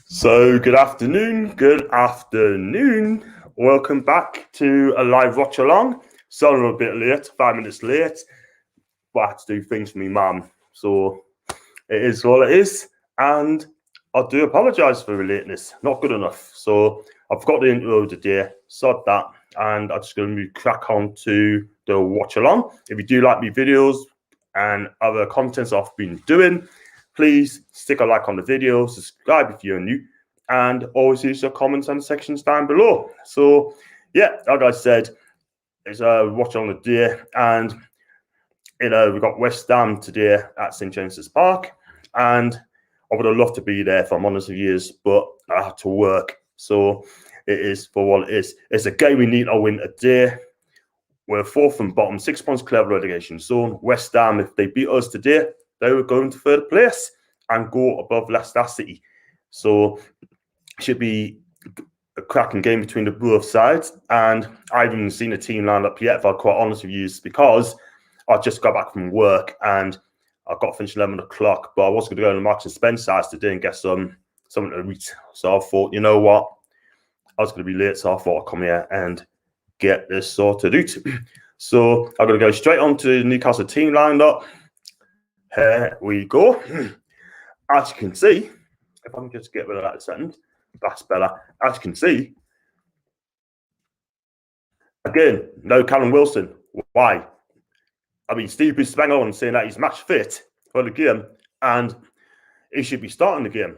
So, good afternoon. Welcome back to a live watch along. Sorry, I'm a bit late, 5 minutes late, but I had to do things for me mum. So, it is what it is. And I do apologise for the lateness. Not good enough. So, I've got the intro today, sod that. And I'm just going to crack on to the watch along. If you do like my videos and other contents I've been doing, please stick a like on the video, subscribe if you're new, and always use your comments and sections down below. So, yeah, like I said, it's a watch on the day, and we've got West Ham today at St James's Park, and I would have loved to be there, if I'm honest with you, but I had to work. So it is for what it is. It's a game we need to win today. We're fourth from bottom, 6 points clear of relegation zone. West Ham, if they beat us today, they would go into third place and go above Leicester City. So it should be a cracking game between the both sides. And I haven't even seen a team lined up yet, if I'm quite honest with you, because I just got back from work and I got finished 11 o'clock. But I was going to go to the Marks and Spencer's today and get something to eat. So I thought, you know what? I was going to be late, so I thought I'd come here and get this sorted out. So I'm going to go straight on to the Newcastle team lined up. Here we go. As you can see, if I can just get rid of that a second, that's better. As you can see, again, no Callum Wilson. Why? I mean, Steve is bang on saying that he's match fit for the game and he should be starting the game.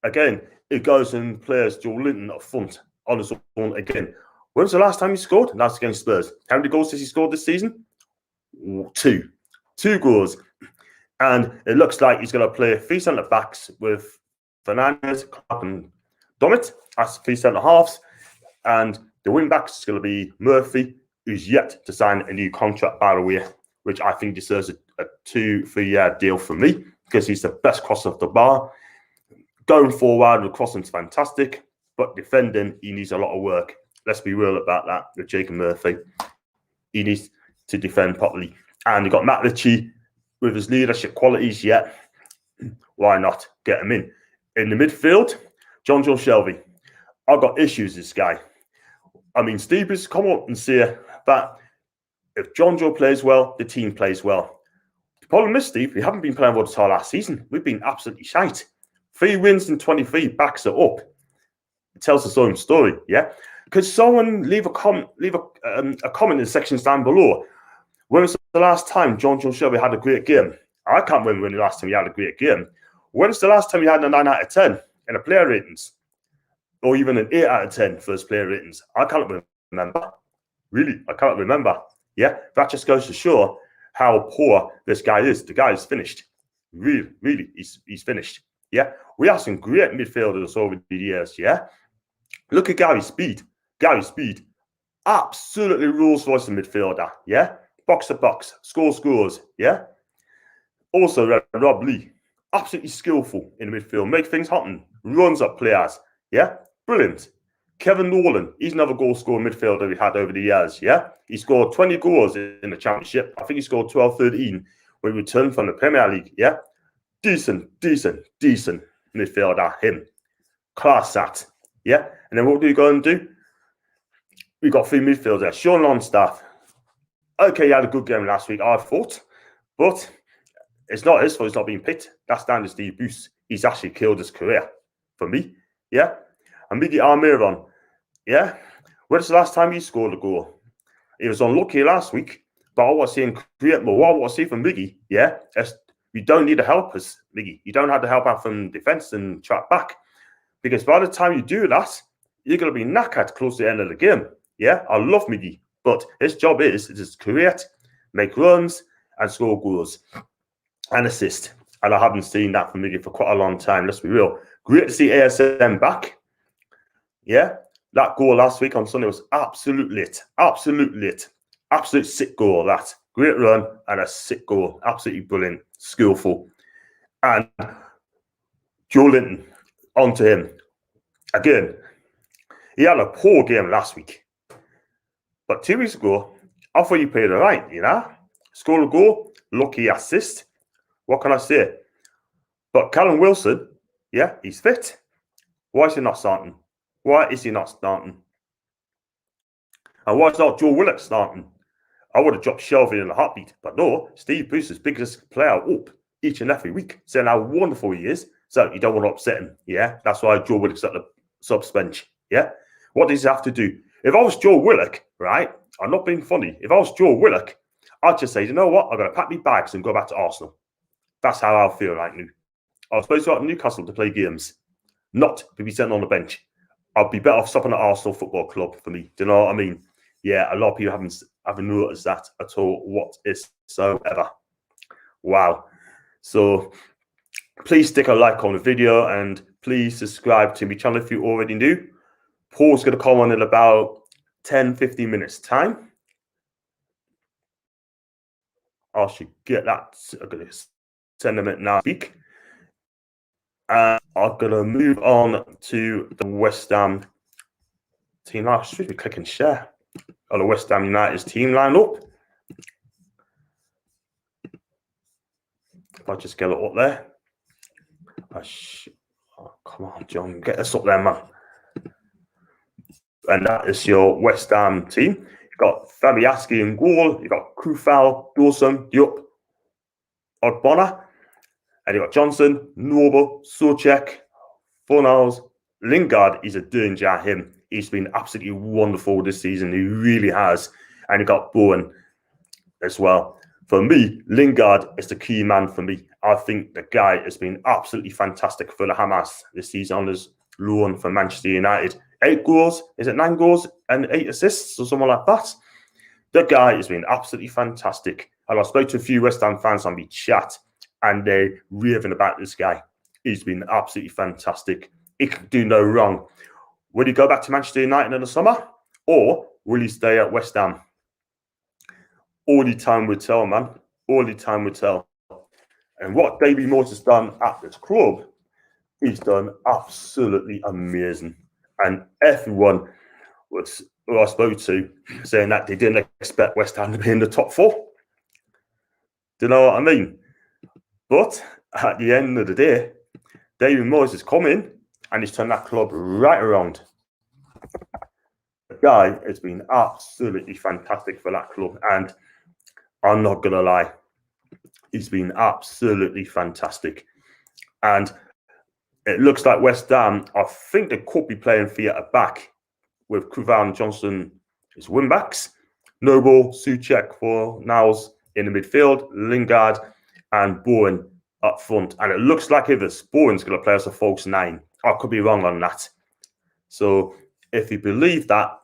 Again, it goes and plays Joe Linton up front on his own again. When was the last time he scored? That's against Spurs. How many goals has he scored this season? 2. 2 goals. And it looks like he's going to play 3 centre-backs with Fernandes, Clark and Dummett as 3 centre-halves. And the wing-backs is going to be Murphy, who's yet to sign a new contract, by the way, which I think deserves a 2-3-year deal for me because he's the best crosser of the bar. Going forward, the crossing's fantastic, but defending, he needs a lot of work. Let's be real about that with Jacob Murphy. He needs to defend properly. And you got Matt Ritchie with his leadership qualities yet. Why not get him in? In the midfield, John Shelby. I've got issues with this guy. I mean, Steve has come up and say that if John Joe plays well, the team plays well. The problem is, Steve, we haven't been playing well this whole last season. We've been absolutely shite. 3 wins in 23 backs it up. It tells its own story, yeah? Could someone leave a comment in the sections down below? When was the last time John Shelby had a great game? I can't remember when the last time he had a great game. When was the last time he had a 9 out of 10 in the player ratings? Or even an 8 out of 10 first player ratings? I can't remember. Really, I can't remember. Yeah, that just goes to show how poor this guy is. The guy is finished. Really, he's finished. Yeah, we have some great midfielders over the years, yeah? Look at Gary Speed. Absolutely Rolls-Royce midfielder, yeah? Box to box, scores, yeah? Also, Rob Lee, absolutely skillful in the midfield, make things happen, runs up players, yeah? Brilliant. Kevin Nolan, he's another goal-scoring midfielder we had over the years, yeah? He scored 20 goals in the Championship. I think he scored 12, 13 when he returned from the Premier League, yeah? Decent midfielder, him. Class that, yeah? And then what do we go and do? We got 3 midfielders. Sean Longstaff. Okay, he had a good game last week, I thought. But it's not his fault he's not being picked. That's down to Steve Bruce. He's actually killed his career for me. Yeah? And Miggy Almiron. Yeah? When's the last time he scored a goal? He was unlucky last week, but I was seeing create more. What I see from Miggy, yeah? You don't need to help us, Miggy. You don't have to help out from defence and track back. Because by the time you do that, you're going to be knackered close to the end of the game. Yeah? I love Miggy. But his job is to create, make runs, and score goals and assist. And I haven't seen that from Miggy for quite a long time. Let's be real. Great to see ASM back. Yeah, that goal last week on Sunday was absolute lit. Absolute sick goal, that. Great run and a sick goal. Absolutely brilliant. Skillful. And Joe Linton, on to him. Again, he had a poor game last week. But 2 weeks ago, I thought he played all right, you know? Scored a goal, lucky assist. What can I say? But Callum Wilson, Yeah, he's fit. Why is he not starting? Why is he not starting? And why is not Joe Willock starting? I would have dropped Shelby in a heartbeat, but no, Steve Bruce's biggest player up each and every week, saying how wonderful he is. So you don't want to upset him. Yeah, that's why Joe Willock's at the subs bench. Yeah, what does he have to do? If I was Joe Willock, right, I'm not being funny. If I was Joe Willock, I'd just say, you know what? I'm going to pack my bags and go back to Arsenal. That's how I feel right now. I was supposed to go to Newcastle to play games, not to be sent on the bench. I'd be better off stopping at Arsenal Football Club for me. Do you know what I mean? Yeah, a lot of people haven't noticed that at all whatsoever. Wow. So please stick a like on the video and please subscribe to my channel if you already do. Paul's going to come on in about 10-15 minutes time. I should get that. I'm going to send them it now. Speak. And I'm going to move on to the West Ham team. I should be clicking share on the West Ham United's team lineup. If I just get it up there. Oh, come on, John. Get this up there, man. And that is your West Ham team. You've got Fabianski in goal. You've got Kufal, Dawson, Diop, Ogbonna. And you've got Johnson, Noble, Souček, Fornals, Lingard. He's a danger, him. He's been absolutely wonderful this season. He really has. And you've got Bowen as well. For me, Lingard is the key man for me. I think the guy has been absolutely fantastic for the Hamas this season on his loan for Manchester United. 8 goals, is it 9 goals and 8 assists or something like that? The guy has been absolutely fantastic. And I spoke to a few West Ham fans on my chat and they're raving about this guy. He's been absolutely fantastic. He can do no wrong. Will he go back to Manchester United in the summer? Or will he stay at West Ham? Only time will tell, man. Only time will tell. And what David Moyes has done at this club, he's done absolutely amazing. And everyone who I spoke to saying that they didn't expect West Ham to be in the top 4. Do you know what I mean? But at the end of the day, David Moyes has come in and he's turned that club right around. The guy has been absolutely fantastic for that club. And I'm not going to lie, he's been absolutely fantastic. And it looks like West Ham, I think they could be playing theatre back with Kruvan and Johnson as wing backs, Noble, Souček for Niles in the midfield, Lingard and Bowen up front. And it looks like Bowen's going to play as a false 9. I could be wrong on that. So if you believe that,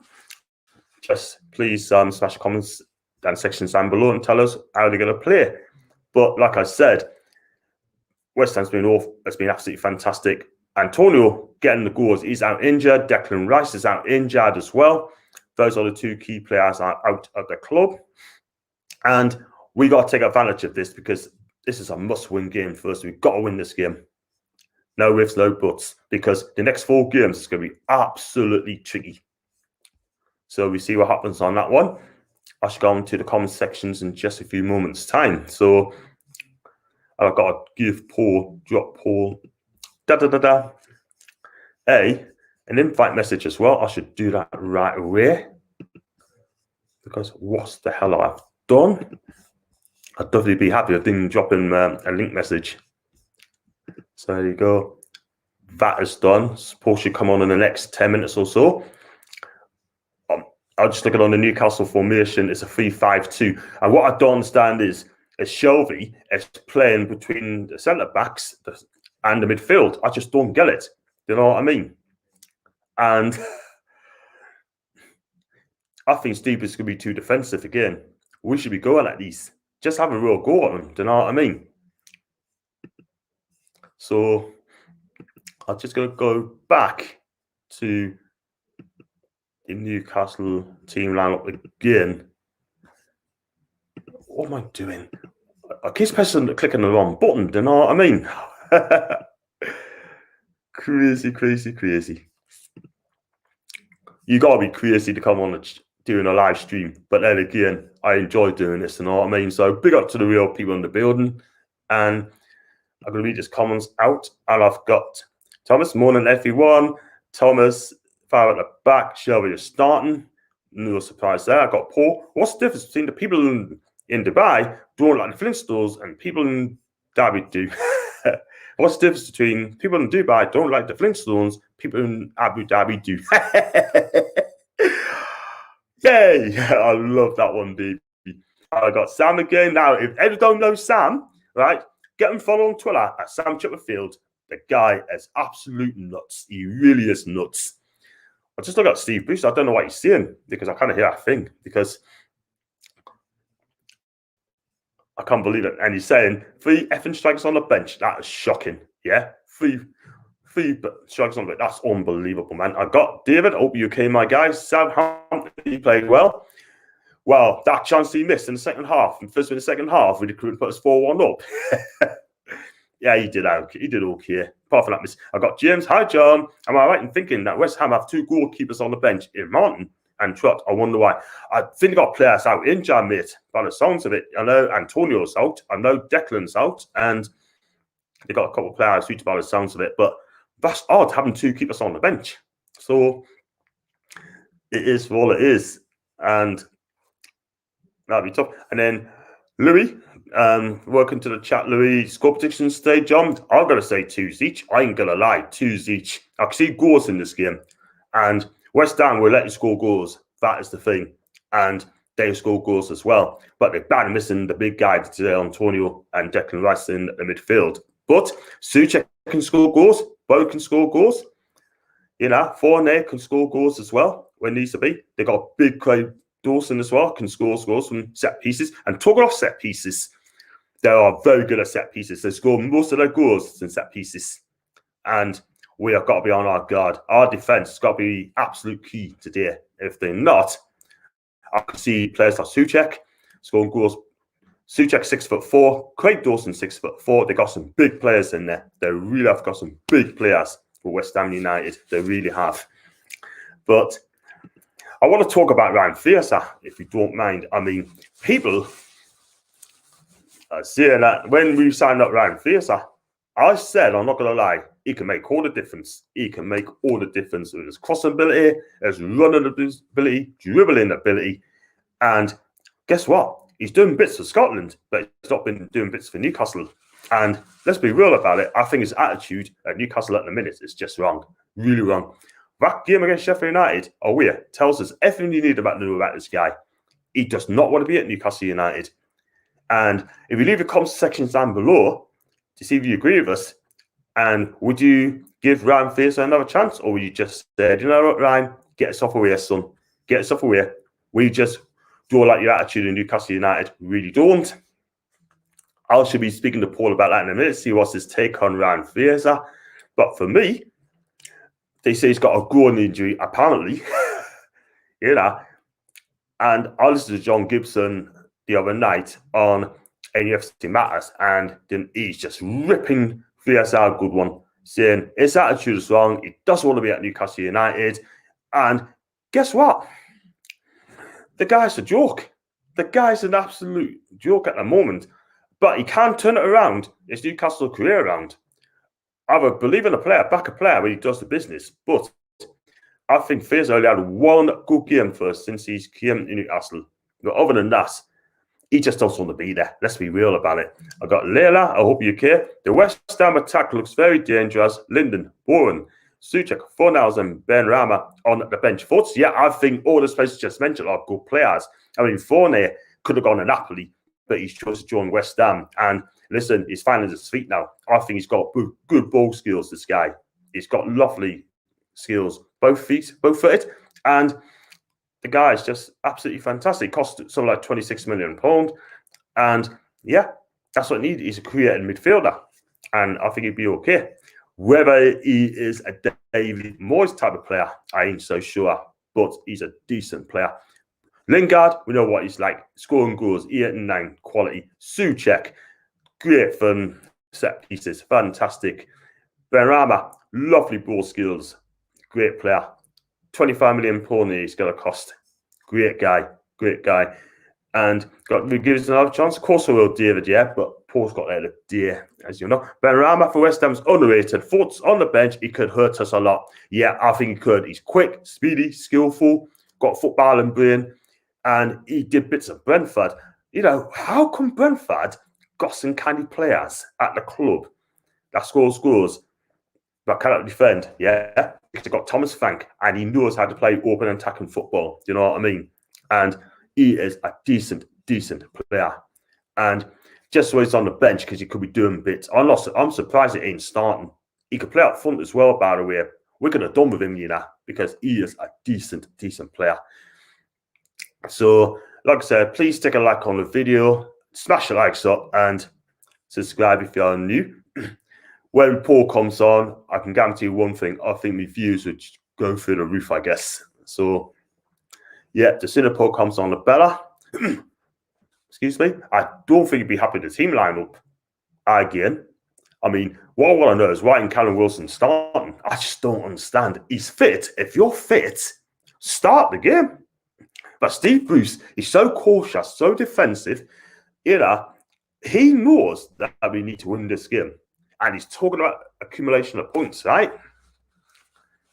just please smash the comments down section down below and tell us how they're going to play. But like I said, West Ham's been absolutely fantastic. Antonio getting the goals. He's out injured. Declan Rice is out injured as well. Those are the 2 key players out of the club. And we got to take advantage of this because this is a must-win game for us. We've got to win this game. No ifs, no buts. Because the next 4 games is going to be absolutely tricky. So we see what happens on that one. I should go on to the comment sections in just a few moments' time. So I've got to give drop Paul, an invite message as well. I should do that right away. Because what the hell I've done? I'd definitely be happy if I didn't drop him a link message. So there you go. That is done. Paul should come on in the next 10 minutes or so. I'll just look at on the Newcastle formation. It's a 3-5-2. And what I don't understand is Shelby is playing between the centre-backs and the midfield. I just don't get it. You know what I mean? And I think Steve is going to be too defensive again. We should be going at these. Just have a real go at them. Do you know what I mean? So I'm just going to go back to the Newcastle team lineup again. What am I doing? I keep clicking the wrong button. Do you know what I mean? Crazy, crazy, crazy. You got to be crazy to come on and doing a live stream. But then again, I enjoy doing this. You know what I mean? So big up to the real people in the building. And I'm going to read his comments out. And I've got Thomas, morning everyone. Thomas, far at the back. Shelby is starting. No surprise there. I got Paul. What's the difference between the people in Dubai don't like the Flintstones and people in Derby do? What's the difference between people in Dubai don't like the Flintstones, people in Abu Dhabi do? Yay! I love that one, baby. I got Sam again. Now, if anyone don't know Sam, right, get him follow on Twitter at Sam Chipperfield. The guy is absolute nuts. He really is nuts. I just look at Steve Bruce. I don't know what he's saying because I kind of hear that thing because I can't believe it. And he's saying 3 effing strikers on the bench. That is shocking. Yeah, 3 strikers on the bench. That's unbelievable, man. I got David. Hope you okay, my guys. Southampton, he played well. Well, that chance he missed in the second half, and first in the second half, we could put us 4-1 up. Yeah, he did okay. He did okay. Apart from that miss, I got James. Hi, John. Am I right in thinking that West Ham have 2 goalkeepers on the bench in Martin and Trott? I wonder why. I think they got players out injured, mate. By the sounds of it, I know Antonio's out. I know Declan's out, and they got a couple of players who, by the sounds of it. But that's odd having 2 keepers on the bench. So it is for all it is, and that'll be tough. And then Louis, welcome to the chat, Louis. Score prediction stage, John. I'm going to say 2s each. I ain't going to lie, 2s each. I can see goals in this game. And West Ham will let you score goals. That is the thing. And they score goals as well. But they're bad missing the big guy today, Antonio and Declan Rice in the midfield. But Souček can score goals. Bo can score goals. You know, Fournier can score goals as well when needs to be. They got big Craig Dawson as well, can score goals from set pieces. And talking off set pieces, they are very good at set pieces. They score most of their goals in set pieces. And we have got to be on our guard. Our defence has got to be absolute key today. If they're not, I can see players like Souček scoring goals. Souček 6'4", Craig Dawson 6'4". They got some big players in there. They really have got some big players for West Ham United. They really have. But I want to talk about Ryan Fraser, if you don't mind. I mean, people are saying that when we signed up Ryan Fraser, I said, I'm not going to lie, he can make all the difference. He can make all the difference with his crossing ability, his running ability, dribbling ability. And guess what? He's doing bits for Scotland, but he's not been doing bits for Newcastle. And let's be real about it. I think his attitude at Newcastle at the minute is just wrong. Really wrong. That game against Sheffield United, away, tells us everything you need to know about this guy. He does not want to be at Newcastle United. And if you leave the comment sections down below to see if you agree with us, and would you give Ryan Fraser another chance, or would you just say, you know what, Ryan, get us off away, son. Get us off away. We just don't like your attitude in Newcastle United. Really don't. I should be speaking to Paul about that in a minute, see what's his take on Ryan Fraser. But for me, they say he's got a groin injury, apparently. You know. And I listened to John Gibson the other night on NFC Matters, and then he's just ripping Fraser a good one, saying his attitude is wrong. He doesn't want to be at Newcastle United. And guess what? The guy's a joke. The guy's an absolute joke at the moment. But he can turn it around, his Newcastle career around. I would believe in a player, back a player when he does the business. But I think Fraser only had one good game for us since he's came to Newcastle. But other than that, he just doesn't want to be there. Let's be real about it. I got Leila. I hope you care. The West Ham attack looks very dangerous. Linden, Bowen, Souček, Fornals, and Ben Rama on the bench. Thoughts? Yeah, I think all the players just mentioned are good players. I mean, Fournier could have gone to Napoli, but he's chosen to join West Ham. And listen, he's finding his feet now. I think he's got good ball skills, this guy. He's got lovely skills, both footed. And the guy is just absolutely fantastic. Cost something like £26 million. And yeah, that's what he needs. He's a creative midfielder. And I think he'd be okay. Whether he is a David Moyes type of player, I ain't so sure. But he's a decent player. Lingard, we know what he's like. Scoring goals, 8 and 9 quality. Souček, great from set pieces. Fantastic. Benrahma, lovely ball skills. Great player. £25 million he's going to cost. Great guy. And gives another chance. Of course, we will, David, yeah, but Paul's got there the dear, as you know. Benrahma for West Ham's underrated. Thoughts on the bench, he could hurt us a lot. Yeah, I think he could. He's quick, speedy, skillful, got football and brain, and he did bits of Brentford. You know, how come Brentford got some kind of players at the club that scores, but cannot defend? Yeah, because they got Thomas Frank, and he knows how to play open and attacking football. Do you know what I mean? And he is a decent player. And just so he's on the bench because he could be doing bits. I'm surprised it ain't starting. He could play up front as well, by the way. We could have done with him, you know, because he is a decent player. So, like I said, please take a like on the video, smash the likes up, and subscribe if you're new. When Paul comes on, I can guarantee you one thing. I think my views would go through the roof, I guess. So, yeah, the sooner Paul comes on, the better. Excuse me. I don't think he'd be happy with the team lineup again. I mean, what I want to know is why isn't Callum Wilson starting? I just don't understand. He's fit. If you're fit, start the game. But Steve Bruce, he's so cautious, so defensive. You know, he knows that we need to win this game. And he's talking about accumulation of points, right?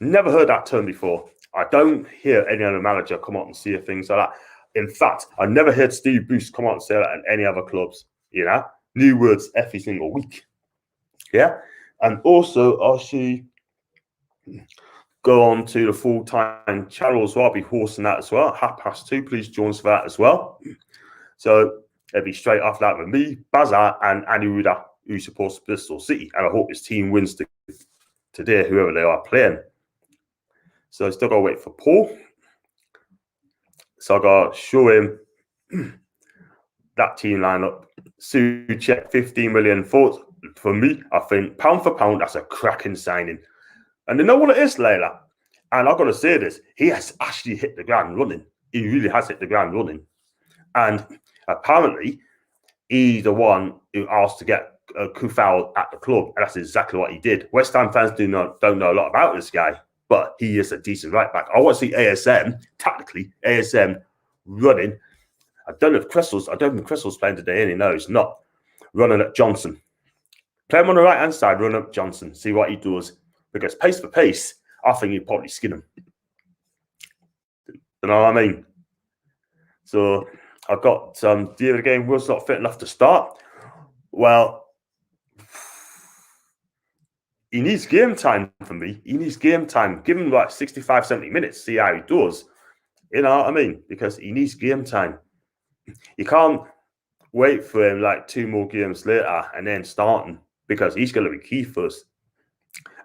Never heard that term before. I don't hear any other manager come out and say things like that. In fact, I never heard Steve Bruce come out and say that in any other clubs. You know, new words every single week. Yeah, and also I'll go on to the full-time channel as well. I'll be hosting that as well. 2:30. Please join us for that as well. So it'll be straight after that with me, Bazar, and Andy Ruda, who supports Bristol City, and I hope his team wins today, whoever they are playing. So I still got to wait for Paul. So I got to show him that team lineup. Souček, 15 million thoughts. For me, I think pound for pound, that's a cracking signing. And you know what it is, Layla? And I've got to say this, he has actually hit the ground running. He really has hit the ground running. And apparently, he's the one who asked to get Kufal at the club. And that's exactly what he did. West Ham fans don't know a lot about this guy, but he is a decent right back. I want to see ASM, tactically, ASM running. I don't think Crystal's playing today, and he knows not running at Johnson. Play him on the right-hand side, run up Johnson, see what he does. Because pace for pace, I think he'd probably skin him. You know what I mean? So I've got the other game was not fit enough to start. Well, he needs game time for me. He needs game time. Give him like 65, 70 minutes, see how he does. You know what I mean? Because he needs game time. You can't wait for him like 2 more games later and then starting, because he's going to be key for us.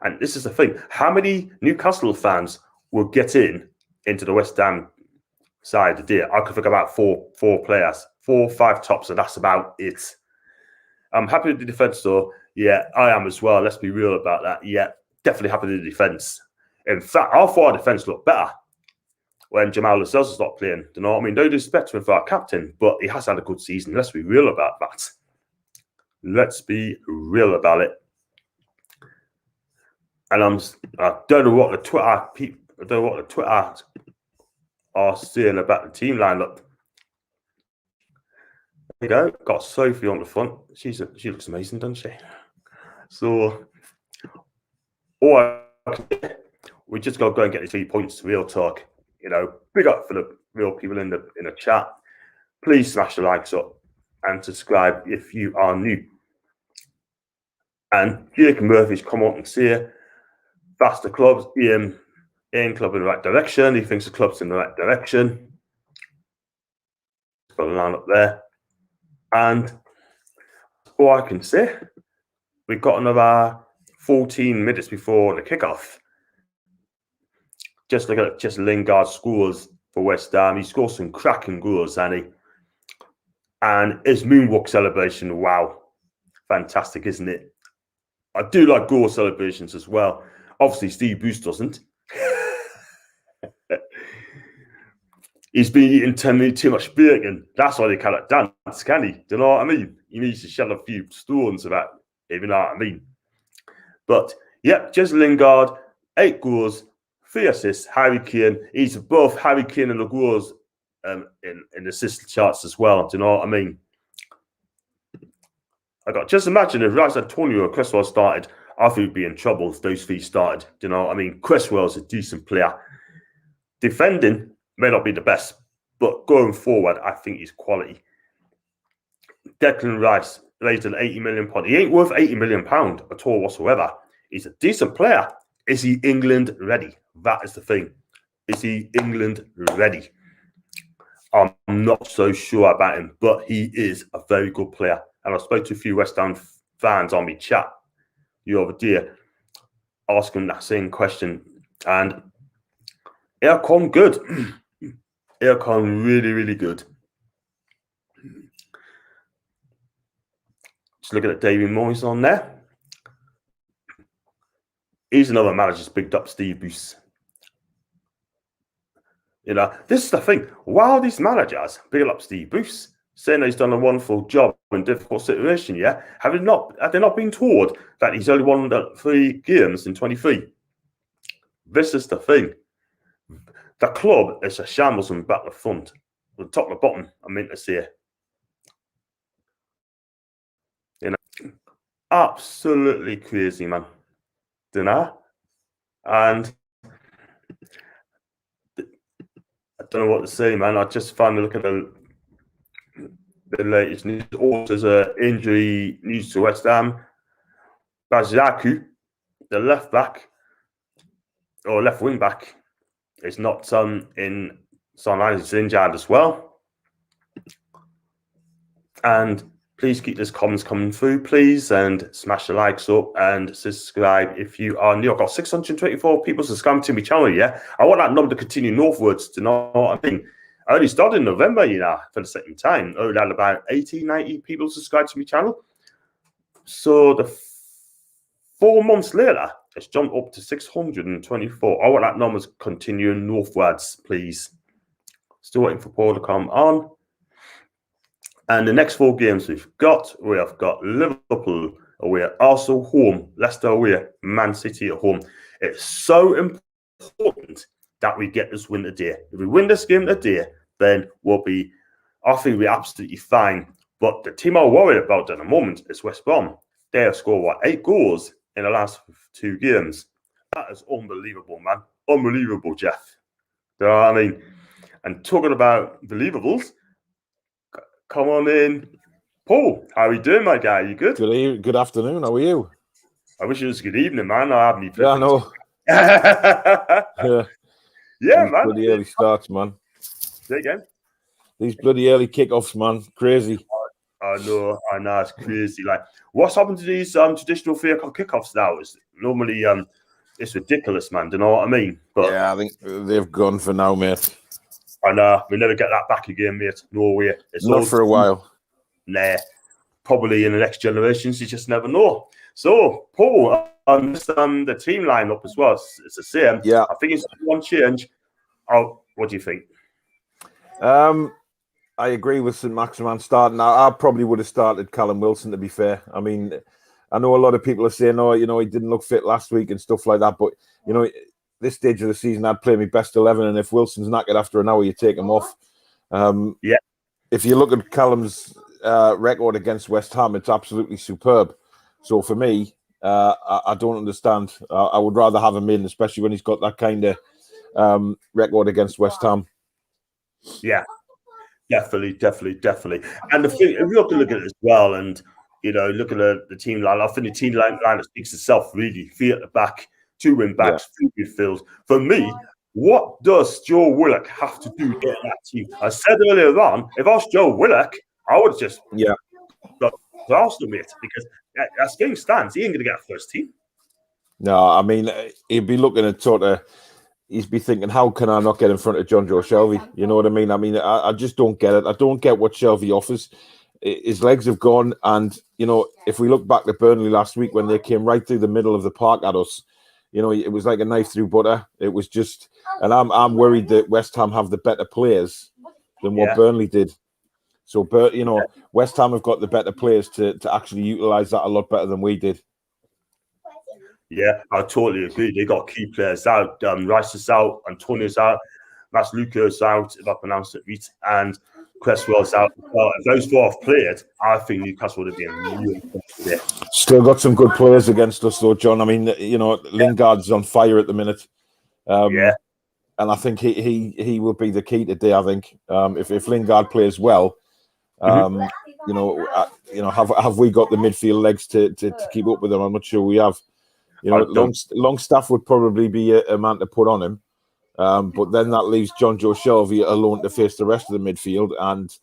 And this is the thing. How many Newcastle fans will get into the West Ham side today? I could think about four players, 4 or 5 tops, and that's about it. I'm happy with the defence, though. Yeah, I am as well. Let's be real about that. Yeah, definitely happy with the defence. In fact, I thought our defence looked better when Jamal Lascelles stopped playing. You know what I mean? No disrespect to him for our captain, but he has had a good season. Let's be real about that. Let's be real about it. And I don't know what the Twitter are saying about the team lineup. There you go. Got Sophie on the front. She looks amazing, doesn't she? So, we just got to go and get these 3 points. Real talk. You know, big up for the real people in the chat. Please smash the likes up and subscribe if you are new. And Jake Murphy's come on and say that's the club's club in the right direction. He thinks the club's in the right direction. Got a line up there. And all I can say, we've got another 14 minutes before the kickoff. Just look at just Lingard scores for West Ham. He scores some cracking goals, hasn't he? And his moonwalk celebration, wow. Fantastic, isn't it? I do like goal celebrations as well. Obviously, Steve Bruce doesn't. He's been eating too much bacon. That's why they call it dance, can he? Do you know what I mean? He needs to shed a few stones about it, you know what I mean? But, yeah, just Lingard, 8 goals, 3 assists, Harry Kane. He's above Harry Kane in the goals in assist charts as well. Do you know what I mean? Just imagine if Rice Antonio or Cresswell started, I think we'd be in trouble if those three started. Do you know what I mean? Cresswell's a decent player. Defending may not be the best, but going forward, I think he's quality. Declan Rice raised an £80 million. He ain't worth £80 million at all whatsoever. He's a decent player. Is he England ready? That is the thing. Is he England ready? I'm not so sure about him, but he is a very good player. And I spoke to a few West Ham fans on my chat the other day, asking that same question. And he'll come good. He'll come really, really good. Just looking at David Moyes on there. He's another manager who's picked up Steve Bruce. You know, this is the thing. While these managers pick up Steve Bruce, saying he's done a wonderful job in difficult situation, yeah, have they not been told that he's only won 3 games in 23? This is the thing. The club is a shambles from back to front. The top to the bottom, I meant to say. You know, absolutely crazy, man. You know? And I don't know what to say, man. I just finally look at the latest news. Also, there's injury news to West Ham. Bajaku, the left back or left wing back, is not in Sunderland. He's injured as well. And please keep this comments coming through, please, and smash the likes up and subscribe if you are new. I've got 624 people subscribing to my channel, yeah? I want that number to continue northwards, to know what I mean. I only started in November, you know, for the second time. I only had about 80, 90 people subscribe to my channel. So the 4 months later, it's jumped up to 624. I want that number to continue northwards, please. Still waiting for Paul to come on. And the next 4 games we have got Liverpool away, Arsenal home, Leicester away, Man City at home. It's so important that we get this win today. If we win this game today, then I think we're absolutely fine. But the team I'm worried about at the moment is West Brom. They have scored, 8 goals in the last 2 games. That is unbelievable, man. Unbelievable, Jeff. You know what I mean? And talking about believables, come on in. Paul, how are you doing, my guy? You good? Good afternoon. How are you? I wish it was good evening, man. I haven't even. Yeah, I know. Yeah, These man. bloody early starts, man. Say again. These bloody early kickoffs, man. Crazy. I know. It's crazy. Like, what's happened to these traditional 3 o'clock kickoffs now? Is normally it's ridiculous, man. Do you know what I mean? But yeah, I think they've gone for now, mate. I know. We never get that back again, mate. No way. It's not for a while. Nah. Probably in the next generations, you just never know. So, Paul, on the team lineup as well, it's the same. Yeah. I think it's one change. What do you think? I agree with St. Maximin starting. I probably would have started Callum Wilson, to be fair. I mean, I know a lot of people are saying, oh, you know, he didn't look fit last week and stuff like that. But, you know, this stage of the season, I'd play my best 11. And if Wilson's knackered after an hour, you take him off. Yeah. If you look at Callum's record against West Ham, it's absolutely superb. So for me, I don't understand. I would rather have him in, especially when he's got that kind of record against West Ham. Yeah. Definitely. And the thing, if you look at it as well, and you know, look at the team line, I think the team line speaks itself really. 3 at the back, 2 wing backs, 3 midfields. For me, what does Joe Willock have to do to get that team? I said earlier on, if I was Joe Willock, I would just got Arsenal, mate, because as things stands, he ain't going to get a first team. No, I mean, he'd be looking at he'd be thinking, how can I not get in front of John Joe Shelby? You know what I mean? I just don't get it. I don't get what Shelby offers. His legs have gone. And, you know, if we look back to Burnley last week when they came right through the middle of the park at us, you know, it was like a knife through butter. It was just, and I'm worried that West Ham have the better players than what Burnley did. So, you know, West Ham have got the better players to actually utilise that a lot better than we did. Yeah, I totally agree. They got key players out. Rice is out, Antonio's out. That's Luca's out, if I pronounced it right, and Cresswell's out. Well, if those 4 have played, I think Newcastle would have been really good today. Still got some good players against us, though, John. I mean, Lingard's on fire at the minute. And I think he will be the key today. I think if Lingard plays well, have we got the midfield legs to keep up with him? I'm not sure we have. Longstaff would probably be a man to put on him, but then that leaves John Joe Shelvey alone to face the rest of the midfield, and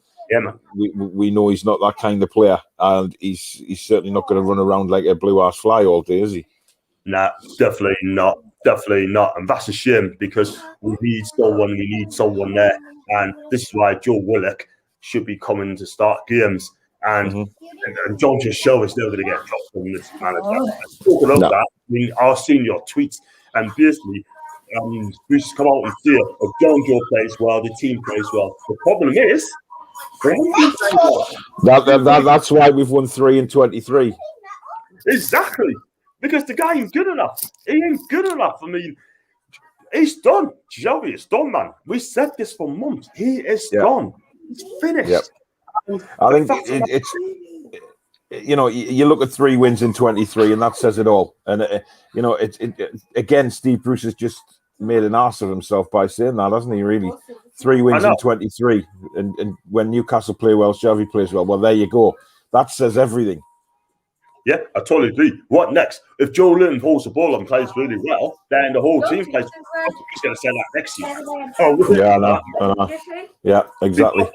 we know he's not that kind of player, and he's certainly not going to run around like a blue-ass fly all day, is he? Nah, definitely not. Definitely not. And that's a shame because we need someone there. And this is why Joe Willock should be coming to start games. And John just show is never going to get dropped from this manager. Talking about that, I mean, I've seen your tweets, and basically, we just come out and say, if John Joe plays well, the team plays well. The problem is, that's why we've won 3 in 23. Exactly. Because the guy ain't good enough. He ain't good enough. I mean, he's done. Shelby is done, man. We said this for months. He is done. He's finished. Yep. I think it's you look at 3 wins in 23, and that says it all. And again, Steve Bruce has just made an arse of himself by saying that, hasn't he? Really, 3 wins in 23, and when Newcastle play well, Shelby plays well. Well, there you go. That says everything. Yeah, I totally agree. What next? If Joe Linton holds the ball and plays really well, then the whole team plays. He's going to say that next year. Yeah, exactly.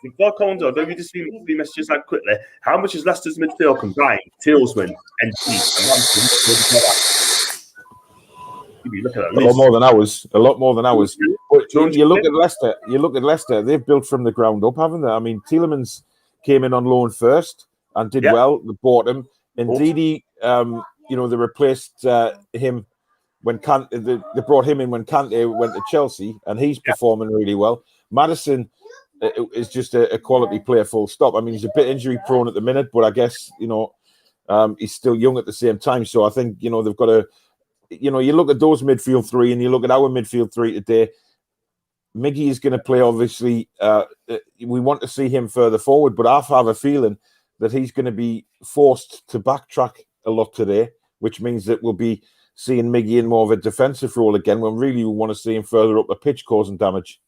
Before I come on, maybe just few messages like quickly. How much is Leicester's midfield combined? Tillsman and Keith. A lot more than ours. But you look at Leicester. They've built from the ground up, haven't they? I mean, Tielemans came in on loan first and did well. They bought him. Indeed, they replaced him when they brought him in when Kante went to Chelsea, and he's performing really well. Maddison is just a quality player, full stop. I mean, he's a bit injury prone at the minute, but I guess he's still young at the same time. So I think they've got to. You look at those midfield 3, and you look at our midfield 3 today. Miggy is going to play. Obviously, we want to see him further forward, but I have a feeling that he's going to be forced to backtrack a lot today, which means that we'll be seeing Miggy in more of a defensive role again, when really we want to see him further up the pitch causing damage.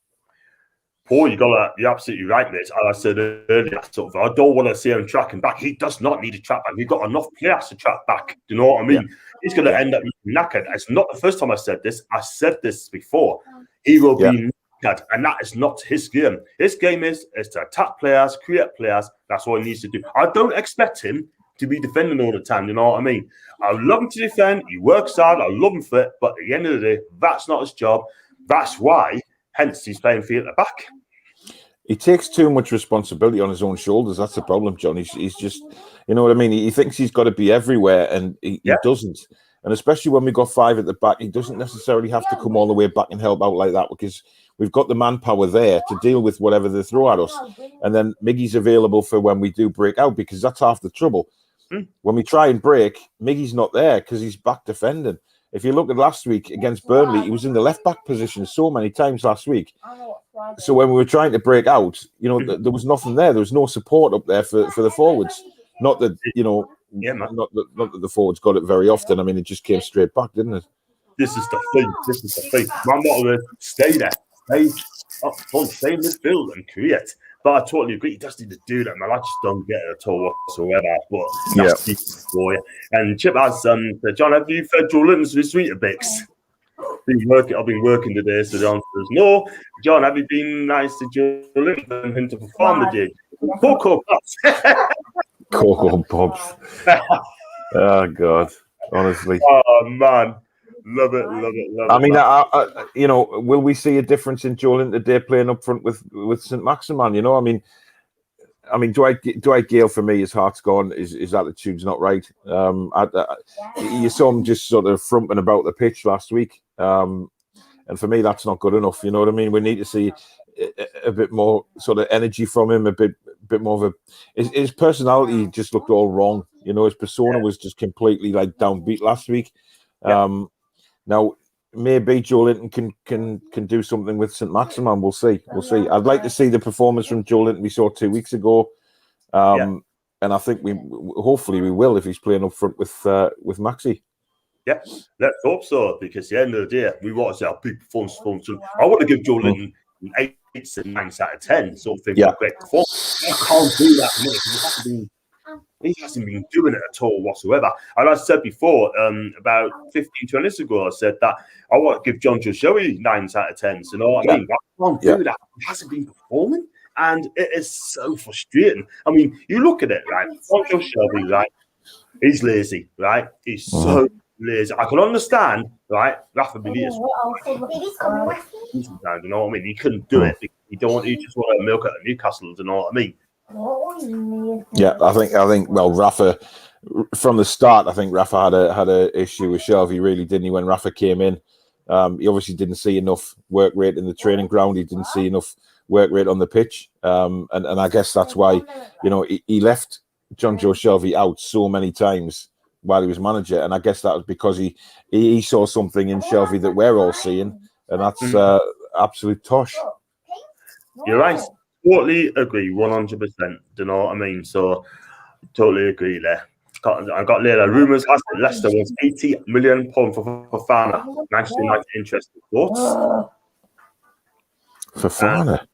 Paul, you're absolutely right, mate. As I said earlier, I don't want to see him tracking back. He does not need to track back. We've got enough players to track back. Do you know what I mean? Yeah. He's going to end up knackered. It's not the first time I said this. I said this before. He will be knackered, and that is not his game. His game is to attack players, create players. That's what he needs to do. I don't expect him to be defending all the time. You know what I mean? I love him to defend. He works hard. I love him for it. But at the end of the day, that's not his job. That's why, hence, he's playing for you at the back. He takes too much responsibility on his own shoulders. That's the problem, John. He's just, you know what I mean? He thinks he's got to be everywhere, and he doesn't. And especially when we got 5 at the back, he doesn't necessarily have to come all the way back and help out like that, because we've got the manpower there to deal with whatever they throw at us. And then Miggy's available for when we do break out, because that's half the trouble. When we try and break, Miggy's not there because he's back defending. If you look at last week against Burnley, he was in the left-back position so many times last week. So when we were trying to break out, there was nothing there. There was no support up there for the forwards. Not that, not that the forwards got it very often. I mean, it just came straight back, didn't it? This is the thing. My motto is stay there. Stay up front, stay in midfield and create. But I totally agree. He does need to do that, man. I just don't get it at all whatsoever. But that's for you. And Chip has said, John, have you fed Joe Linton with Sweetabix? I've been working today, so the answer is no. John, have you been nice to Joe Linton and him to perform the day? Cocoa Pops. Cocoa Pops. Oh, God. Honestly. Oh, man. Love it. I mean, will we see a difference in Joe Linton today playing up front with St. Maximan? I mean, Dwight Gale for me, his heart's gone. His attitude's not right. You saw him just sort of frumping about the pitch last week, and for me, that's not good enough. You know what I mean? We need to see a bit more sort of energy from him, a bit more of his personality just looked all wrong. His persona was just completely like downbeat last week. Now, maybe Joe Linton can do something with St Maximin. We'll see. We'll see. I'd like to see the performance from Joe Linton we saw 2 weeks ago, and I think hopefully we will if he's playing up front with Maxi. Yeah, let's hope so, because at the end of the day, we want to see a big performance. I want to give Joe Linton 8s and 9s out of 10, sort of thing, for a great performance. I can't do that because he hasn't been doing it at all whatsoever. And I said before, about 15, 20 minutes ago, I said that I want to give John Joshua 9s out of 10s. You know what I mean? I can't do that. He hasn't been performing, and it is so frustrating. I mean, you look at it, right? John Joshua, right? He's lazy, right? He's so lazy. I can understand, right? Rafa Benitez. You know what I mean? He couldn't do it. He just want to milk it at Newcastle. You know what I mean? Yeah, I think. Well, Rafa, from the start, I think Rafa had a issue with Shelvey, really, didn't he? When Rafa came in, he obviously didn't see enough work rate in the training ground. He didn't see enough work rate on the pitch, and I guess that's why, you know, he left John Joe Shelvey out so many times while he was manager, and I guess that was because he saw something in Shelvey that we're all seeing, and that's absolute tosh. You're right. Totally agree, 100%. Do you know what I mean? So, totally agree there. I got later rumours. Leicester wants £80 million for Fofana. Manchester United interested. Thoughts? Fofana?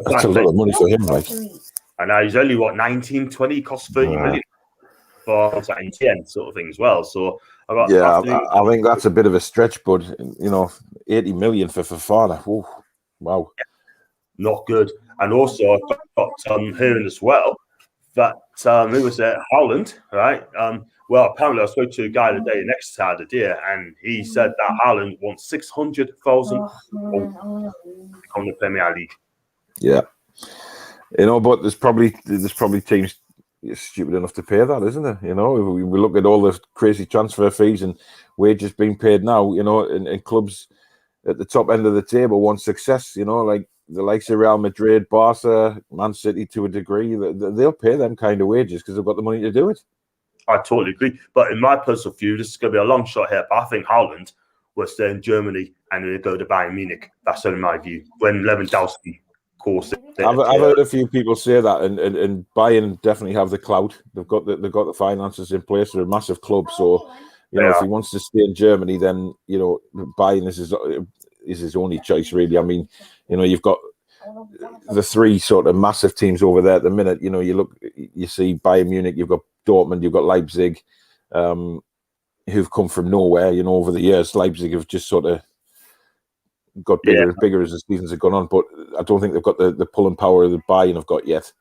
That's a lot of money for him, like. And now he's only 19, 20, costs 30 million for NTN sort of thing as well. So I think that's a bit of a stretch, bud. You know, 80 million for Fofana. Ooh, wow. Yeah, not good. And also, I've got hearing as well that who was it? Haaland, right? Well, apparently, I spoke to a guy the day next to the day, and he said that Haaland wants 600,000 on the Premier League. Yeah, you know, but there's probably teams stupid enough to pay that, isn't there? You know, we look at all the crazy transfer fees and wages being paid now. You know, in clubs at the top end of the table want success. You know, like the likes of Real Madrid, Barca, Man City to a degree, they'll pay them kind of wages because they've got the money to do it. I totally agree. But in my personal view, this is going to be a long shot here. But I think Haaland will stay in Germany and he'll go to Bayern Munich. That's only my view. When Lewandowski, of course, I've heard a few people say that, and Bayern definitely have the clout. They've got the finances in place. They're a massive club, so you know if he wants to stay in Germany, then you know Bayern is his only choice, really. I mean, you know, you've got the three sort of massive teams over there at the minute. You know, you see Bayern Munich, you've got Dortmund, you've got Leipzig, who've come from nowhere. You know, over the years, Leipzig have just sort of got bigger as the seasons have gone on. But I don't think they've got the pulling power that Bayern have got yet.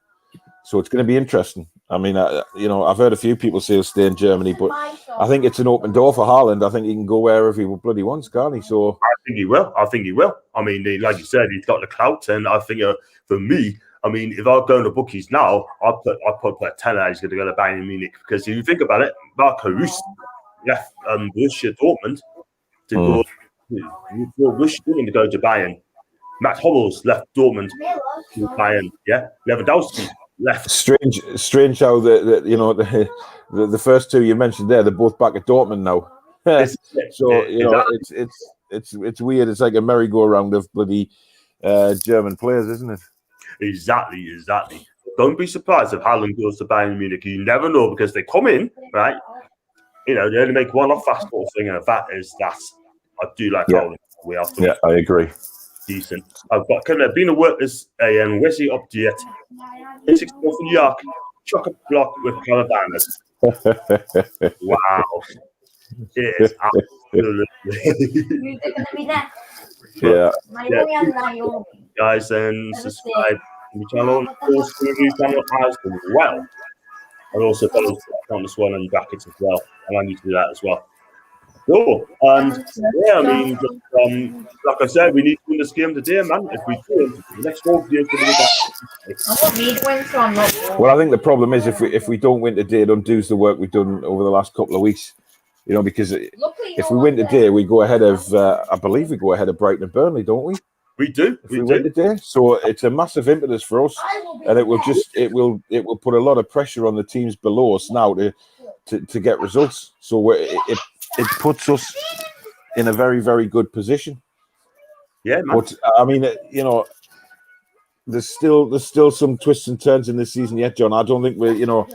So it's going to be interesting. I mean, you know, I've heard a few people say he'll stay in Germany, but I think it's an open door for Haaland. I think he can go wherever he bloody wants, can't he? So I think he will. I mean, like you said, he's got the clout, and I think for me, I mean, if I go into bookies now, I'll put a tenner he's going to go to Bayern Munich, because if you think about it, Marco Reus left Borussia Dortmund to go. Borussia Dortmund to go to Bayern. Matt Hummels left Dortmund to Bayern. Yeah, Lewandowski left. Strange how the first two you mentioned there, they're both back at Dortmund now. So you know, it's weird. It's like a merry-go-round of bloody German players, isn't it? Exactly. Don't be surprised if Haaland goes to Bayern Munich. You never know, because they come in, right? You know, they only make one-off that sort of thing, and that I do like Haaland. I agree. Decent. I've got kind of been to work this Wesley update. 6 New York, chocolate block with caravanas. Wow. It is absolutely. Yeah. Guys, and subscribe to the channel. Of course, to the new channel as well. And also follow this one and brackets as well. And I need to do that as well. Cool. And I mean, like I said, we need to win this game today, man. If we do, the next 4 games will be back. Well, I think the problem is if we don't win today, it undoes the work we've done over the last couple of weeks. You know, because if we win today, we go ahead of, I believe we go ahead of Brighton and Burnley, don't we? We do. If we win today, so it's a massive impetus for us, and it will put a lot of pressure on the teams below us now to get results. So it puts us in a very, very good position. Yeah, man. But I mean, there's still some twists and turns in this season yet, John. I don't think we're,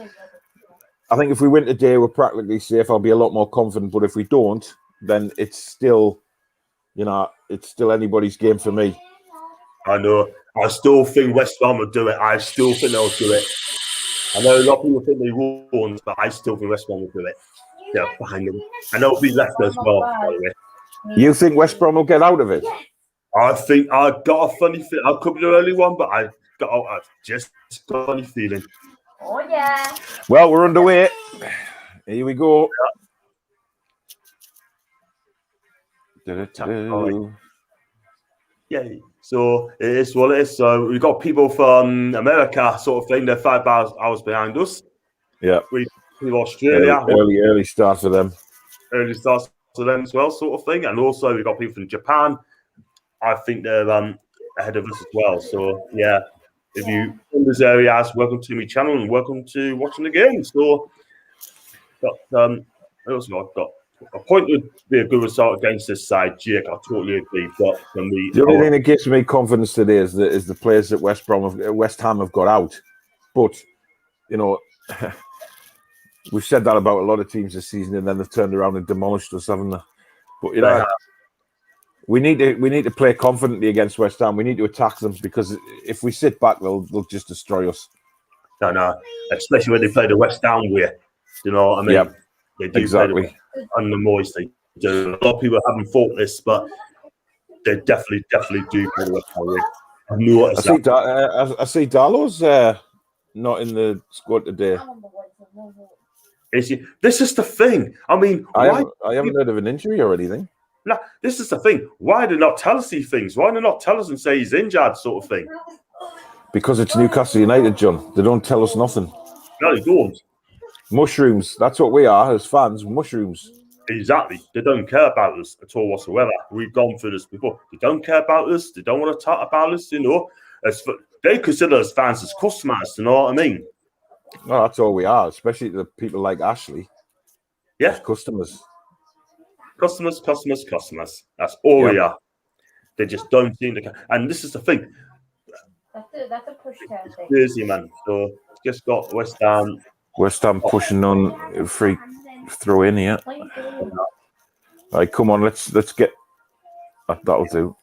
I think if we win today, we're practically safe. I'll be a lot more confident. But if we don't, then it's still, it's still anybody's game for me. I know. I still think West Ham will do it. I still think they'll do it. I know a lot of people think they won't, but I still think West Ham will do it. They're behind them. And they'll be left as well, by the way. You think West Brom will get out of it? I think I've got a funny feeling. I could be the early one, but I've just got a funny feeling. Oh, yeah. Well, we're underway. Here we go. Yeah. Yay. So it is what it is. So we've got people from America sort of thing. They're 5 hours behind us. Yeah. We have Australia. Early start for them. Early starts for them as well, sort of thing. And also we've got people from Japan. I think they're ahead of us as well. So yeah, if you in this area, welcome to my channel and welcome to watching the game. So what else have I got? A point would be a good result against this side, Jake. I totally agree. But the only thing that gives me confidence today is the players that West Ham have got out. But we've said that about a lot of teams this season, and then they've turned around and demolished us, haven't they? But we need to play confidently against West Ham. We need to attack them, because if we sit back, they'll just destroy us. No, especially when they play the West Ham way. You know what I mean? Yep. They do exactly. And the Moyes, they do. A lot of people haven't thought this, but they definitely do play the West Ham way. I've noticed that. I see Darlow's not in the squad today. This is the thing. I mean, I haven't heard of an injury or anything. No, this is the thing. Why do they not tell us these things? Why do they not tell us and say he's injured, sort of thing? Because it's Newcastle United, John. They don't tell us nothing. No, they don't. Mushrooms. That's what we are as fans. Mushrooms. Exactly. They don't care about us at all whatsoever. We've gone through this before. They don't care about us. They don't want to talk about us, They consider us fans as customers, you know what I mean? No, that's all we are, especially the people like Ashley. Yeah. As customers. Customers. That's all we are. They just don't seem to care. And this is the thing. That's a push thing. Crazy, man. So just got West Ham. West Ham pushing on free throw in here. All right, come on, let's get that'll do.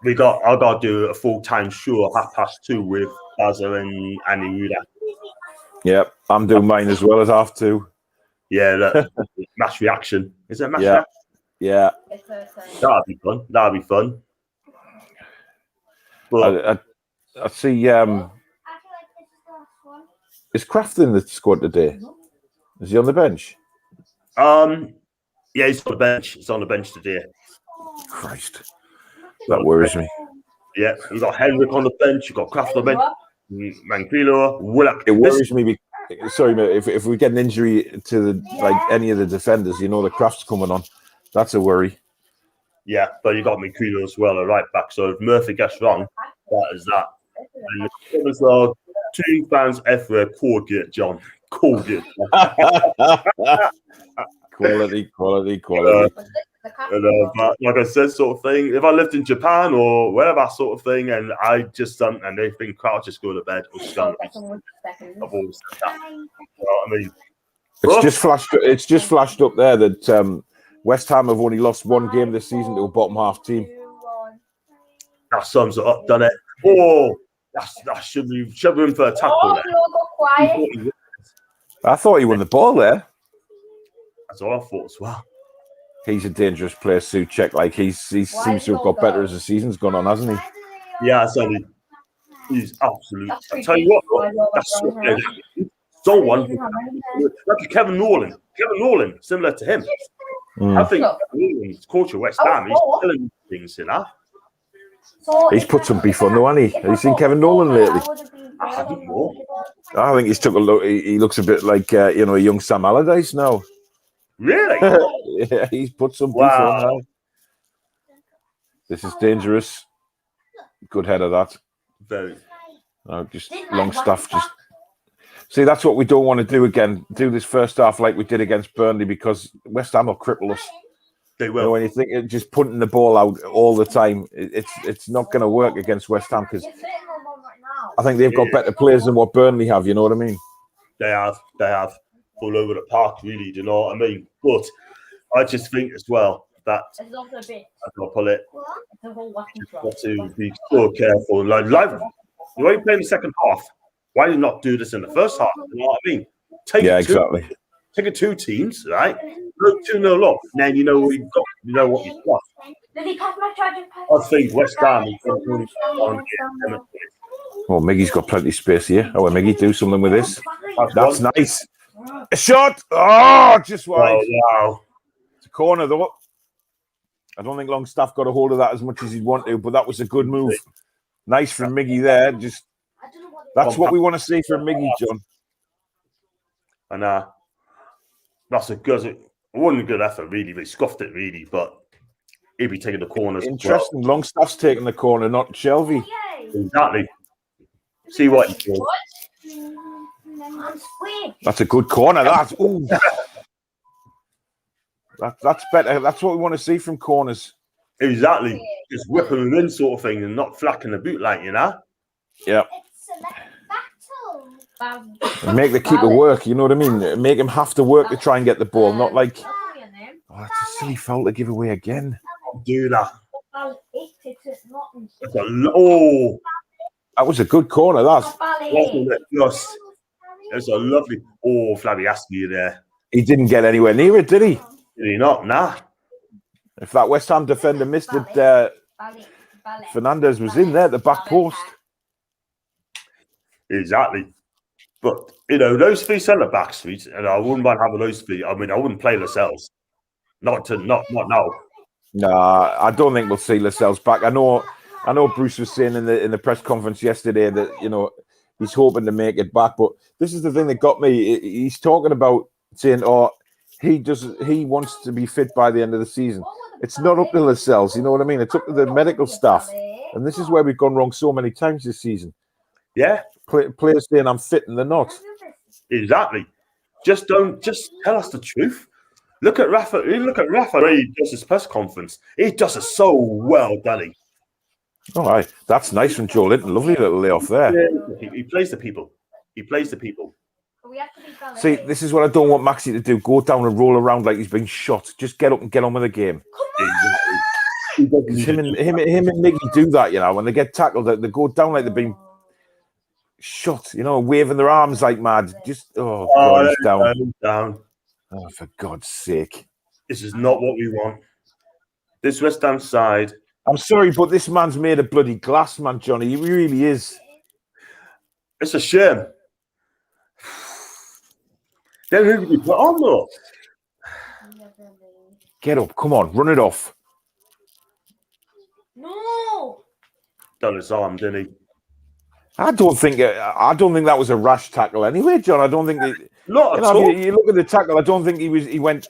I gotta do a full-time show 2:30 with Baza and Annie Ruda. Yep, I'm doing mine as well as 2:30. Yeah, match reaction. Is it a match reaction? Yeah. That'll be fun. But I see. Is Kraft in the squad today? Is he on the bench? Yeah, he's on the bench. He's on the bench today. Christ, that worries me. Yeah, you got Henrik on the bench. You got Kraft on the bench. Manquillo, Willock. It worries me. Sorry, mate. If we get an injury to any of the defenders, the Kraft's coming on. That's a worry. Yeah, but you got Manquillo as well, a right back. So if Murphy gets wrong, that is that. And the as well. 2 fans ever Colgate, John. Colgate. Quality. But like I said, sort of thing. If I lived in Japan or wherever, sort of thing, and I just and they think I'll just go to bed. I've always said that. You know what I mean? It's just flashed up there that West Ham have only lost 1 game this season to a bottom half team. That sums it up, doesn't it? Oh. That should be in for a tackle there. I thought he won the ball there. That's what I thought as well. He's a dangerous player, Souček. He seems to have got better as the season's gone on, hasn't he? Yeah, so he's absolute. I tell you what, that's so good. Someone like Kevin Nolan, similar to him. I think Kevin Nolan's coach of West Ham. He's telling things, He's put some beef on, though, hasn't he? Have you seen Kevin Nolan lately? I haven't know. I think he's took a look. He looks a bit like a young Sam Allardyce now. Really? Yeah, he's put some beef on now. This is dangerous. Good head of that. Very. Just long stuff. Just see, that's what we don't want to do again. Do this first half like we did against Burnley, because West Ham will cripple us. They You know, will. when you think of just punting the ball out all the time, it's not going to work against West Ham because You're sitting on one right now. I think they've got better players than what Burnley have. You know what I mean? They have all over the park, really. Do you know what I mean? But I just think as well that It's also a bit. I can pull it. It's a whole wacky Got to be so careful. Like, the way you play in the second half, why did you not do this in the first half? You know what I mean? Take it two teams, right? Go 2-0 up, and then you know what you've got. You know what you've got. Did he pass my charger? I think West Ham is going to Oh, Miggy's got plenty of space here. Oh, Miggy, do something with this. That's That's one. nice. A shot. Oh, just wide. Oh, wow. It's a corner, though. I don't think Longstaff got a hold of that as much as he'd want to, but that was a good move. Nice from Miggy there. Just that's what we want to see from Miggy, John. And that's it wasn't a good effort, really. They scuffed it, really, but he'd be taking the corners. Interesting. Well. Longstaff's taking the corner, not Shelby. Exactly. See what he does. That's a good corner. That's that's better. That's what we want to see from corners. Exactly. Just whipping them in, sort of thing, and not flacking the boot, like, you know. Yeah. And make the keeper work. You know what I mean? Make him have to work to try and get the ball. Not like, oh, it's a silly foul to give away again. Do that. That was a good corner. It's a lovely. Oh, Flabiaski there. He didn't get anywhere near it, did he? Did he not? Nah. If that West Ham defender missed it, Fernandez was in there at the back post. Exactly. But, you know, those three centre backs, and I wouldn't mind having those three. I mean, I wouldn't play Lascelles. Not now. Nah, I don't think we'll see Lascelles back. I know Bruce was saying in the press conference yesterday that, you know, he's hoping to make it back. But this is the thing that got me. He's talking about saying, he wants to be fit by the end of the season. It's not up to Lascelles, you know what I mean? It's up to the medical staff. And this is where we've gone wrong so many times this season. Yeah. Players saying I'm fit and they're not. Exactly. Just tell us the truth. Look at Rafa. When he does his press conference. He does it so well, doesn't he? All right. That's nice from Joe Linton. Lovely little layoff there. Yeah, he plays the people. See, this is what I don't want Maxi to do. Go down and roll around like he's been shot. Just get up and get on with the game. Him and Nicky do that, you know. When they get tackled, they go down like they've been shot, you know, waving their arms like mad. Just God, he's down. Oh, for God's sake! This is not what we want. This West Ham side. I'm sorry, but this man's made of bloody glass, man, Johnny. He really is. It's a shame. Then who did we put on though? Get up, come on, run it off. No. Done his arm, didn't he? I don't think that was a rash tackle anyway, John. I don't think not at all. You look at the tackle. I don't think he went.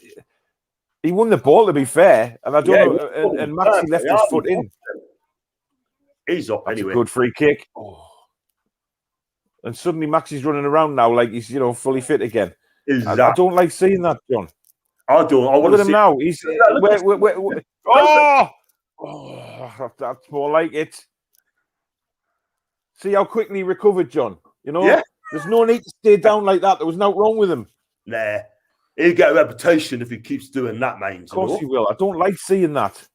He won the ball, to be fair, and I don't know. And Maxi left his foot in. He's up anyway. A good free kick. Oh. And suddenly Maxi's running around now like he's, you know, fully fit again. Exactly. I don't like seeing that, John. I don't. I want to see him now. He's that's more like it. See how quickly he recovered, John. You know, there's no need to stay down like that. There was nothing wrong with him. Nah, he'll get a reputation if he keeps doing that, mate. Of course he will. I don't like seeing that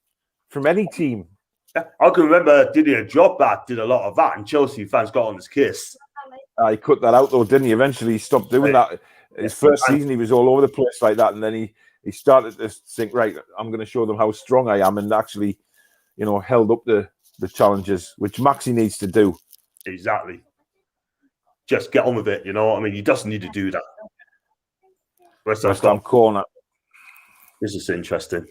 from any team. I can remember Didier Drogba did a lot of that, and Chelsea fans got on his kiss. He cut that out, though, didn't he? Eventually, he stopped doing that. His first season, he was all over the place like that, and then he started to think, right, I'm going to show them how strong I am, and actually, you know, held up the challenges, which Maxi needs to do. Exactly. Just get on with it, you know what I mean? He doesn't need to do that. West Ham corner. This is interesting.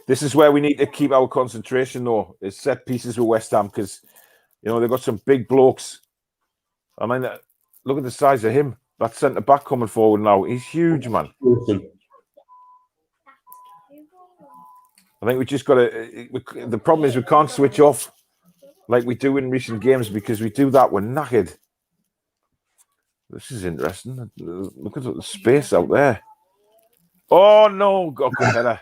This is where we need to keep our concentration, though, is set pieces with West Ham, because, you know, they've got some big blokes. I mean, look at the size of him. That centre back coming forward now. He's huge, man. I think we just got to. The problem is we can't switch off like we do in recent games, because we do that, we're knackered. This is interesting. Look at the space out there. Oh no, got good header.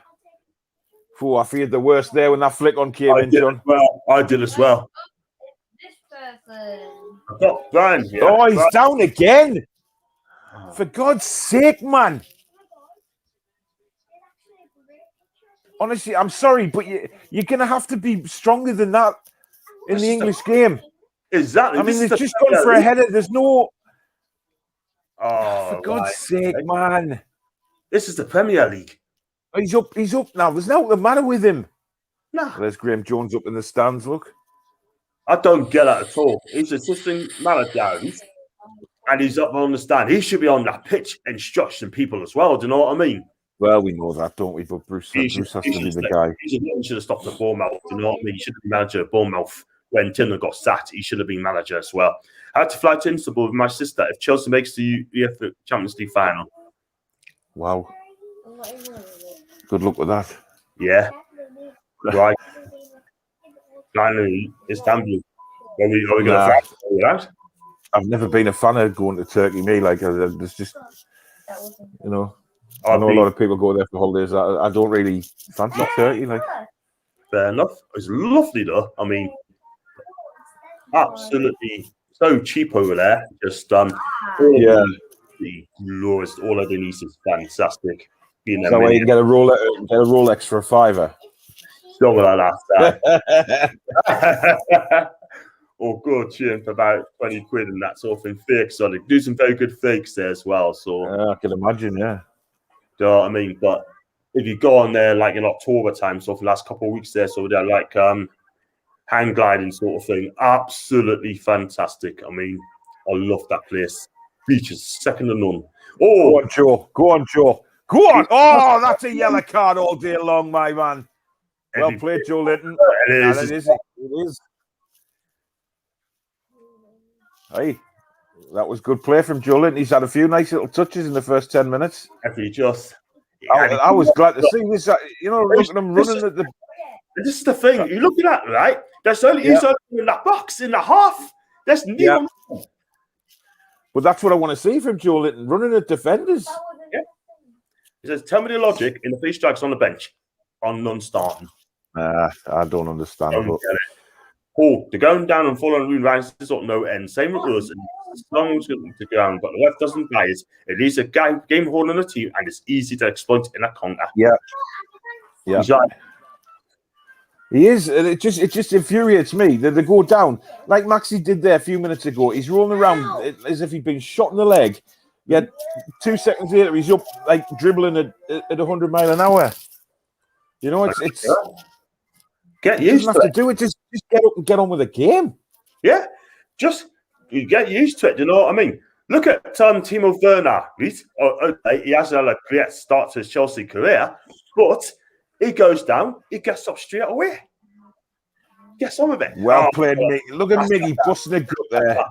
Oh, I feared the worst there when that flick on came in, John. I did as well. This person. I've got Brian here. Oh, he's down again. For God's sake, man. Honestly, I'm sorry, but you're going to have to be stronger than that in the English game. Exactly. I mean, they've just gone for a header. There's no... Oh, for God's sake, man. This is the Premier League. He's up now. There's nothing the matter with him. No. There's Graham Jones up in the stands, look. I don't get that at all. He's assistant manager, and he's up on the stand. He should be on that pitch instructing people as well. Do you know what I mean? Well, we know that, don't we? But Bruce has to be the guy. He should have stopped the Bournemouth. Do you know what I mean? He should have been manager of Bournemouth when Timber got sacked. He should have been manager as well. I had to fly to Istanbul with my sister if Chelsea makes the UEFA Champions League final. Wow. Good luck with that. Yeah. Right. Finally, Istanbul. Are we going to fly around? I've never been a fan of going to Turkey. Me, like, there's just, you know, I know a lot of people go there for holidays. I don't really fancy Turkey. Like, fair enough. It's lovely though. I mean, absolutely so cheap over there. Just the lowest. All of the needs is fantastic. So where you can get a Rolex for $5. Something like that. Or go cheering for about 20 quid and that sort of thing. Fake, so they do some very good fakes there as well. So I can imagine, yeah. Do you know what I mean? But if you go on there like in October time, so for the last couple of weeks there, so they're like hang gliding sort of thing. Absolutely fantastic. I mean, I love that place. Beaches, second to none. Oh, go on, Joe. Go on, Joe. Go on. Oh, that's a yellow card all day long, my man. Well played, Joe Linton. It is. It is. Hey, that was good play from Joe Linton. He's had a few nice little touches in the first 10 minutes. I was glad to see this. You know, look at him running at the... This is the thing. You're looking at, right? There's only he's only in that box in the half. There's no one. But that's what I want to see from Joe Linton, running at defenders. Yeah. He says, tell me the logic in the 3 strikes on the bench on non-starting. I don't understand. They're going down and following Roon Rises up no end. Same with us. And as long as we to go down, but the ref doesn't buy it. It is a game holding a team, and it's easy to exploit in a counter. Yeah. He's like, he is, and it just infuriates me that they go down like Maxi did there a few minutes ago. He's rolling around as if he'd been shot in the leg. Yet 2 seconds later, he's up like dribbling at 100 miles an hour. You know, it's get used to it. Do it. Just get up and get on with the game. Yeah, just you get used to it. You know what I mean? Look at Timo Werner. He has a great start to his Chelsea career, but he goes down, he gets up straight away. Gets on with it. Well played, Mick. Look at Miggy busting a gut there.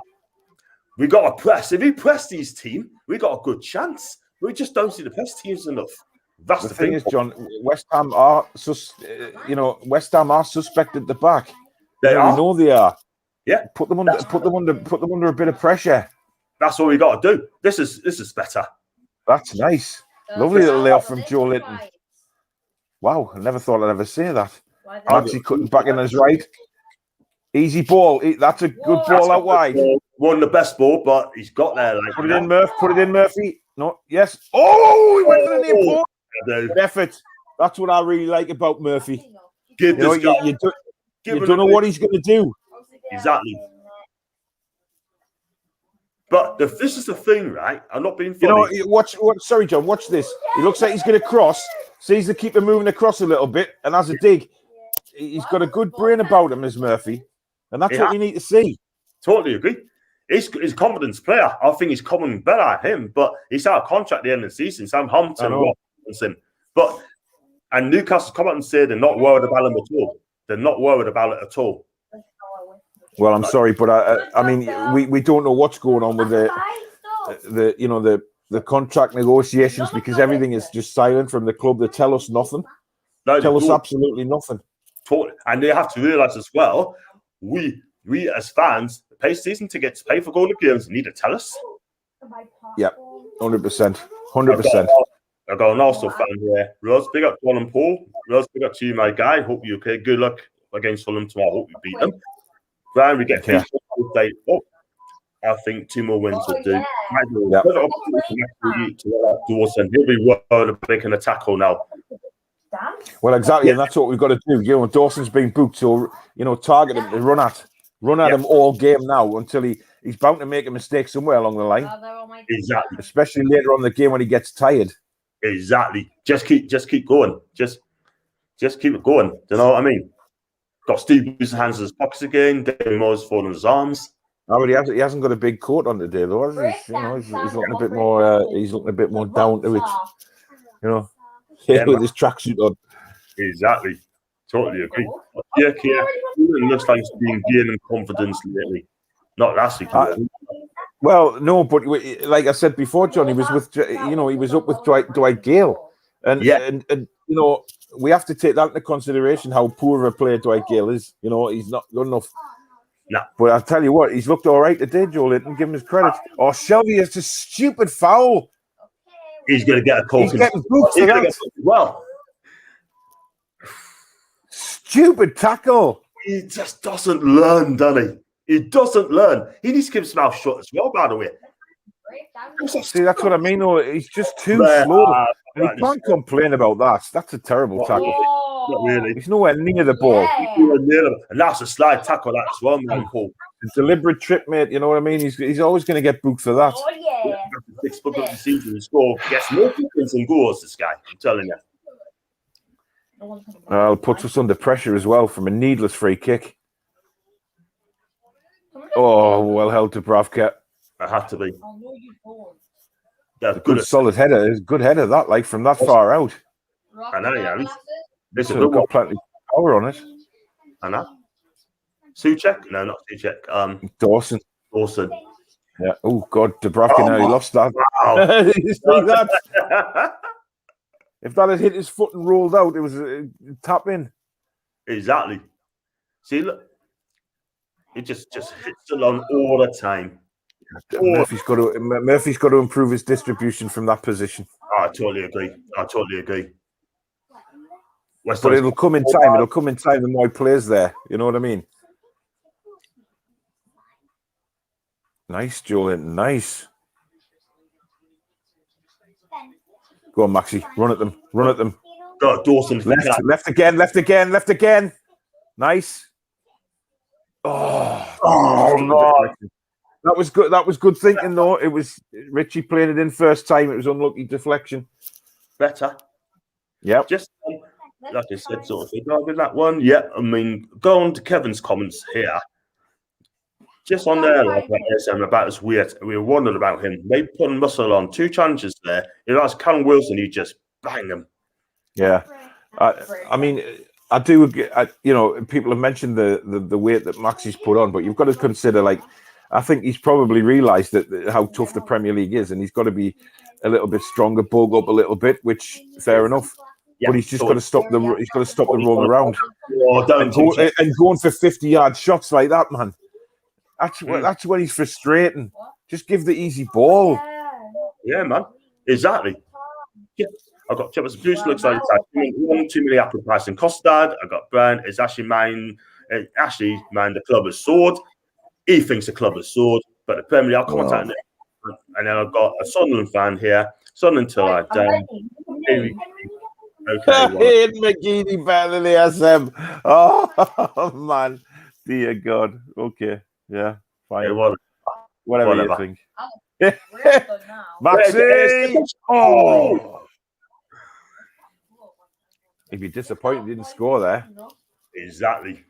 We got to press. If we press these teams, we got a good chance. We just don't see the press teams enough. That's the thing is, John. West Ham are suspect at the back. We know they are. Yeah, put them under a bit of pressure. That's what we got to do. This is better. That's nice. Lovely little layoff from Joe Linton. Wow, I never thought I'd ever say that. Maxi cutting back in his right. Easy ball. That's a good ball out wide. Won the best ball, but he's got there. Like, put it in, Murph. Put it in, Murphy. No, yes. Oh, he went for the near ball. Effort. That's what I really like about Murphy. You don't know what he's going to do. Exactly. But this is the thing, right? I'm not being funny. You know, watch. Sorry, John. Watch this. He looks like he's going to cross. Sees the keeper moving across a little bit, and has a dig. He's got a good brain about him, as Murphy, and that's what you need to see. Totally agree. He's a confidence player. I think he's coming better at him, but he's out of contract at the end of the season. Sam Hampton wants him. And Newcastle come out and say they're not worried about him at all. They're not worried about it at all. Well, I'm sorry, but I mean, we don't know what's going on with the contract negotiations because everything is just silent from the club. They tell us nothing. Tell us absolutely nothing. Totally. And they have to realise as well, we as fans pay season tickets, pay for golden games, need to tell us. Yeah, 100%. 100%. I got an Arsenal fan here. Ross, big up John and Paul. Ross, big up to you, my guy. Hope you're okay. Good luck against Fulham tomorrow. Hope you beat them. Brian, we get feedback. I think 2 more wins would do. Yeah. Dawson, he'll be worried about making a tackle now. Well, exactly, and that's what we've got to do. You know, Dawson's been booked, so target him to run at him all game now until he's bound to make a mistake somewhere along the line. Exactly, especially later on in the game when he gets tired. Exactly. Just keep going. Just keep it going. Do you know what I mean? Got Steve Bruce's hands in his pockets again. David Moore's falling in his arms. Oh, but he hasn't got a big coat on today, though. He's looking a bit more. He's looking a bit more down to it. With his tracksuit on. Exactly. Totally agree. Yeah, it looks like he's been gaining confidence lately. Not last week. Well, no, but like I said before, John, he was with he was up with Dwight Gale, and we have to take that into consideration how poor a player Dwight Gale is. He's not good enough. No. But I'll tell you what, he's looked all right today, Joe Linton. Give him his credit. Oh, Shelby is a stupid foul. He's going to get a call. He's getting booked for that. Well, stupid tackle. He just doesn't learn, does he? He doesn't learn. He needs to keep his mouth shut as well, by the way. See, that's what I mean. Though. He's just too slow. And he can't complain about that. That's a terrible tackle. Not really. He's nowhere near the ball. And that's a slide tackle, that as well, man, Paul. A deliberate trip, mate. You know what I mean? He's always going to get booked for that. Oh, yeah. Six book of the season, score gets more points than goals, this guy. I'm telling you. Puts us under pressure as well from a needless free kick. Oh, well held to Bravka. I had to be. Good solid header. It's a good header, that, like, from that far out. I know, yeah. This has got plenty of power on it. I know. Suchek? No, not Suchek. Dawson. Yeah. Oh, God. Dubravka now. He lost that. Wow. You see that? If that had hit his foot and rolled out, it was a tap in. Exactly. See, look. It just hits along all the time. Murphy's got to improve his distribution from that position. I totally agree. But it'll come in time. It'll come in time the more he plays there. You know what I mean? Nice, Julian. Nice. Go on, Maxie. Run at them. Go, Dawson. Left again. Nice. Oh no. That was good. That was good thinking, though. It was Richie playing it in first time. It was unlucky deflection. Better. Yep. Just like I said, sort of thing. With that one, yeah. I mean, go on to Kevin's comments here. Just on there, like about his weight, we were wondering about him. They put muscle on 2 challenges there. If that's Callum Wilson, you just bang him. Yeah, I mean, I do. People have mentioned the weight that Maxie's put on, but you've got to consider, like, I think he's probably realised that how tough the Premier League is, and he's got to be a little bit stronger, bulk up a little bit. Which fair enough. Yeah, but he's just got to stop the roll around and going for 50-yard shots like that, man. That's when he's frustrating. Just give the easy ball. Yeah, man. Exactly. Yeah. I've got Chipper's Bruce looks like it's 1 2 million apple price in Costard. I've got Brian. It's actually mine. The club is sword. He thinks the club is sword, but the Premier League, I'll comment on it. And then I've got a Sunderland fan here. Sunderland till I die. Okay. McGeady better than the SM. Oh, man. Dear God. Okay. Yeah. Fine. Yeah, whatever you think. Maxi! Oh! He'd be disappointed he didn't score there. Exactly.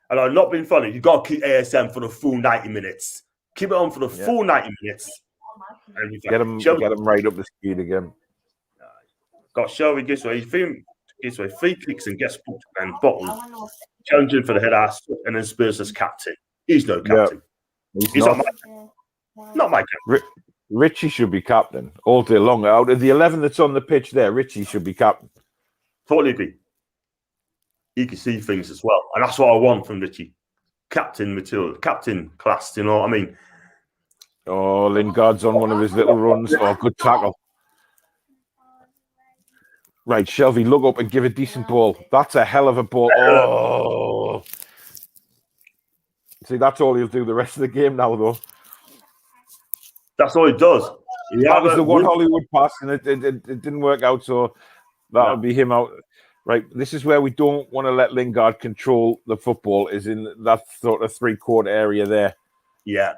And I've not been funny. You've got to keep ASM for the full 90 minutes. Keep it on for the full 90 minutes. And get him right up the speed again. Got Shelby gives away 3 kicks and gets booked and bottled. Challenging for the head ass and then Spurs as captain. He's no captain. He's not my captain. Richie should be captain all day long. Out of the 11 that's on the pitch there, Richie should be captain. Totally agree. He can see things as well. And that's what I want from Richie. Captain material, captain class, you know what I mean? Oh, Lingard's on one of his little runs. Oh, good tackle. Right, Shelby, look up and give a decent ball. That's a hell of a ball. Oh. See, that's all he'll do the rest of the game now, though. That's all he does. That was the one Hollywood pass, and it didn't work out, so that'll be him out. Right, this is where we don't want to let Lingard control the football, is in that sort of three-quarter area there. Yeah.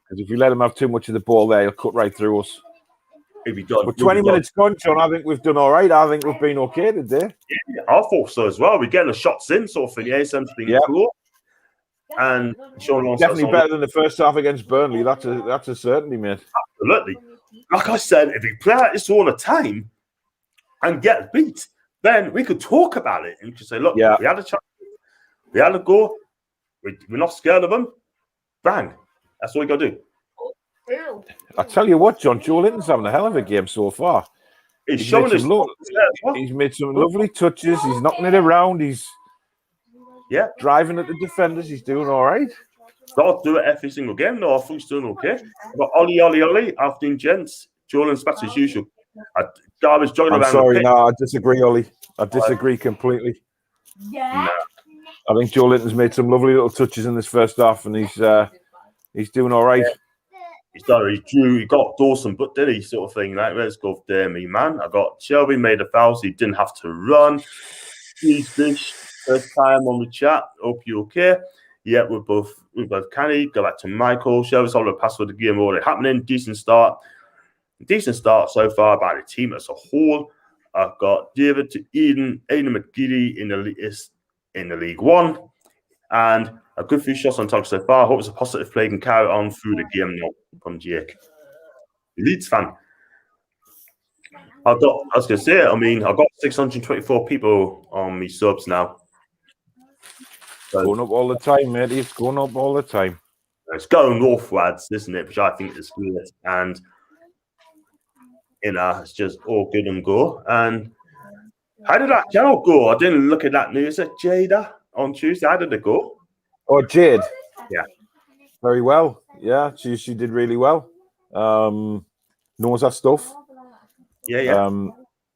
Because if you let him have too much of the ball there, he'll cut right through us. He'll be done. But 20 minutes gone, John. I think we've done all right. I think we've been okay today. Yeah, I thought so as well. We're getting the shots in, sort of thing. Yeah, something cool. And definitely better than the first half against Burnley. That's a certainty, mate. Absolutely. Like I said, if we play like this all the time and get beat, then we could talk about it and just say, look, we had a chance, we had a goal, we're not scared of them. Bang. That's all you got to do. I tell you what, John, Joe Linton's having a hell of a game so far. He's showing us. He's made some lovely touches. He's knocking it around. He's driving at the defenders. He's doing all right. Got to do it every single game. No, I think he's doing okay. But Ollie, after gents, Joe Linton's back as usual. I was jogging around. I'm sorry, no, I disagree, Ollie. I disagree completely. Yeah. I think Joe Linton's made some lovely little touches in this first half, and he's doing all right. He's done. He got Dawson, but did he sort of thing? Like, let's go there, me man. I got Shelby made a foul, so he didn't have to run. He's fish first time on the chat. Hope you okay. Yeah, we're both canny. Go back to Michael. Shelby's holding a pass for the game already happening. Decent start so far by the team as a whole. I've got David to Aidan McGiddy in the League One, and a good few shots on target so far. I hope it's a positive play can carry on through the game now from Jake. Leeds fan. I've got 624 people on me subs now. So, going up all the time, mate. It's going up all the time. It's going northwards, isn't it? Which I think is good. And it's just all good and go. And how did that channel go? I didn't look at that news at Jada on Tuesday. How did it go? Oh, Jade. Yeah. Very well. Yeah, she did really well. Knows her stuff. Yeah.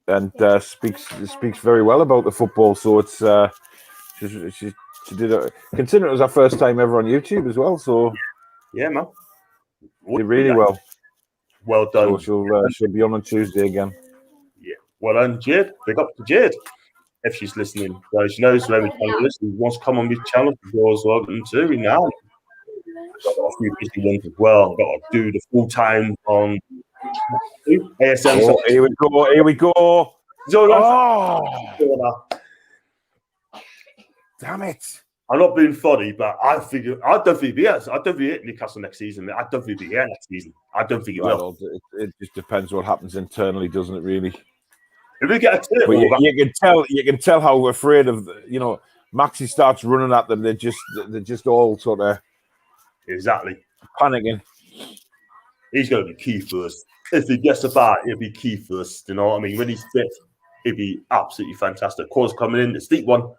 And speaks very well about the football. So it's she did it. Considering it was her first time ever on YouTube as well. So yeah, man. Did really well. Well done. So she'll be on Tuesday again. Yeah. Well done, Jade. Big up to Jade. If she's listening, so she knows every time you listen, wants to come on this channel, yours welcome to now. I've got a few busy ones as well. I've got to do the full time on ASM. Oh, here we go. Oh. Damn it. I'm not being funny, but I don't think it'll be at Newcastle next season. I don't think it'll be here next season. I don't think it will. It just depends what happens internally, doesn't it, really? If we get a tip, you can tell how afraid of Maxi starts running at them. They're just all sort of panicking. He's going to be key first. If he gets a bat, it'll be key first. You know what I mean? When he's fit, it'd be absolutely fantastic. Course coming in, the steep one.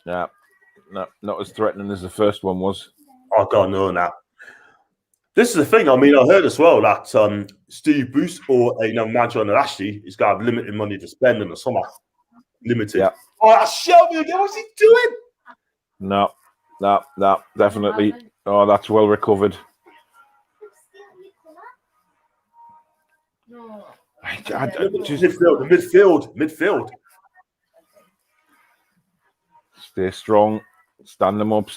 Yeah, no, not as threatening as the first one was. Oh God, no, now. This is the thing. I mean, I heard as well that Steve Bruce or manager on Ashley is going to have limited money to spend in the summer. Limited. Yeah. Oh, that's Shelby again. What's he doing? No, definitely. Oh, that's well recovered. Midfield. Stay strong. Stand them up.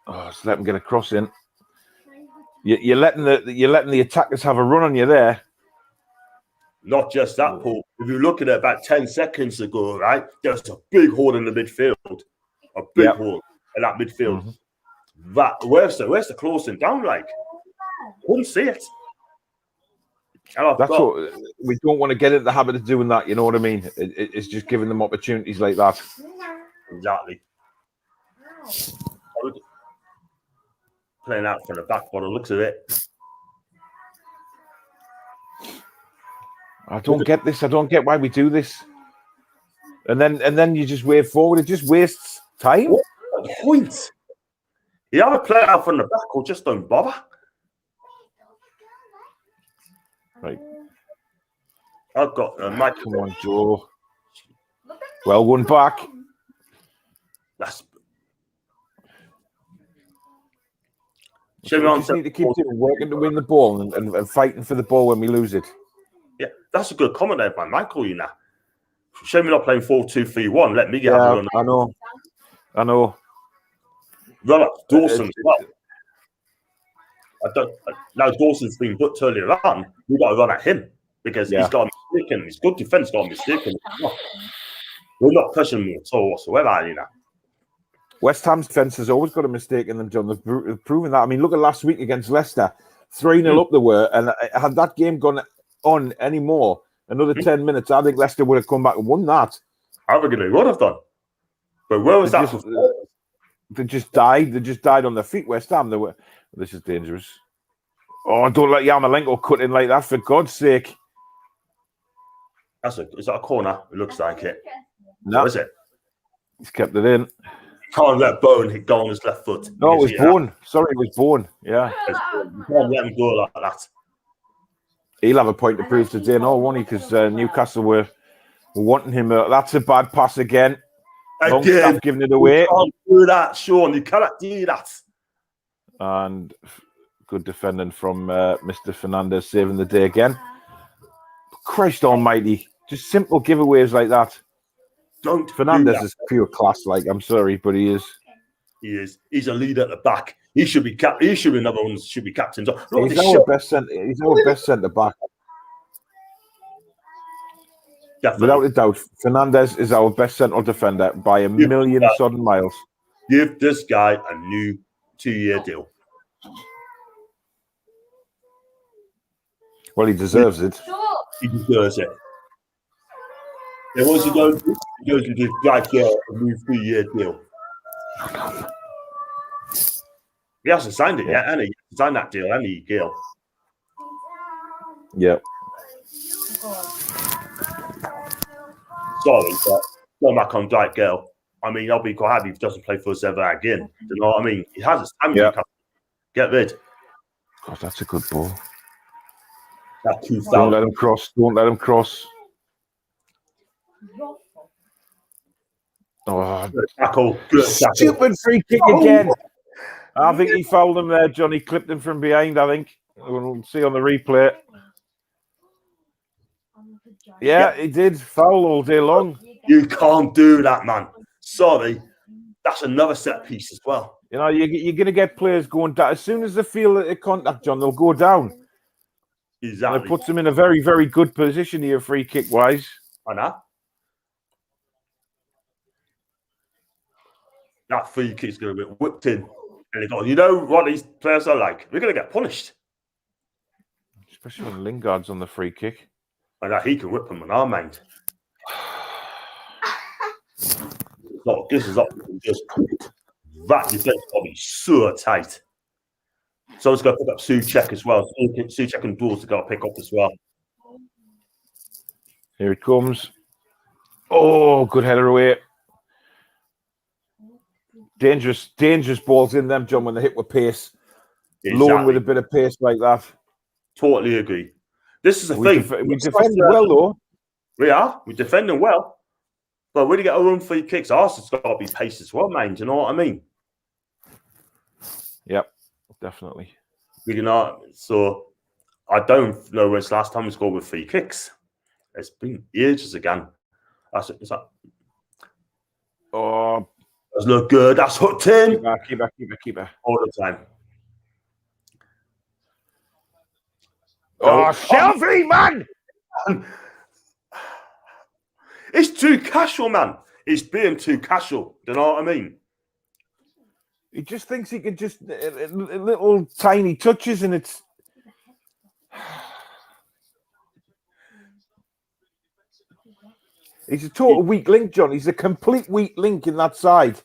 Oh, just let them get a cross in. You're letting the attackers have a run on you there. Not just that, Paul. If you look at it about 10 seconds ago, right, there's a big hole in the midfield. A big hole in that midfield. Mm-hmm. Where's the closing down like? Couldn't see it. That's what we don't want to get into the habit of doing that. You know what I mean? It's just giving them opportunities like that. Exactly. Playing out from the back by the looks of it. I don't get this. I don't get why we do this. And then you just wave forward. It just wastes time. What the point? You either play out from the back or just don't bother. Right. I've got Mike. Come on, Joe. Well, one back. That's So we just need to keep doing, working to win the ball and fighting for the ball when we lose it. Yeah, that's a good comment there by Michael, you know. Show me not playing 4-2-3-1. Let me have a run. I know. Run up Dawson as well. Now Dawson's been booked earlier on. We've got to run at him because he's got a mistake and his good defense got a mistake. We're not pushing him at all whatsoever, you know. West Ham's defence has always got a mistake in them, John. They've proven that. I mean, look at last week against Leicester. 3-0 up they were. And had that game gone on any more, another 10 minutes, I think Leicester would have come back and won that. I think they would have done. But where was that? They just died. They just died on their feet, West Ham. This is dangerous. Oh, don't let Yarmolenko cut in like that, for God's sake. Is that a corner? It looks like it. No. Is it? He's kept it in. Can't let Bowen go on his left foot. No, it was Bowen. Sorry, it was Bowen. Yeah. You can't let him go like that. He'll have a point to prove today, won't he? Because Newcastle were wanting him. That's a bad pass again. Longstaff giving it away. You can't do that, Sean. You cannot do that. And good defending from Mr. Fernandez, saving the day again. Christ almighty. Just simple giveaways like that. Fernandez is pure class, I'm sorry, but he is. He is. He's a leader at the back. He should be another one should be captain. He's our best centre back. Definitely. Without a doubt, Fernandez is our best central defender by a million sudden miles. Give this guy a new 2-year deal. Well, he deserves it. He deserves it. Yeah, what's he going to do? He goes to give Guy a new 3-year deal. He hasn't signed it yet, and he signed that deal, and he Gil. Yeah. Sorry, but going back on Dyke Gale. I mean, I'll be quite happy if he doesn't play for us ever again. You know what I mean? He has his time. Get rid. God, that's a good ball. Don't let him cross. Don't let him cross. Oh, tackle. Stupid free kick again. I think he fouled him there, Johnny. Clipped him from behind, I think. We'll see on the replay. Yeah, he did. Foul all day long. You can't do that, man. Sorry. That's another set piece as well. You know, you're going to get players going down. As soon as they feel a contact, John, they'll go down. Exactly. And it puts them in a very, very good position here, free kick-wise. I know. That free kick's going to get whipped in. And they go, you know what these players are like? We're going to get punished. Especially when Lingard's on the free kick. And that he can whip them in our mind. This is up. Just that defense will be so tight. So it's got to pick up Souček as well. Souček and Dawes got to pick up as well. Here it comes. Oh, good header away. Dangerous balls in them, John, when they hit with pace. Exactly. Loan with a bit of pace like that. Totally agree. This is a thing. We defend well, though. We are. We're defending well. But when you get our own free kicks, ours has got to be pace as well, man. Do you know what I mean? Yep, definitely. You know, so I don't know when it's the last time we scored with free kicks. It's been ages again. Oh, that's not good. That's hooked in. Keep her. All the time. Oh, Shelby, man! It's too casual, man. It's being too casual. Do you know what I mean? He just thinks he can just little tiny touches, and it's. He's a total weak link, John. He's a complete weak link in that side.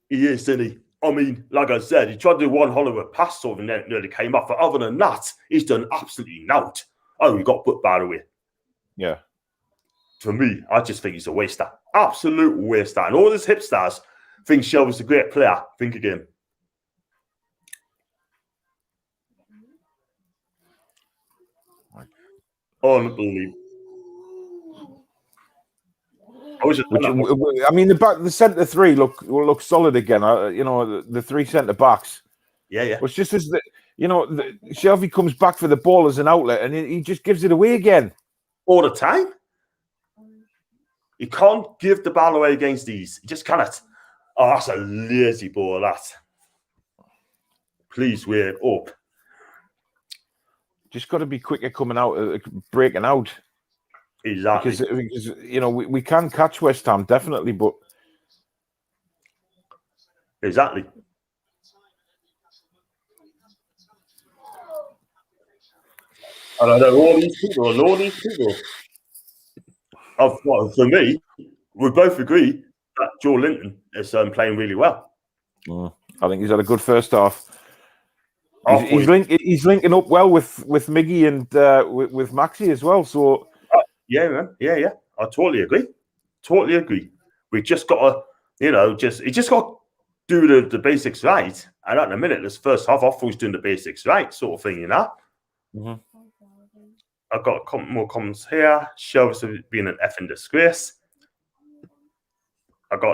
He is, isn't he? I mean, like I said, he tried to do one Hollywood pass sort of and then it nearly came off. But other than that, he's done absolutely naught. Oh, he got put by the way. Yeah. For me, I just think he's a waster. Absolute waster. And all these hipsters think Shelby's a great player. Think again. Unbelievable. I was just Which I mean, the centre three look solid again. The three centre backs. yeah. But it's just as Shelby comes back for the ball as an outlet, and he just gives it away again all the time. You can't give the ball away against these. You just cannot. Oh, that's a lazy ball. That. Please wear it up. Just got to be quicker coming out, breaking out. Exactly. Because we can catch West Ham definitely, but exactly. And I know all these people. For me, we both agree that Joe Linton is playing really well. I think he's had a good first half. He's linking up well with Miggy and with Maxi as well. So yeah, man, yeah. I totally agree. We just got to, just got to do the basics right. And at the minute, this first half, I thought he's doing the basics right, sort of thing, Mm-hmm. I've got a couple more comments here. Shelby's being an effing disgrace.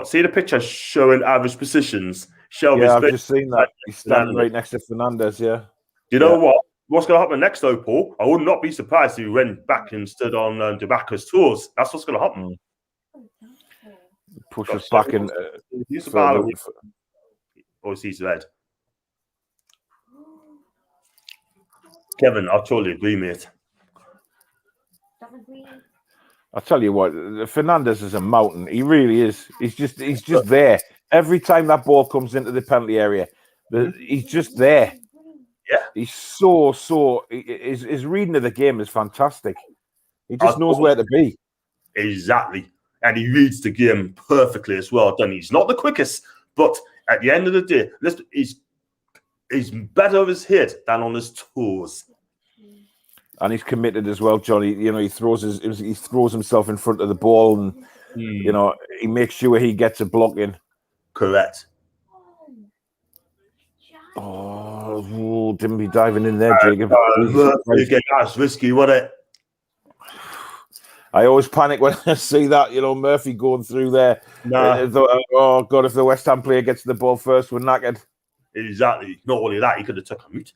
See the picture showing average positions. Shelby's I've just seen that. He's standing right next to Fernandez, yeah. You know what? What's going to happen next, though, Paul? I would not be surprised if he went back and stood on Dubaka's tours. That's what's going to happen. Push us back in. Or he's red. Kevin, I totally agree, mate. I'll tell you what, Fernandez is a mountain. He really is. He's just there. Every time that ball comes into the penalty area, he's just there. Yeah. He's his reading of the game is fantastic. He just knows where to be. Exactly. And he reads the game perfectly as well. He's not the quickest, but at the end of the day, he's better on his head than on his toes. And he's committed as well, Johnny. He throws himself in front of the ball, and he makes sure he gets a block in. Correct. Oh, didn't be diving in there, Jacob. That's risky, wasn't it? I always panic when I see that, Murphy going through there. Oh, God, if the West Ham player gets the ball first, we're knackered. Exactly. Not only that, he could have took a mute.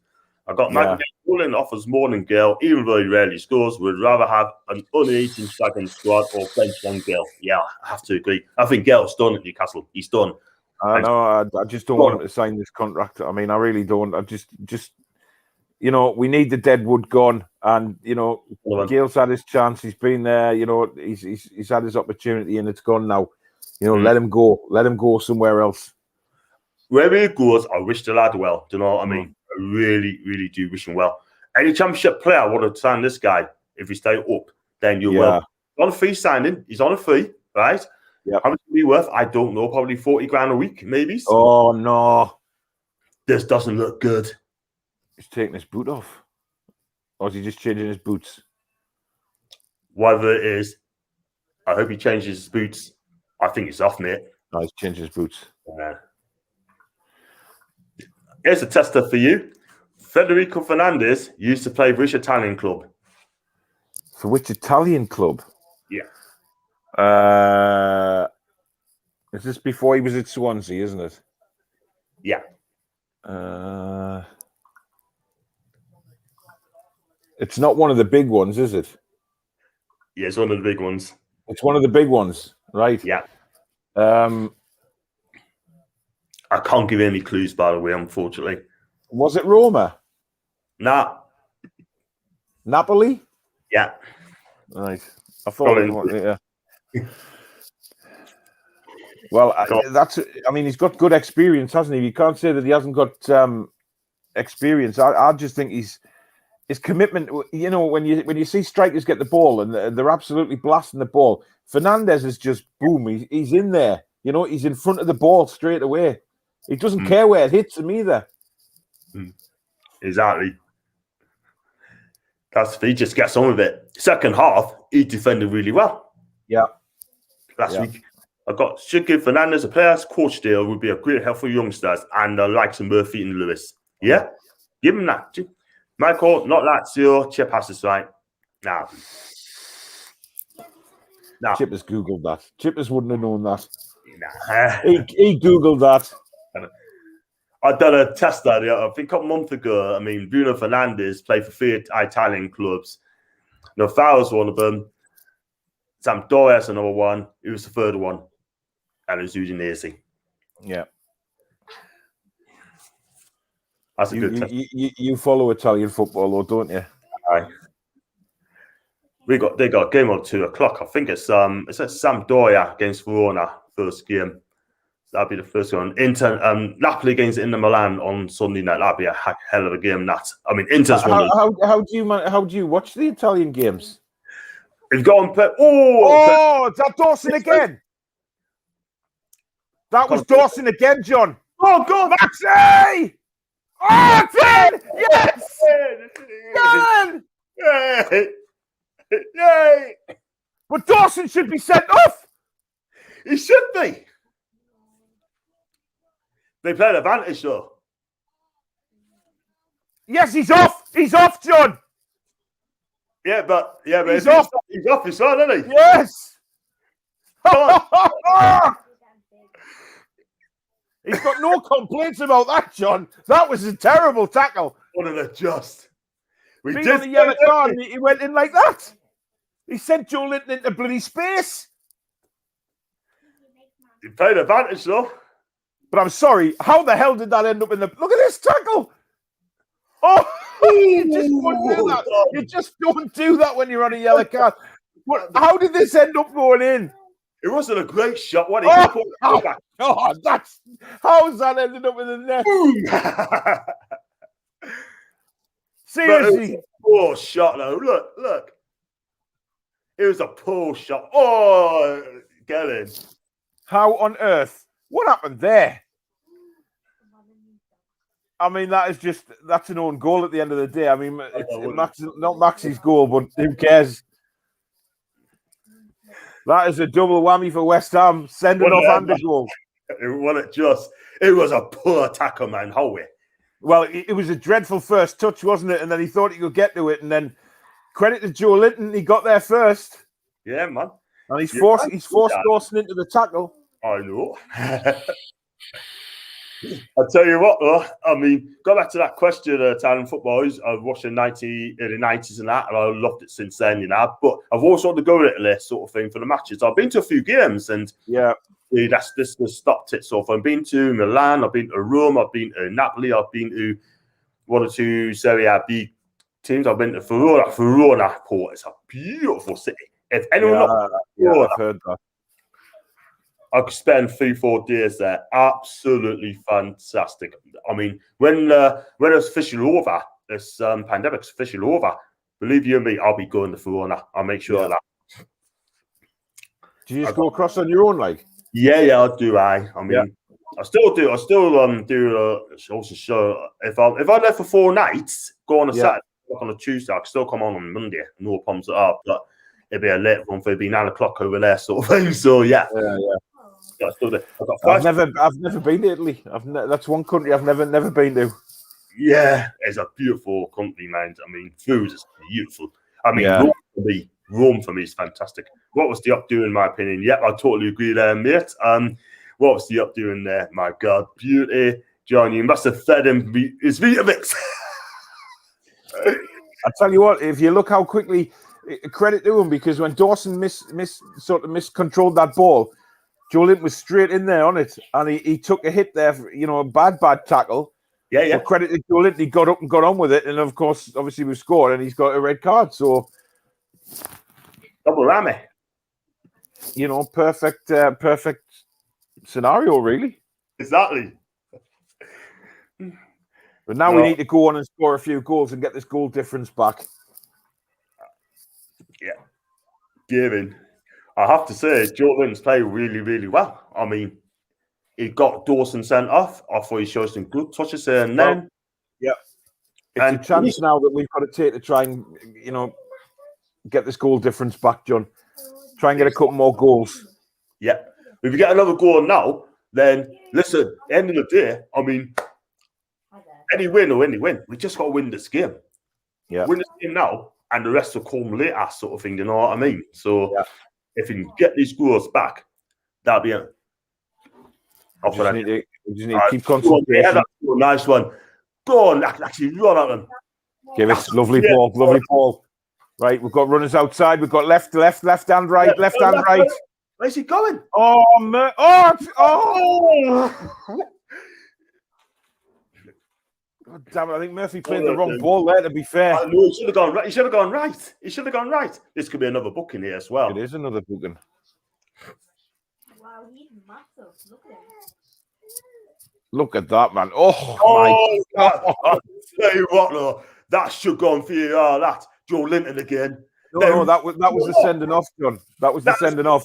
I got Maggie Bullen offers more than Gale, even though he rarely scores. Would rather have an under-18 second squad or bench than Gale. Yeah, I have to agree. I think Gale's done at Newcastle. He's done. I know. I just don't want him to sign this contract. I mean, I really don't. I just we need the Deadwood gone, and Gale's had his chance. He's been there. He's had his opportunity, and it's gone now. Let him go. Let him go somewhere else. Wherever he goes, I wish the lad well. Do you know what I mean? I really, really do wish him well. Any championship player would have signed this guy if he stayed up. Then you will. He's on a free signing. He's on a free, right? Yeah. How much is he worth? I don't know. Probably 40 grand a week, maybe. Oh no, this doesn't look good. He's taking his boot off, or is he just changing his boots? Whatever it is, I hope he changes his boots. I think it's off, mate. No, he's changed his boots. Here's a tester for you. Federico Fernandez used to play for which Italian club? For which Italian club? Yeah. Is this before he was at Swansea, isn't it? Yeah. It's not one of the big ones, is it? Yeah, it's one of the big ones. It's one of the big ones, right? Yeah. I can't give any clues, by the way, unfortunately. Was it Roma? Nah. Napoli? Yeah. Right. I thought it was, yeah. Well, he's got good experience, hasn't he? You can't say that he hasn't got experience. I just think his commitment, when you see strikers get the ball and they're absolutely blasting the ball, Fernandez is just boom, he's in there. He's in front of the ball straight away. He doesn't care where it hits him either. Exactly. He just gets on with it. Second half, he defended really well. Yeah. Last week. Should give Fernandez a player's coach deal would be a great help for youngsters and the likes of Murphy and Lewis. Yeah? Give him that. Michael, not Lazio. Chip has this right. Nah, Nah. Chippers Googled that. Chippers wouldn't have known that. Nah. He Googled that. I done a test study, I think a month ago. I mean, Bruno Fernandes played for 3 Italian clubs. Navarro's one of them. Sampdoria's another one. He was the third one. And it was Udinese. Yeah. That's a good test. You follow Italian football, though, don't you? Aye. They got a game on 2 o'clock. I think it's at Sampdoria against Verona, first game. That'll be the first one. Napoli against Inter Milan on Sunday night. That'll be a hell of a game. That I mean, Inter's how do you watch the Italian games? He's gone. Is that Dawson again? That was Dawson again, John. Oh God, Maxi! Oh, 10! Yes! 10! Yay! Yay! But Dawson should be sent off. He should be. They played advantage though. Yes, he's off. He's off, John. Yeah, but he's off. He's off his side, isn't he? Yes. He's got no complaints about that, John. That was a terrible tackle. What an adjust. We Being did on the yellow card, he went in like that. He sent Joe Linton into bloody space. He played advantage though. But I'm sorry, how the hell did that end up in the... Look at this tackle! Oh, you just don't do that. You just don't do that when you're on a yellow card. How did this end up going in? It wasn't a great shot. What? God, that's... How's that ended up in the net? Seriously. Poor shot though. Look. It was a poor shot. Oh, get in. How on earth? What happened there? I mean, that's an own goal at the end of the day. I mean, it's not Maxi's goal, but who cares? That is a double whammy for West Ham, sending off and a goal. It was a poor tackle, man. Howie. Well, it was a dreadful first touch, wasn't it? And then he thought he could get to it, and then credit to Joe Linton, he got there first. Yeah, man. And he's forced Dawson into the tackle. I know. I'll tell you what, though. I mean, go back to that question, Italian football. I was watching the 90s and that, and I loved it since then, you know. But I've also had to go to Italy sort of thing for the matches. I've been to a few games, and this stopped it. So I've been to Milan, I've been to Rome, I've been to Napoli, I've been to 1 or 2 Serie A B teams. I've been to Verona. Verona Port. It's a beautiful city. If anyone I've heard that. I could spend 3-4 days there. Absolutely fantastic. I mean, when it's officially over, this pandemic's officially over, believe you me, I'll be going to Verona. I'll make sure of that. Do you just go across on your own, like? Yeah, I'll do. I mean, I still do. I still do also show if I'm there for 4 nighs, go on a Saturday, on a Tuesday, I can still come on Monday. No problems at all. But it'd be a late one for it'd be 9 o'clock over there, sort of thing. So yeah. I've never been to Italy. That's one country I've never been to. Yeah, it's a beautiful country, man. I mean, food is beautiful. I mean, Rome for me is fantastic. What was the updo in my opinion? Yep, I totally agree there, mate. What was the updo in there? My God, beauty. John, you must have fed him his Vitamix. I tell you what, if you look how quickly, credit to him, because when Dawson miscontrolled that ball, Joe Linton was straight in there on it, and he took a hit there, a bad tackle. Yeah. But credit to Joe Linton, he got up and got on with it, and of course, obviously, we've scored, and he's got a red card. So, double whammy. Perfect scenario, really. Exactly. But now we need to go on and score a few goals and get this goal difference back. Yeah. Gavin. I have to say, Joe Linton's played really, really well. I mean, he got Dawson sent off. I thought he showed some good touches there and then. It's a chance now that we've got to take to try and, get this goal difference back, John. Try and get a couple more goals. Yeah. If you get another goal now, then listen, at the end of the day, I mean, any win or any win, we just got to win this game. Yeah. Win this game now, and the rest will come later, sort of thing. You know what I mean? So, if he can get these scores back, that'll be it. We just need to keep concentration. Yeah, that's a nice one. Go on, actually run at them. Give it. Lovely ball. Right, we've got runners outside. We've got left and right, left and right. Where's he going? Oh. God damn it! I think Murphy played the wrong ball there. To be fair, No, he should have gone right. He should have gone right. This could be another booking here as well. It is another booking. Wow, he's massive. Look at him. Look at that, man. Oh my God. Tell you what, though, that should go on for you. Oh, that Joe Linton again. No, that was the sending off, John. That was the sending off.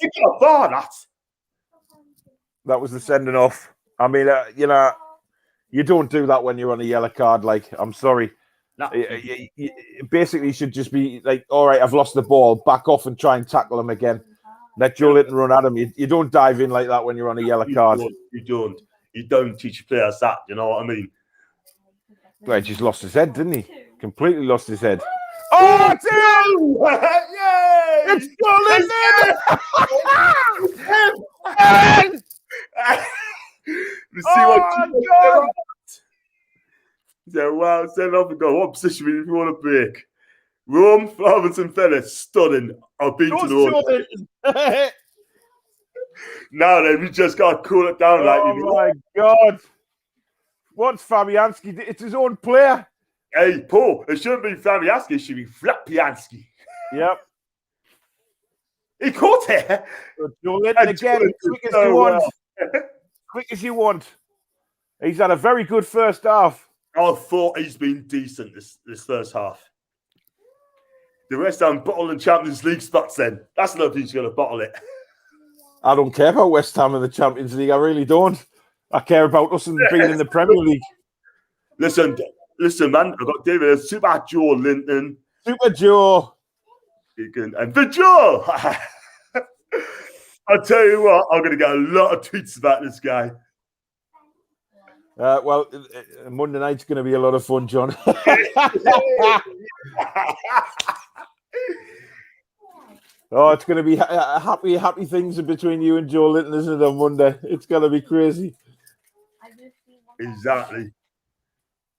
That was the sending off. I mean, you don't do that when you're on a yellow card. Like, I'm sorry. No. Basically, you should just be like, all right, I've lost the ball. Back off and try and tackle him again. Let Joe Linton run at him. You don't dive in like that when you're on a yellow card. You don't teach players that. You know what I mean? Well, he just lost his head, didn't he? Completely lost his head. Oh, two! Yay! It's Joe Linton! You see what? So, wow, send off and go. What position if you want to break? Rome, Florence, and Venice, stunning. I've been to the order. Now then, we just got to cool it down. My God. What's Fabianski? It's his own player. Hey, Paul, it shouldn't be Fabianski, it should be Flapianski. Yep. He caught it. Joe Linton again, quick as you want. Quick as you want. He's had a very good first half. I thought he's been decent this first half. The West Ham bottle and Champions League spots then. That's not who's going to bottle it. I don't care about West Ham in the Champions League. I really don't. I care about us and being in the Premier League. Listen, man. I've got David, Super Joe Linton. Super Joe. And for Joe. I'll tell you what, I'm going to get a lot of tweets about this guy. Well, Monday night's going to be a lot of fun, John. Oh, it's going to be happy things between you and Joe Linton, isn't it, on Monday? It's going to be crazy. Exactly.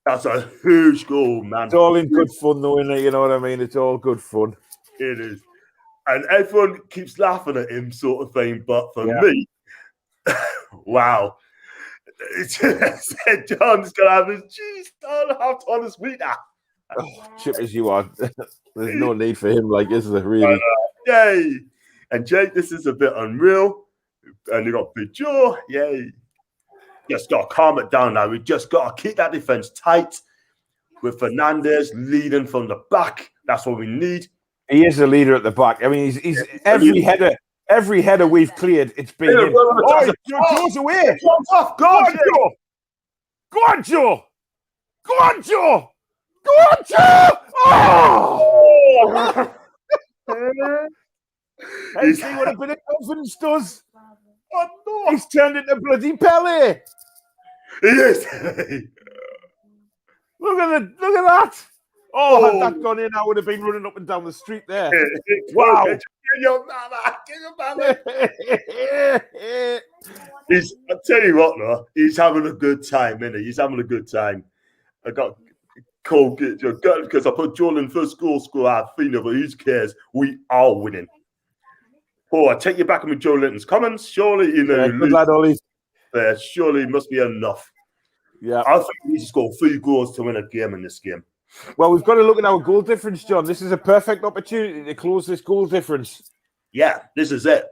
That's a huge goal, man. It's all in good fun, though, isn't it? You know what I mean? It's all good fun. It is. And everyone keeps laughing at him, sort of thing. But for me, wow. John's going to have his cheese on his wheater. Chip as you are. There's no need for him, like, is there, really? Yay. And Jake, this is a bit unreal. And you got Big Joe. Yay. Just got to calm it down now. We just got to keep that defense tight with Fernandez leading from the back. That's what we need. He is a leader at the back. I mean, he's every header we've cleared, it's been in. Oh, Joe's away. Go on, Joe. Go on, Joe. Go on, Joe. Go on, Joe. Oh! Hey, see what a bit of confidence does. Oh, no. He's turned into bloody Pele. He is. Look at that. Oh, had that gone in, I would have been running up and down the street there. Wow. I'll tell you what, though, he's having a good time, isn't he? He's having a good time. I got cold because I put Joel in first goal scorer, but who cares? We are winning. Oh, I take you back with Joe Linton's comments. Surely, good lad, Ollie. There surely must be enough. Yeah. I think we need to score 3 goals to win a game in this game. Well, we've got to look at our goal difference, John. This is a perfect opportunity to close this goal difference. Yeah, this is it.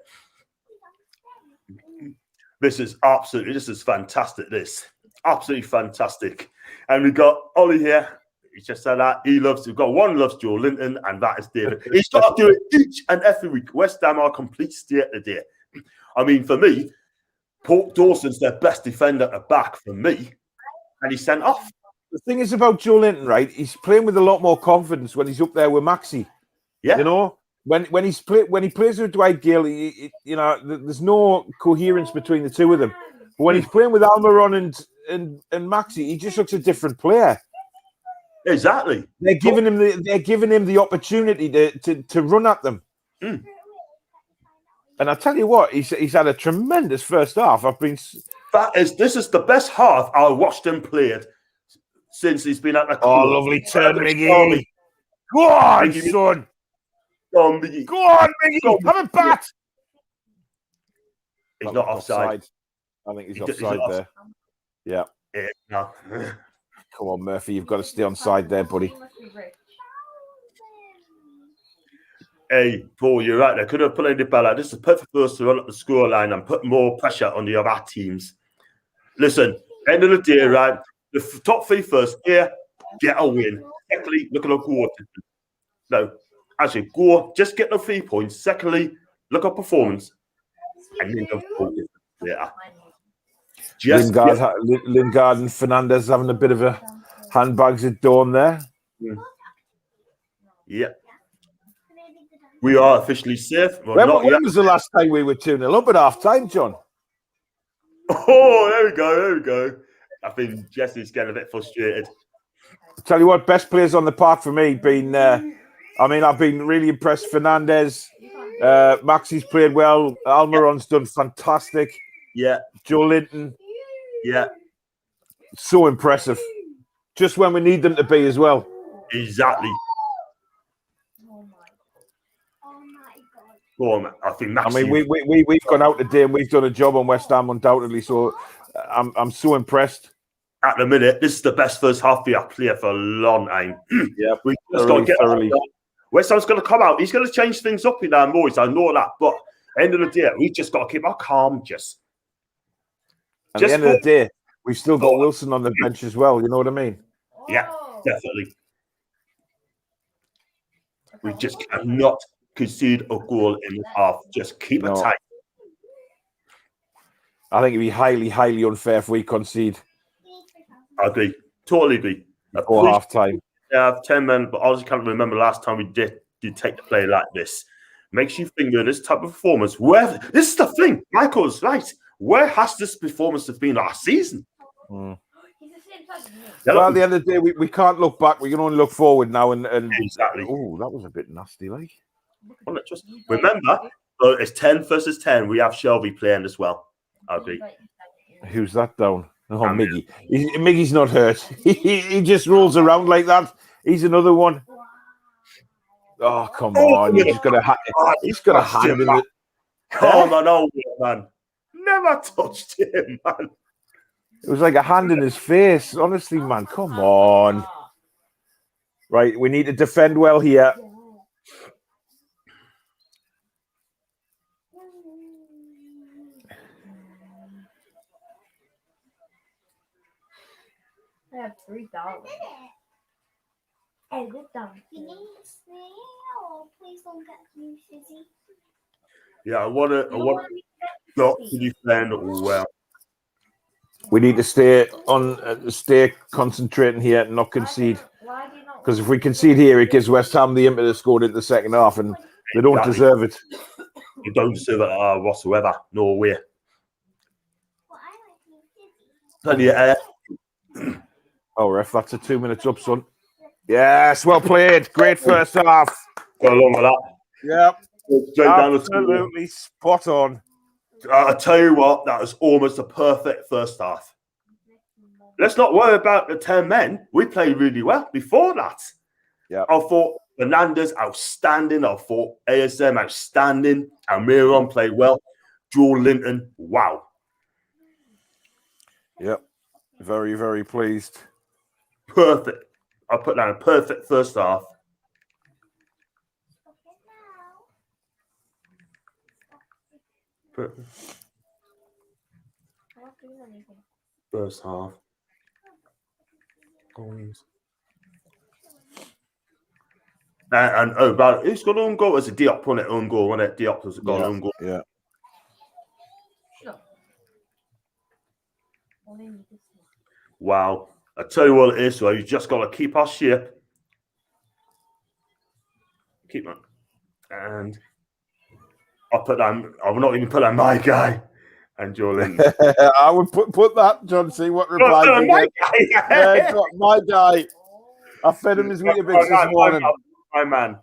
This is fantastic. This absolutely fantastic. And we got Ollie here. He just said that we've got one loves Joe Linton, and that is David. He's got to do it each and every week. West Ham are complete state today. I mean, for me, Paul Dawson's their best defender at the back for me, and he's sent off. The thing is about Joe Linton, right? He's playing with a lot more confidence when he's up there with Maxi. Yeah, you know, when he plays with Dwight Gale, there's no coherence between the two of them. But when he's playing with Almiron and Maxi, he just looks a different player. Exactly. They're giving him the opportunity to run at them. And I tell you what, he's had a tremendous first half. This is the best half I watched him played since he's been at the club. Oh, lovely turn, Miggy. Go on, Miggy, son. Go on, Miggy. Go on, Miggy. Go on, Have a bat. He's not offside. I think he's He's offside not there. Yeah. No. Come on, Murphy. You've got to stay on side there, buddy. Hey, Paul, you're right. They could have played it better. This is the perfect first to run up the scoreline and put more pressure on the other teams. Listen, end of the day, right? The top three first, here, get a win. Secondly, look at the goal. No, actually, go, just get the 3 points. Secondly, look at performance. And then go forward later. Lingard and Fernandez having a bit of a handbags at dawn there. Yeah. We are officially safe. When was the last time we were 2-0 up at half time, John? Oh, there we go. I think Jesse's getting a bit frustrated. I'll tell you what, best players on the park for me been. I've been really impressed. Fernandez, Maxi's played well. Almiron's done fantastic. Yeah. Joe Linton. Yeah. So impressive. Just when we need them to be as well. Exactly. I think Maxi. We've gone out today and we've done a job on West Ham undoubtedly. So I'm so impressed. At the minute, this is the best first half we have played for a long time. Yeah, we just got to get thoroughly. West Ham's going to come out. He's going to change things up in our boys. I know that, but at the end of the day, we just got to keep our calm. At the end of the day, we've still got Wilson on the bench as well. You know what I mean? Yeah, definitely. We just cannot concede a goal in the half. Just keep it tight. I think it'd be highly, highly unfair if we concede. I agree. Totally agree. Before half time. Yeah, I have 10 men, but I just can't remember last time we did take the play like this. Makes you think of this type of performance. This is the thing. Michael's right. Where has this performance been last season? Well, at the end of the day, we can't look back. We can only look forward now. And exactly. Oh, that was a bit nasty, like. Just remember, it's 10 versus 10. We have Shelby playing as well. I agree. Who's that down? Oh, Miggy. Miggy's not hurt. He just rolls around like that. He's another one. Oh, come on. He's got a hand in it. Come on, old man. Never touched him, man. It was like a hand in his face. Honestly, man. Come on. Right. We need to defend well here. I have $3. Please don't get you, Shizzy. Yeah, I want to defend well. We need to stay concentrating here and not concede. Because if we concede here, it gives West Ham the impetus scored in the second half, and they don't deserve it. They don't deserve it whatsoever. No way. Oh, ref, that's a 2 minutes up, son. Yes, well played. Great first half. Go along with that. Yep. Absolutely spot on. I tell you what, that was almost a perfect first half. Let's not worry about the 10 men. We played really well before that. Yeah. I thought Fernandez outstanding. I thought ASM outstanding. Almiron played well. Joe Linton, wow. Yep. Very, very pleased. Perfect. I put down a perfect first half. First half. But who's got own goal? It was a Diop on it, own goal, wasn't it? Diop was got own goal. Yeah. Wow. I tell you what it is, so you just got to keep our ship. Keep on. And I will not even put on my guy and Jolene. I would put that, John. See what reply you get. My guy. I fed him his Weetabix this morning. My man.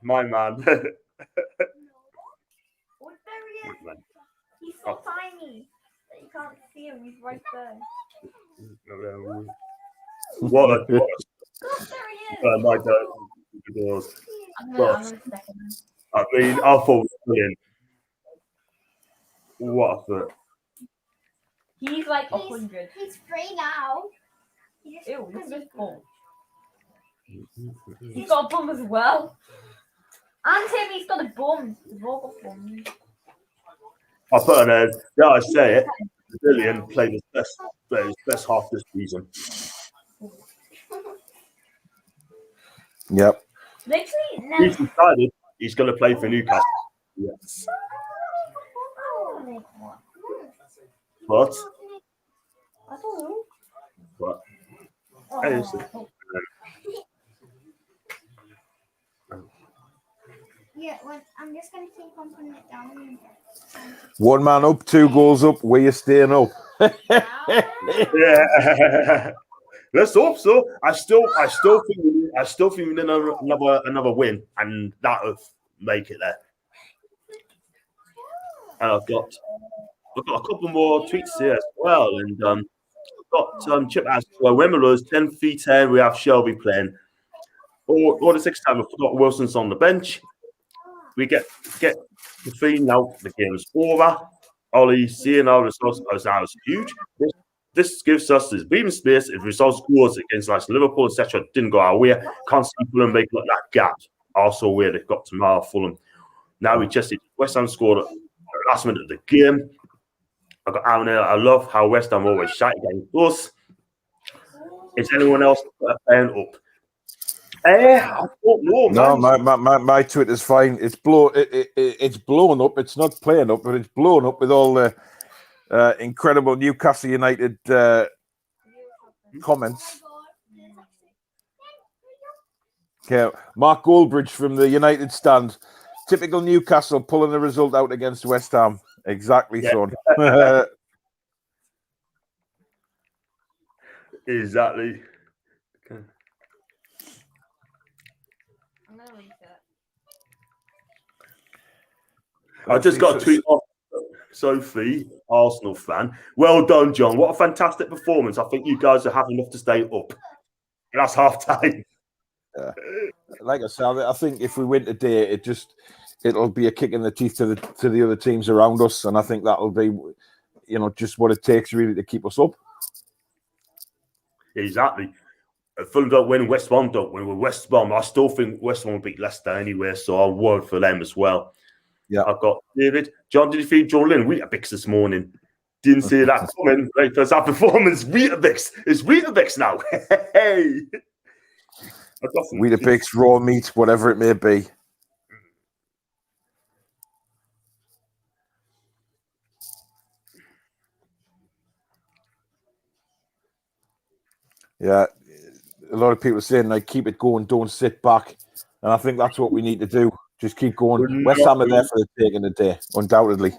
so tiny that you can't see him. He's right there. What a Look, there he is. my God. I'm Well, gonna second him. I mean, I thought brilliant. What a foot. He's like 100. He's free now. He just- Ew, look at his bum. Mm-hmm. He's got a bum as well. And Timmy's got a bum. They've all got bums. I put on there, yeah, I say it. Brilliant played his best half this season. Yep. Literally, He's decided he's going to play for Newcastle. Yes. But, I don't know. but Oh. hey, listen. Yeah, well, I'm just gonna keep on putting it down. One man up, 2 goals up. We are staying up. Yeah. Let's hope so. I still think we need another win, and that'll make it there. And I've got a couple more tweets here as well, and I've got Chip asks, well, Wimmerlow's 10 feet 10. We have Shelby playing. Or the 6th time, I forgot Wilson's on the bench. We get the 3 now. The game's over. Ollie seeing our results as huge. This gives us this breathing space. If results scores against like Liverpool, etc., didn't go our way, can't see Fulham make like that gap. Also, where they've got tomorrow, Fulham. Now we just West Ham scored at the last minute of the game. I got Aaron here. I love how West Ham always shite against us. Is anyone else playing up? I don't know, No, man. my Twitter's fine. It's it's blown up. It's not playing up, but it's blown up with all the incredible Newcastle United comments. Okay, Mark Goldbridge from the United stand. Typical Newcastle pulling the result out against West Ham. Exactly, Yeah. son. Exactly. Okay. I'm gonna reset. I just got a tweet off Sophie, Arsenal fan. Well done, John. What a fantastic performance. I think you guys are having enough to stay up. That's half time. Like I said, I think if we win today, it'll be a kick in the teeth to the other teams around us, and I think that'll be, just what it takes really to keep us up. Exactly. Fulham don't win, West Brom don't win. With West Brom, I still think West Brom will beat Leicester anyway, so I'll worry for them as well. Yeah. I've got David. John, did you feed Joe Lynn Weetabix this morning? Didn't see that coming. Right, first half performance, Weetabix. It's Weetabix now. Hey. Weetabix, raw meat, whatever it may be. Yeah, a lot of people saying like keep it going, don't sit back, and I think that's what we need to do. Just keep going. West Ham are there for the taking today, undoubtedly.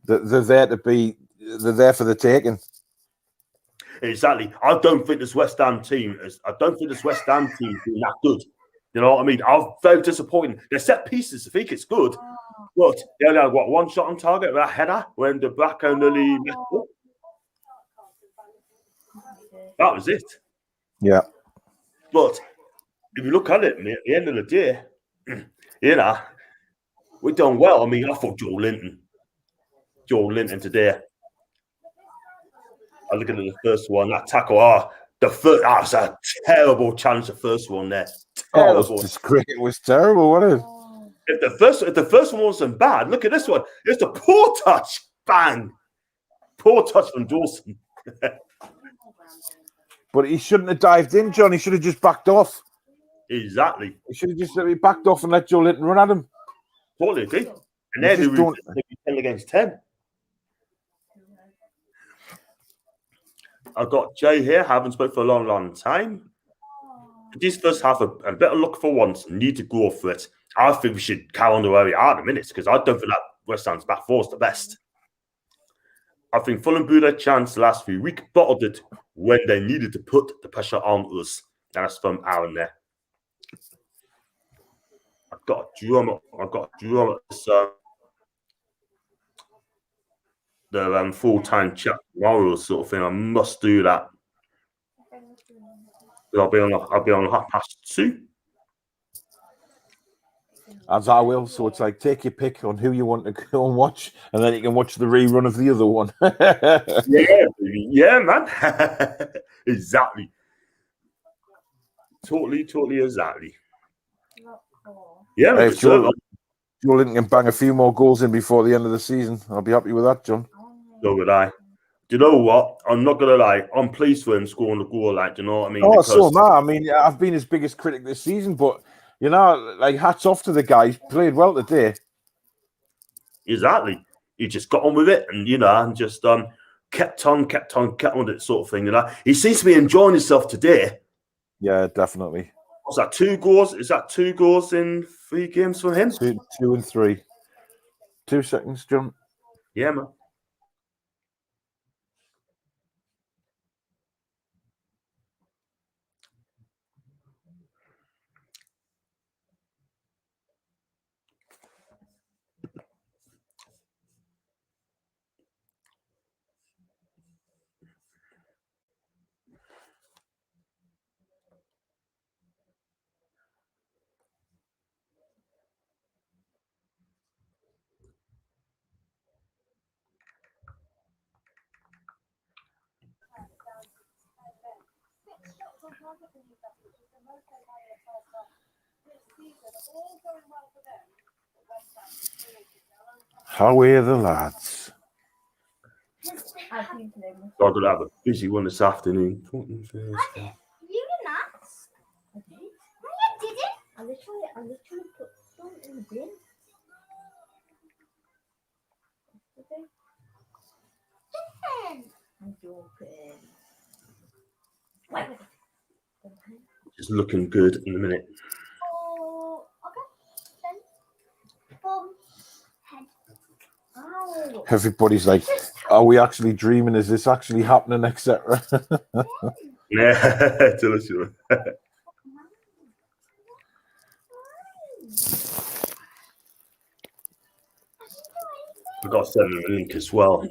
They're there to be. They're there for the taking. Exactly. I don't think this West Ham team is being that good. You know what I mean? I'm very disappointed. Their set pieces, I think it's good, but they only had one shot on target with a header when the back only messed up. That was it. Yeah. But if you look at it, at the end of the day, we've done well. I mean, I thought Joe Linton today. I look at the first one, that tackle. That was a terrible challenge. The first one there, terrible. It was terrible, wasn't it? If the first one wasn't bad, look at this one. It's a poor touch, bang, poor touch from Dawson. But he shouldn't have dived in, John. He should have just backed off. Exactly. He should have just backed off and let Joe Linton run at him. Totally agree. And then they were 10 against 10. I've got Jay here. Haven't spoken for a long, long time. This first half, a bit of luck for once. Need to go for it. I think we should carry on the way we are in a minute because I don't think that West Ham's back four is the best. I think Fulham blew their chance the last few weeks, bottled it when they needed to put the pressure on us. And that's from Aaron there. I've got a drum. So the full-time chat tomorrow, sort of thing. I must do that. I'll be on 2:30. As I will. So it's like take your pick on who you want to go and watch, and then you can watch the rerun of the other one. Yeah, baby. Yeah, man. Exactly. Totally, exactly. Yeah, Hey, but so, Joe Linton can bang a few more goals in before the end of the season. I'll be happy with that, John. so would I. Do you know what? I'm not gonna lie. I'm pleased for him scoring the goal. Like, do you know what I mean? Oh, Because so am I. I mean, I've been his biggest critic this season, but you know, like hats off to the guy. He's played well today. exactly, he just got on with it, and and just kept on with it, sort of thing. He seems to be enjoying himself today. Yeah, definitely. What's that? 2 goals? Is that 2 goals in 3 games for him? 2 and 3. 2 seconds, John. Yeah, man. How are the lads? I'm gonna have a busy one this afternoon. You did not. No, you didn't. I literally put some in the bin. I'm joking. Just looking good in a minute. Oh, okay. Then, boom, head. Ow. Everybody's like, are we actually dreaming? Is this actually happening, etc.? Yeah, delicious. I've got to send them a link as well.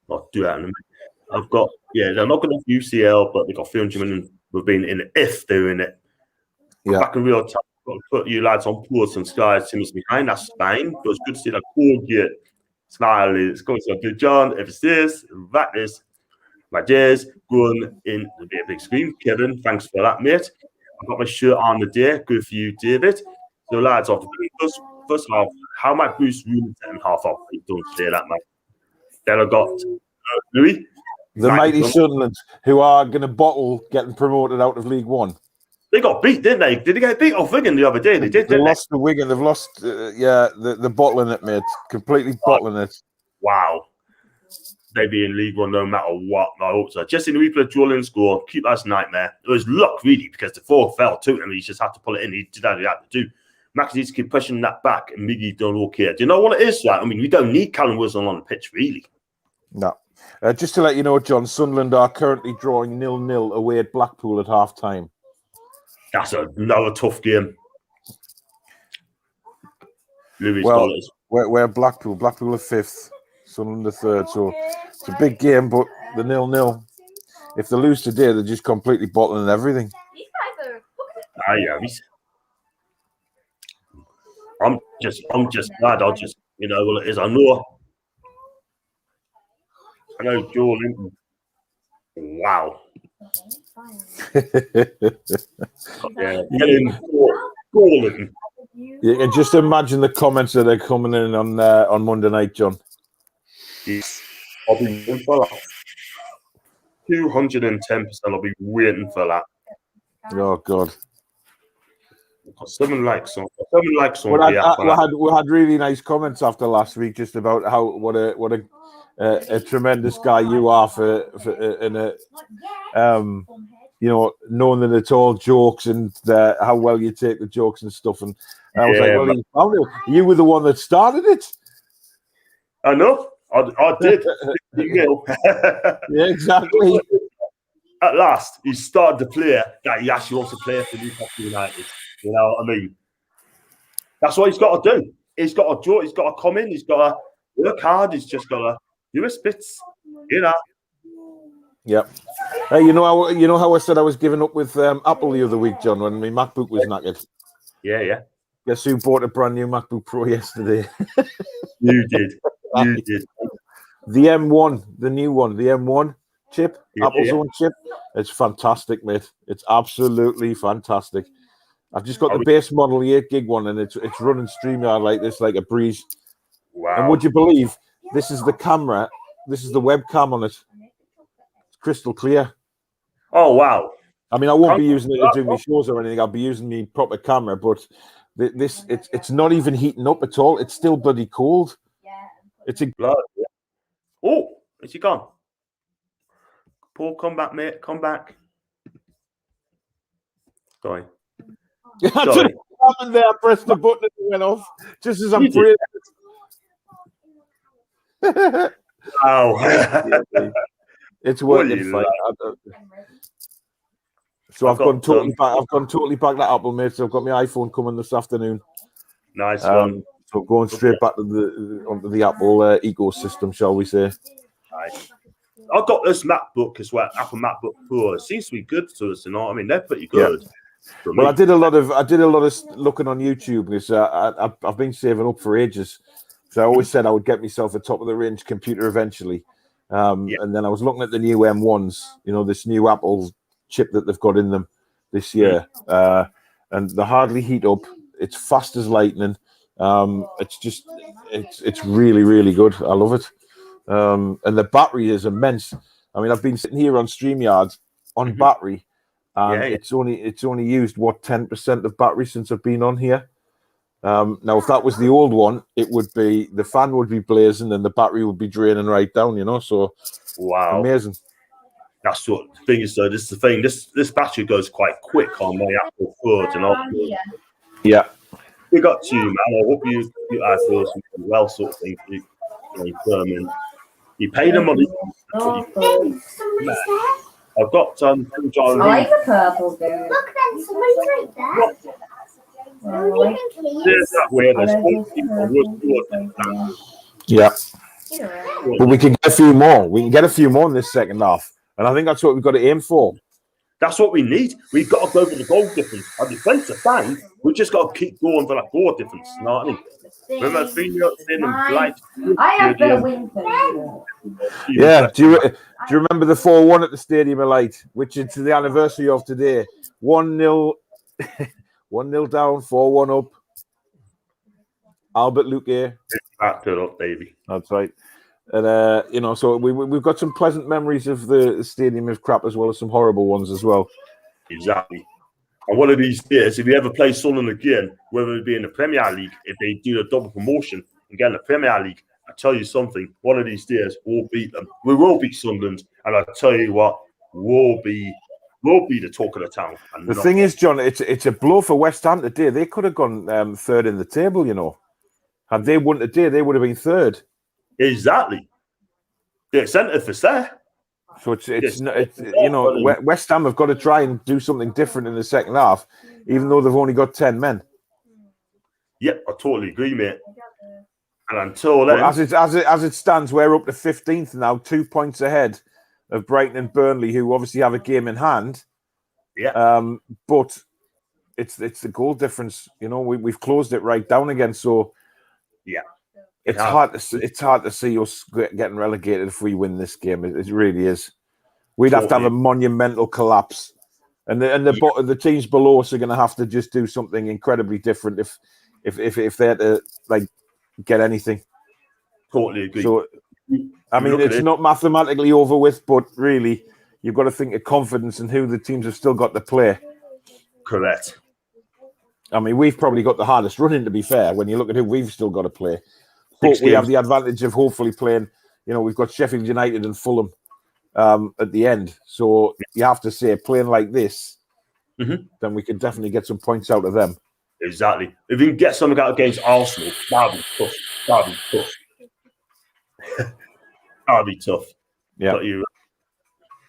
I'll do that in a minute. I've got, they're not going to have UCL, but they've got 300 million we've been in it if they're in it. Yeah. Back in real time, I've got to put you lads on pause and Sky Tim's behind. That's Spain. But it's good to see that cordial smile. It's going to do John. If it's this, that is my dears going in the big screen. Kevin, thanks for that, mate. I've got my shirt on today. Good for you, David. So, lads, off the first half, how might Bruce Rooney second half off? Don't say that, man. Then I got Louis. The mighty Sunderland, who are going to bottle getting promoted out of League One. They got beat, didn't they? Did they get beat off Wigan the other day? They did, They didn't lost to Wigan. They've lost, the bottling it, mate. Completely bottling it. Wow. They be in League One no matter what. I hope so. Just in the replay, Julian score. Keep that's nightmare. It was luck, really, because the 4 fell to him. He just had to pull it in. He did that. He had to do. Max needs to keep pushing that back, and Miggy don't look here. Do you know what it is? Like? I mean, we don't need Callum Wilson on the pitch, really. No. Just to let you know, John, Sunderland are currently drawing 0-0 away at Blackpool at half time. That's another tough game. Louis well, we're Blackpool. Blackpool are 5th, Sunderland are 3rd. So it's a big game, but the 0-0. If they lose today, they're just completely bottling everything. I'm just glad. I'll just, what it is. I know Joe Linton. Wow. Yeah, Linton. You can just imagine the comments that are coming in on Monday night, John. I'll be waiting for that. 210%. I'll be waiting for that. Oh God. Got 7 likes on. We had really nice comments after last week, just about what a tremendous guy you are for knowing that it's all jokes and how well you take the jokes and stuff. And I was like, well, you were the one that started it. I know. I did. Yeah, exactly. At last, he started to play that he actually wants to play for Newcastle United. You know what I mean? That's what he's got to do. He's got to come in. He's got to work hard. He's just got to US bits. You know. Yep. Hey, you know how I said I was giving up with Apple the other week, John, when my MacBook was knackered. Yeah. Guess who bought a brand new MacBook Pro yesterday? You did. You did. The M1, the new one, the M1 chip, Apple's own chip. It's fantastic, mate. It's absolutely fantastic. I've just got the base model, the 8 gig one, and it's running StreamYard like this, like a breeze. Wow. And would you believe this is the camera? This is the webcam on it. It's crystal clear. Oh wow. I mean, I won't be using it to do my shows or anything. I'll be using the proper camera, but it's not even heating up at all. It's still bloody cold. It's a blood. Yeah. Oh, is he gone? Paul, come back, mate. Come back. Sorry. I don't know what happened there. I pressed the button and it went off just as I'm praying. Wow. It's working fine. So I've gone totally back. I've gone totally back to Apple, mate. So I've got my iPhone coming this afternoon. Nice one. So going straight back to onto the Apple ecosystem, shall we say? Nice. I've got this MacBook as well, Apple MacBook Pro. It seems to be good to us, you know. I mean, they're pretty good. Yeah. Well, I did a lot of looking on YouTube because I've been saving up for ages. So I always said I would get myself a top of the range computer eventually. And then I was looking at the new M1s, you know, this new Apple chip that they've got in them this year, and they hardly heat up. It's fast as lightning. It's really, really good. I love it. And the battery is immense. I mean, I've been sitting here on StreamYard on battery, and it's only used 10% of battery since I've been on here. Now, if that was the old one, it would be the fan would be blazing and the battery would be draining right down. You know, so wow, amazing. That's what the thing is, though. This is the thing. This battery goes quite quick on my Apple phones and all. Yeah. We got to you, man. I hope you iPhones well, sort of thing. You pay the money. I've got John. I like the purple dude. Look, then somebody's right there. There's that way. Yeah. But we can get a few more. We can get a few more in this second half. And I think that's what we've got to aim for. That's what we need. We've got to go for the goal difference. Our defense are fine. We've just got to keep going for that goal difference. You know what I mean? Remember 3 minutes in and blind. I have the win for Yeah. Do you remember the 4-1 at the Stadium of Light, which is the anniversary of today? 1-0 1-0 down, 4-1 up. Albert Luque. Back it up, baby. That's right. And you know, so we've got some pleasant memories of the Stadium of Crap as well as some horrible ones as well. Exactly. And one of these days, if you ever play Sunderland again, whether it be in the Premier League, if they do a double promotion and get in the Premier League, I tell you something, one of these days we'll beat them. We will beat Sunderland, and I tell you what, we'll be the talk of the town. The thing is, John, it's a blow for West Ham today. They could have gone third in the table, you know. Had they won today, they would have been third. Exactly. The incentive is there. So it's you know, West Ham have got to try and do something different in the second half, even though they've only got 10 men. Yep, I totally agree, mate. And until then, as it stands, we're up to 15th now, 2 points ahead of Brighton and Burnley, who obviously have a game in hand. Yeah. But it's the goal difference. You know, we've closed it right down again. So yeah. It's hard to see us getting relegated if we win this game. It really is. We'd have to have a monumental collapse, and the teams below us are going to have to just do something incredibly different if they had to like get anything. Totally agree. So, I mean, it's not mathematically over with, but really, you've got to think of confidence and who the teams have still got to play. Correct. I mean, we've probably got the hardest running, to be fair, when you look at who we've still got to play. But we have the advantage of hopefully playing, you know, we've got Sheffield United and Fulham at the end. So you have to say, playing like this, then we can definitely get some points out of them. Exactly. If we can get something out against Arsenal, that'll be tough. That'll be tough. Yeah.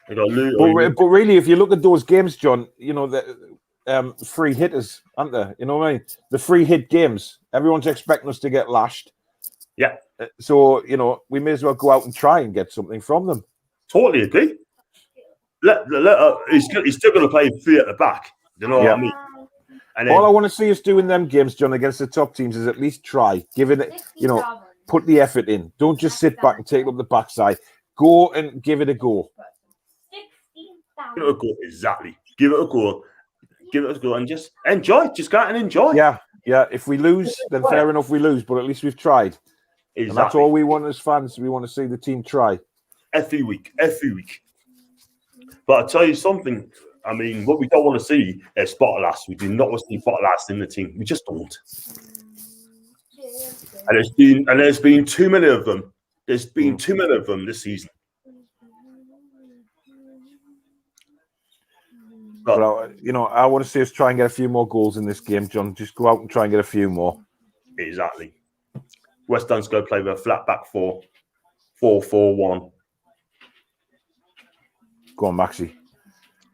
But really, if you look at those games, John, you know, the free hitters, aren't there? You know what I mean? The free hit games. Everyone's expecting us to get lashed. Yeah. So, we may as well go out and try and get something from them. Totally agree. He's still going to play 3 at the back. You know what I mean? And then, all I want to see us do in them games, John, against the top teams is at least try. Give it, put the effort in. Don't just sit back and take up the backside. Go and give it a go. give it a go. Exactly. Give it a go. Give it a go and just enjoy. Just go out and enjoy. Yeah. If we lose, then fair enough, we lose. But at least we've tried. Exactly. And that's all we want as fans. We want to see the team try. Every week. But I'll tell you something. I mean, what we don't want to see is spot last. We do not want to see spot last in the team. We just don't. And there's been too many of them. There's been too many of them this season. But I want to see us try and get a few more goals in this game, John. Just go out and try and get a few more. Exactly. West Ham's going to play with a flat back 4-4-1. Go on, Maxi.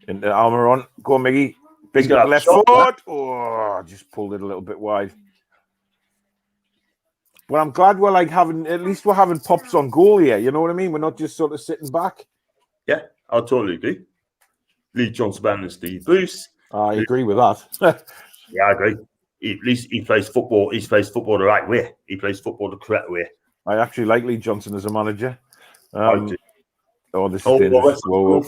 In the armour on. Go on, Miggy. Big left shot, foot. Oh, just pulled it a little bit wide. Well, I'm glad we're having pops on goal here. You know what I mean? We're not just sort of sitting back. Yeah, I totally agree. Lee Johnson and Steve Bruce. I agree with that. Yeah, I agree. At least he plays football. He plays football the right way. He plays football the correct way. I actually like Lee Johnson as a manager. I do. Oh, this is dangerous. Whoa.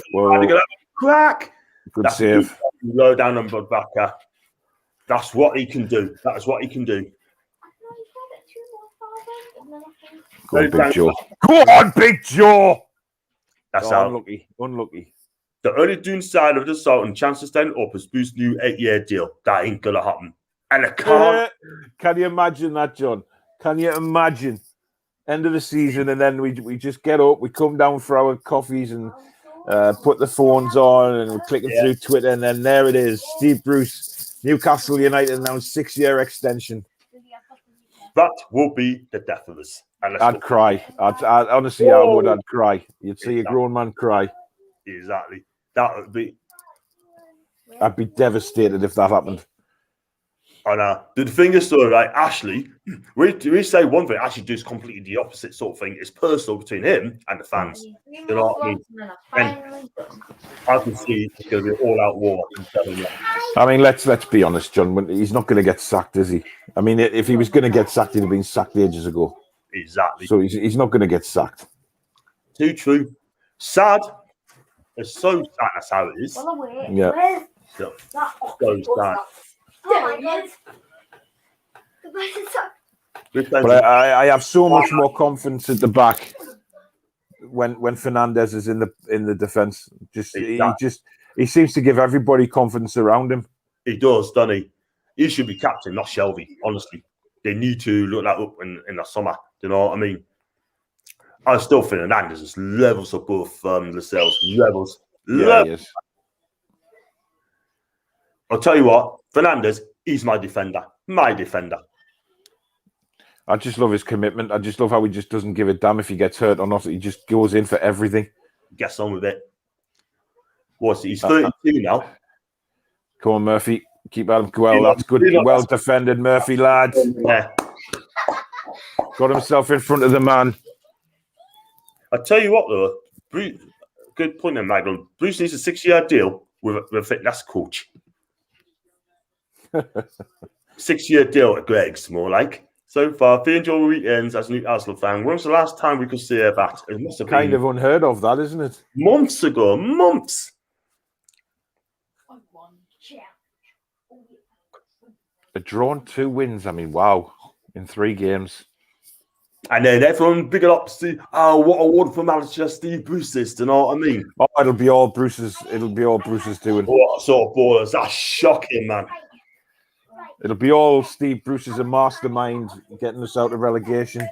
Crack. Good save. Low down on Budbacker. That's what he can do. That is what he can do. Go on, Big Joe. Go on, Big Joe. That's how. Unlucky. The only downside of the salt and chance of staying up is Bruce's new 8-year deal. That ain't gonna happen. And I can't. Can you imagine that, John? Can you imagine? End of the season, and then we just get up, we come down for our coffees and put the phones on and we're clicking through Twitter, and then there it is. Steve Bruce, Newcastle United announced 6-year extension. That will be the death of us. I'd cry. I'd honestly, I would. I'd cry. You'd see a grown man cry. Exactly. That would be. I'd be devastated if that happened. I know. The thing is, though, right, Ashley, we say one thing, Ashley does completely the opposite sort of thing. It's personal between him and the fans. You know what I mean? And I can see it's going to be an all-out war. I mean, let's be honest, John. He's not going to get sacked, is he? I mean, if he was going to get sacked, he'd have been sacked ages ago. Exactly. So he's not going to get sacked. Too true. Sad. It's so sad. That's how it is. Yeah. So sad. Oh my god. But I have so much more confidence at the back when Fernandez is in the defense. He seems to give everybody confidence around him. He does, doesn't he? He should be captain, not Shelby. Honestly, they need to look that up in the summer. Do you know what I mean? I still think Fernandez is levels above Lascelles. Levels. Yeah, he is. I'll tell you what, Fernandez, he's my defender. I just love his commitment. I just love how he just doesn't give a damn if he gets hurt or not. He just goes in for everything. Gets on with it. What's he? He's 32 now. Come on, Murphy. Keep at him. Well, that's good. Well defended, Murphy, lad. Yeah. Got himself in front of the man. I tell you what, though, Bruce, good point there, Michael. Bruce needs a 6-year deal with a fitness coach. 6-year deal at Greg's, more like. So far, 3 enjoyable weekends as a Newcastle fan. When was the last time we could see her back? It must have kind been of unheard of, that, isn't it? Months ago. Months. A drawn 2 wins. I mean, wow. In 3 games. And then everyone big it up. See, what a wonderful manager Steve Bruce is. Do you know what I mean? Oh, it'll be all Bruce's doing. What sort of ballers? That's shocking, man. It'll be all Steve Bruce as a mastermind getting us out of relegation.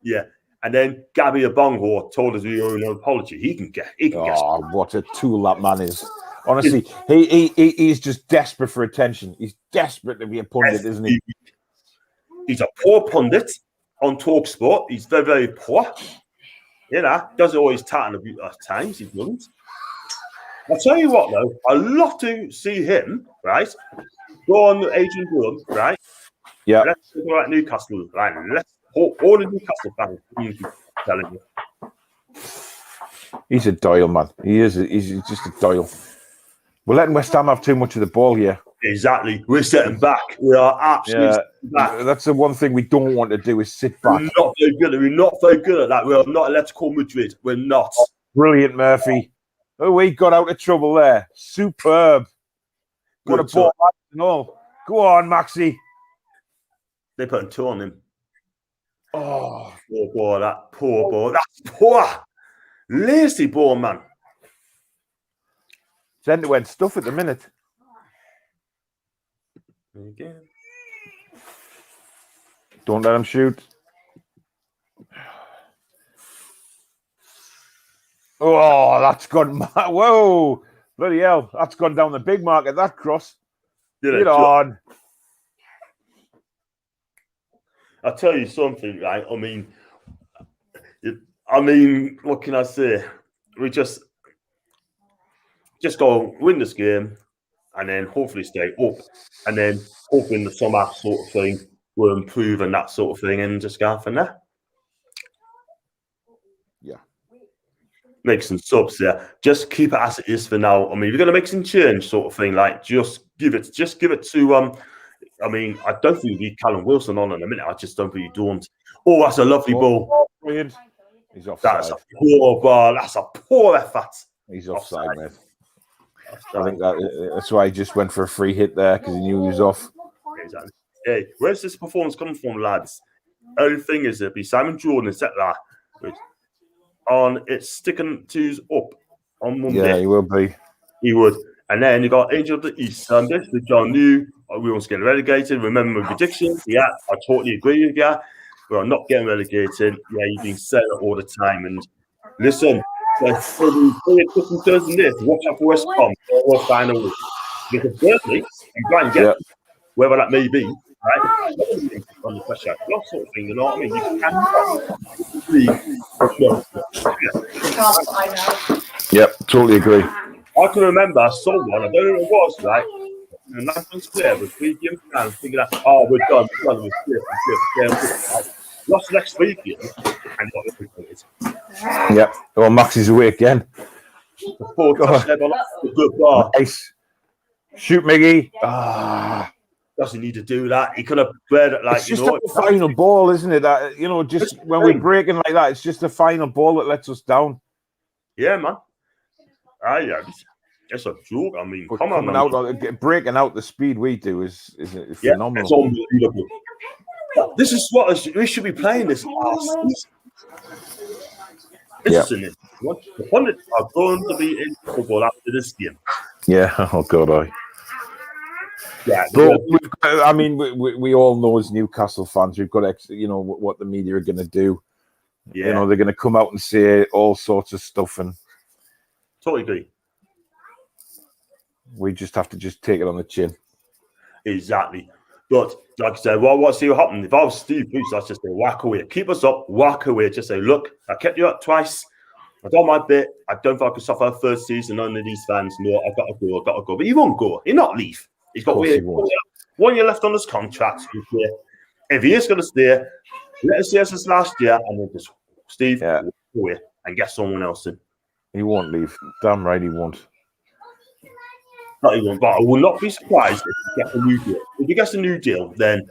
Yeah. And then Gabby Abongo told us we owe no apology. He can get. What a tool that man is. Honestly, he's just desperate for attention. He's desperate to be a pundit, isn't he? He's a poor pundit on TalkSport. He's very, very poor. You know, doesn't always tartan a at times. He doesn't. I'll tell you what, though. I'd love to see him, right? Go on Adrian Brown, right? Yeah. Let's go at Newcastle, right? Let's all the Newcastle fans, I'm telling you. He's a Doyle, man. He is. He's just a Doyle. We're letting West Ham have too much of the ball here. Exactly. We're sitting back. We are absolutely sitting back. That's the one thing we don't want to do is sit back. We're not very good at that. We are not Atletico Madrid. We're not. Brilliant, Murphy. Oh, we got out of trouble there. Superb. What a ball and all. Go on, Maxi. They put a two on him. Oh, poor ball. That poor ball. That's poor. Lazy ball, man. It's end-to-end stuff at the minute. Again. Don't let him shoot. Oh, that's gone. Whoa. Bloody hell. That's gone down the big market, that cross. Get on. I'll tell you something, right? I mean, what can I say? We just go win this game and then hopefully stay up. And then hoping the summer sort of thing will improve and that sort of thing and just go from there. Yeah. Make some subs there. Just keep it as it is for now. I mean, we're going to make some change sort of thing. Like, just give it to, I mean, I don't think we need Callum Wilson on in a minute. I just don't think you don't. Oh, that's a lovely ball. Brilliant. He's offside. That's a poor ball. That's a poor effort. He's offside, mate. I think that's why he just went for a free hit there because he knew he was off. Exactly. Hey, where's this performance coming from, lads? Only thing is, it'd be Simon Jordan set that on it's sticking twos up on Monday. Yeah, he will be. He would. And then you got Angel of the East Sunday, which John knew we won't get relegated. Remember my prediction? Yeah, I totally agree with you. We're not getting relegated. Yeah, you've been saying it all the time. And listen, let's Thursday this. Watch out for West Ham. We'll find a way. Because thirdly, you try and get whether that may be, right? Under pressure, that sort of thing. You know what I mean? You can Yep, totally agree. I can remember I saw one. I don't know who it was, right? And that was clear with 3 game plans, thinking that, oh, we're done. We're clear. Lost the next 3 games and got everything. Yep. Well, Max is away again. Good bar. Nice. Shoot, Miggy. Doesn't need to do that. He could have played it like, it's just a final ball, isn't it? That, you know, just when we're breaking like that, it's just a final ball that lets us down. Yeah, man. Yeah, it's a joke. I mean, come on, breaking out the speed we do is phenomenal. It's unbelievable. This is what we should be playing this. Listen, the pundits are going to be in football after this game. Yeah. Oh God, Yeah, but I mean, we all know as Newcastle fans, we've got you know what the media are going to do. Yeah, you know they're going to come out and say all sorts of stuff, and totally agree. We just have to take it on the chin. Exactly. But like I said, what's see what happened? If I was Steve Bruce, I'd just say whack away, keep us up, whack away. Just say, look, I kept you up twice. I done my bit. I don't think I could suffer a first season under these fans. No, I've got to go. But he won't go. He'll not leave. He's got 1 year left on his contract. If he is going to stay, let us see us this last year, and then just Steve walk away and get someone else in. He won't leave. Damn right he won't. Not even, but I will not be surprised if he gets a new deal. If he gets a new deal, then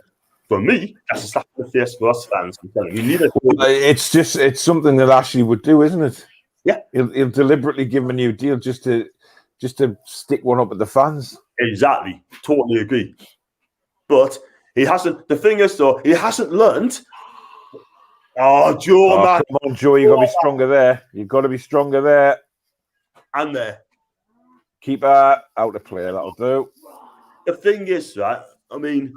for me, that's a slap in the face for us fans. I'm telling you, it's something that Ashley would do, isn't it? Yeah, he'll deliberately give him a new deal just to stick one up at the fans. Exactly, totally agree. But he hasn't. The thing is, though, he hasn't learned. Oh, Joe, man! Come on, Joe, you got to be stronger there. You've got to be stronger there. And there. Keep out of play. That'll do. The thing is, right? I mean,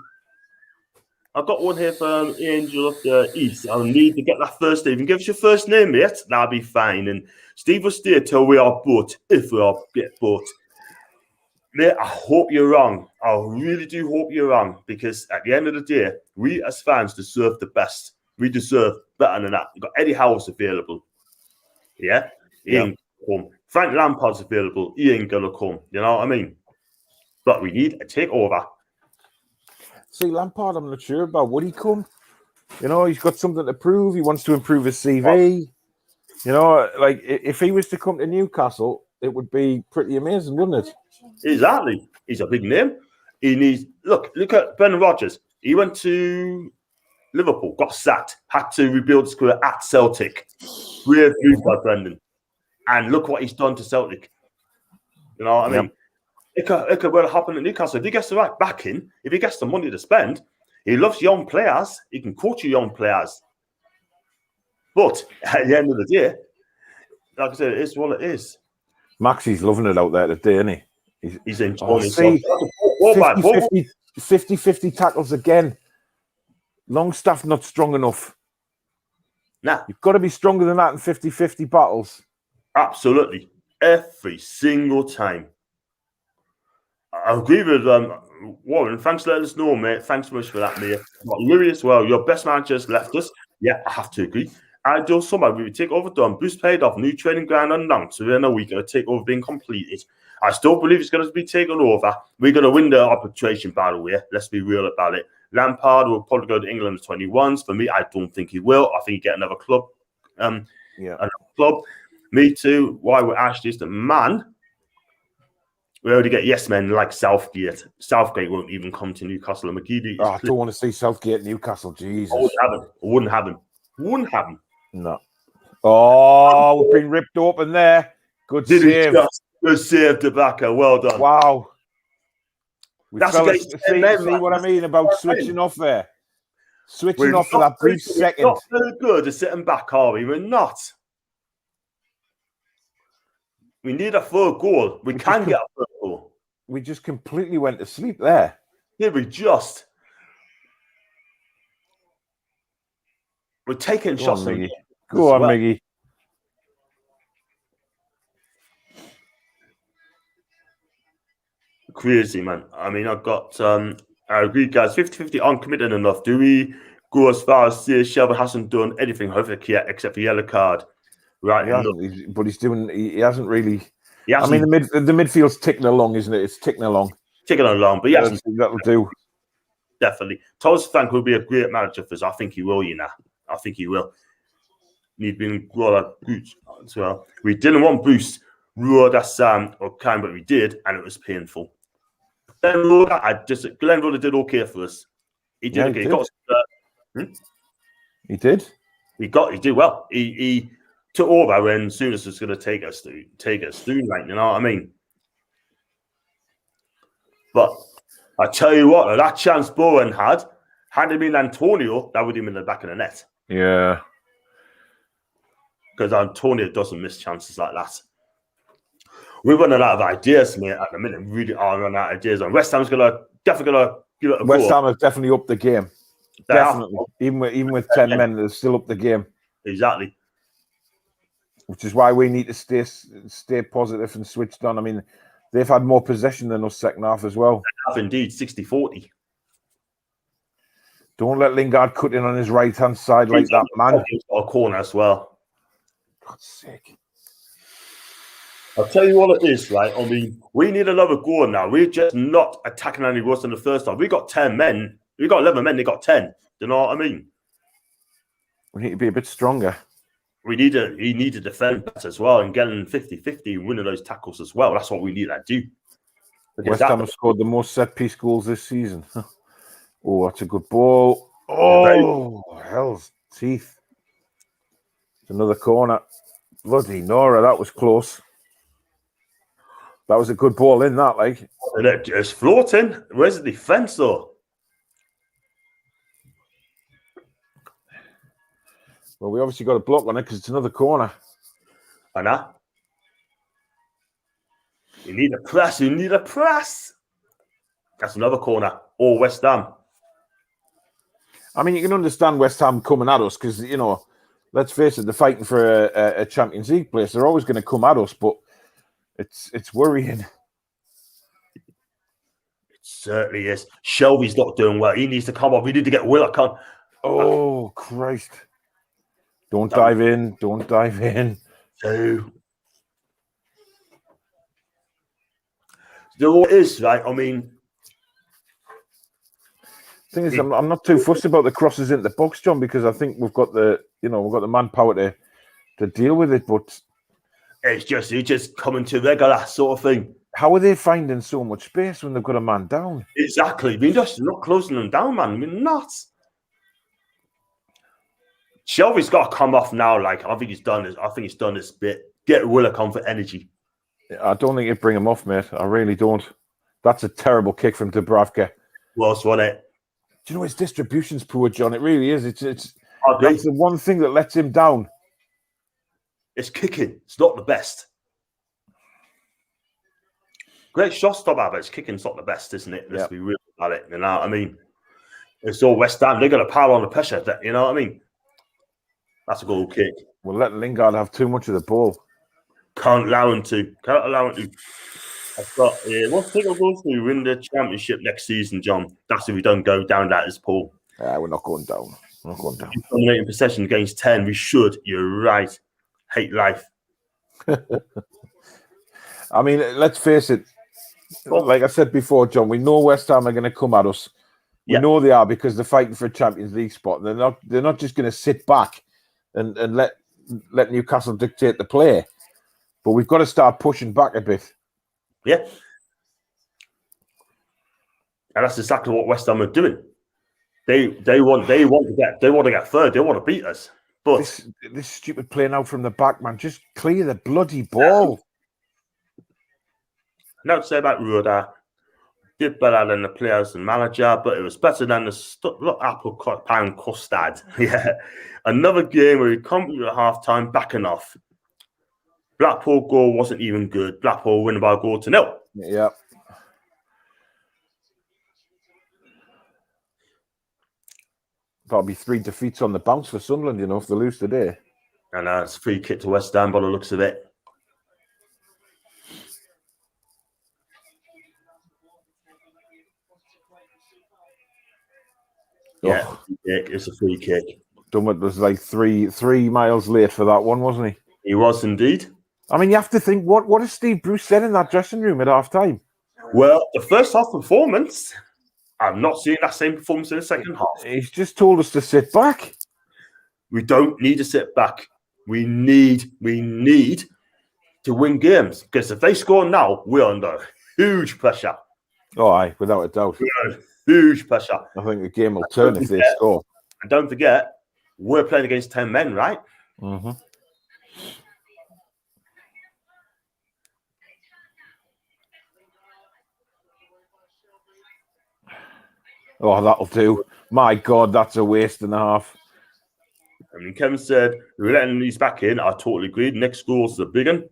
I've got one here from Angel of the East. I'll need to get that first name. Give us your first name, mate. That'll be fine. And Steve will stay till we are bought, if we are get bought. Mate, I hope you're wrong. I really do hope you're wrong, because at the end of the day, we as fans deserve the best. We deserve better than that. You've got Eddie Howe's available. Yeah? He ain't come. Frank Lampard's available. He ain't going to come. You know what I mean? But we need a takeover. See, Lampard, I'm not sure about. Would he come? You know, he's got something to prove. He wants to improve his CV. You know, like if he was to come to Newcastle, it would be pretty amazing, wouldn't it? Exactly. He's a big name. He needs look at Brendan Rodgers. He went to Liverpool, got sacked, had to rebuild his career at Celtic. Real good by Brendan. And look what he's done to Celtic. You know what I mean? It could well happen at Newcastle. If he gets the right backing, if he gets the money to spend, he loves young players. He can coach you young players. But at the end of the day, like I said, it is what it is. Maxie's loving it out there today, isn't he? He's enjoying himself. 50-50 tackles again. Longstaff not strong enough. Nah. You've got to be stronger than that in 50-50 battles. Absolutely. Every single time. I agree with Warren. Thanks for letting us know, mate. Thanks so much for that, mate. Got Louis as well. Your best man just left us. Yeah, I have to agree. Ideal summer, we will take over done. Boost paid off. New training ground announced. Within a week, a takeover being completed. I still believe it's going to be taken over. We're going to win the arbitration battle here. Let's be real about it. Lampard will probably go to England 21s. For me, I don't think he will. I think he get another club. Another club. Me too. Why would Ashley is the man? We already get yes men like Southgate. Southgate won't even come to Newcastle. And McGeady. I don't want to see Southgate Newcastle. Jesus. I wouldn't have him. Wouldn't have him. No. Oh, we've been ripped open there. Good save. Good save, Tobacco. Well done. Wow. That's see what I mean about switching off there? Switching off for that brief second. We're not very good at sitting back, are we? We're not. We need a third goal. We can get a third goal. We just completely went to sleep there. Yeah, we just. We're taking shots. Go on, Miggy. Crazy, man. I mean, I've got, I agree, guys, 50-50 uncommitted enough. Do we go as far as say Shelby hasn't done anything horrific yet except the yellow card? Right. But he's doing, he hasn't really. I mean, the midfield's ticking along, isn't it? It's ticking along. But yes, that'll do. Definitely. Thomas Frank will be a great manager for us. I think he will, you know. I think he will. Need been good as well. We didn't want Bruce Roar that or kind, but we did, and it was painful. Glenn Roder did okay for us. He did okay. He did. He did well. He took over when Souness was going to take us through, like, you know what I mean? But I tell you what, that chance Bowen had it been Antonio, that would have been in the back of the net. Yeah. Because Antonio doesn't miss chances like that. We're running out of ideas, mate, at the minute. We really are running out of ideas. And West Ham's definitely going to give it a West go. Ham have definitely upped the game. Definitely. Even with 10 men, they're still up the game. Exactly. Which is why we need to stay positive and switched on. I mean, they've had more possession than us second half as well. They have indeed, 60-40. Don't let Lingard cut in on his right-hand side like that, man. He's got a corner as well. God's sake. I'll tell you what it is, right? I mean, we need another goal now. We're just not attacking any worse than the first time. We got 10 men. We got 11 men. They got 10. Do you know what I mean? We need to be a bit stronger. He need to defend better as well and getting 50-50 and winning those tackles as well. That's what we need to do. West Ham have scored the most set-piece goals this season. Oh, that's a good ball. Oh, hell's teeth. It's another corner. Bloody Nora, that was close. That was a good ball in that, like. It's floating. Where's the defence, though? Well, we obviously got a block on it because it's another corner. I know. You need a press. That's another corner. Or West Ham. I mean, you can understand West Ham coming at us because, you know, let's face it, they're fighting for a Champions League place. They're always going to come at us, but it's worrying. It certainly is. Shelby's not doing well. He needs to come up. We need to get Willock on. Oh, Christ. Don't dive in. Don't dive in. So, you know what it is, right? I mean, Thing is, I'm not too fussed about the crosses into the box, John, because I think we've got the manpower to deal with it. But it's just coming to regular sort of thing. how are they finding so much space when they've got a man down? Exactly. We're just not closing them down, man. We're not. Shelby's got to come off now. Like, I think he's done this. I think he's done this bit. Get Willock on for energy. I don't think you'd bring him off, mate. I really don't. That's a terrible kick from Dubravka. Was what it? Do you know his distribution's poor, John? It really is. It's I agree. that's the one thing that lets him down. It's kicking. It's not the best. Great shot stopper, but it's kicking's not the best, isn't it? Let's be real about it. You know what I mean? It's all West Ham. They're going to pile on the pressure. You know what I mean? That's a goal kick. We'll let Lingard have too much of the ball. Can't allow him to. Can't allow him to. I've got one thing I'll go to win the championship next season, John. That's if we don't go down that as Paul. We're not going down. We're not going down. Dominating possession against 10. We should. You're right. Hate life. I mean, let's face it. Like I said before, John, we know West Ham are going to come at us. We know they are because they're fighting for a Champions League spot. They're not just going to sit back and let Newcastle dictate the play. But we've got to start pushing back a bit. Yeah. And that's exactly what West Ham are doing. They want to get third. They want to beat us. But this stupid playing out from the back, man, just clear the bloody ball. Now to say about Ruda, did better than the players and manager, but it was better than the apple pound custard. Yeah. Another game where we come at half time backing off. Blackpool goal wasn't even good. Blackpool winning by a goal to 0. Yeah. That'll be 3 defeats on the bounce for Sunderland, you know, if they lose today. And it's a free kick to West Ham by the looks of it. Yeah, it's a free kick. Dummett was like three miles late for that one, wasn't he? He was indeed. I mean, you have to think, what has Steve Bruce said in that dressing room at half time? Well, the first half performance, I'm not seeing that same performance in the second half. He's just told us to sit back. We don't need to sit back. We need to win games because if they score now, we're under huge pressure. Oh, aye, without a doubt. We're under huge pressure. I think the game will turn if they score. And don't forget, we're playing against 10 men, right? Mm-hmm. Oh, that'll do. My God, that's a waste and a half. I mean, Kevin said, we're letting these back in. I totally agree. Next goal is a big one.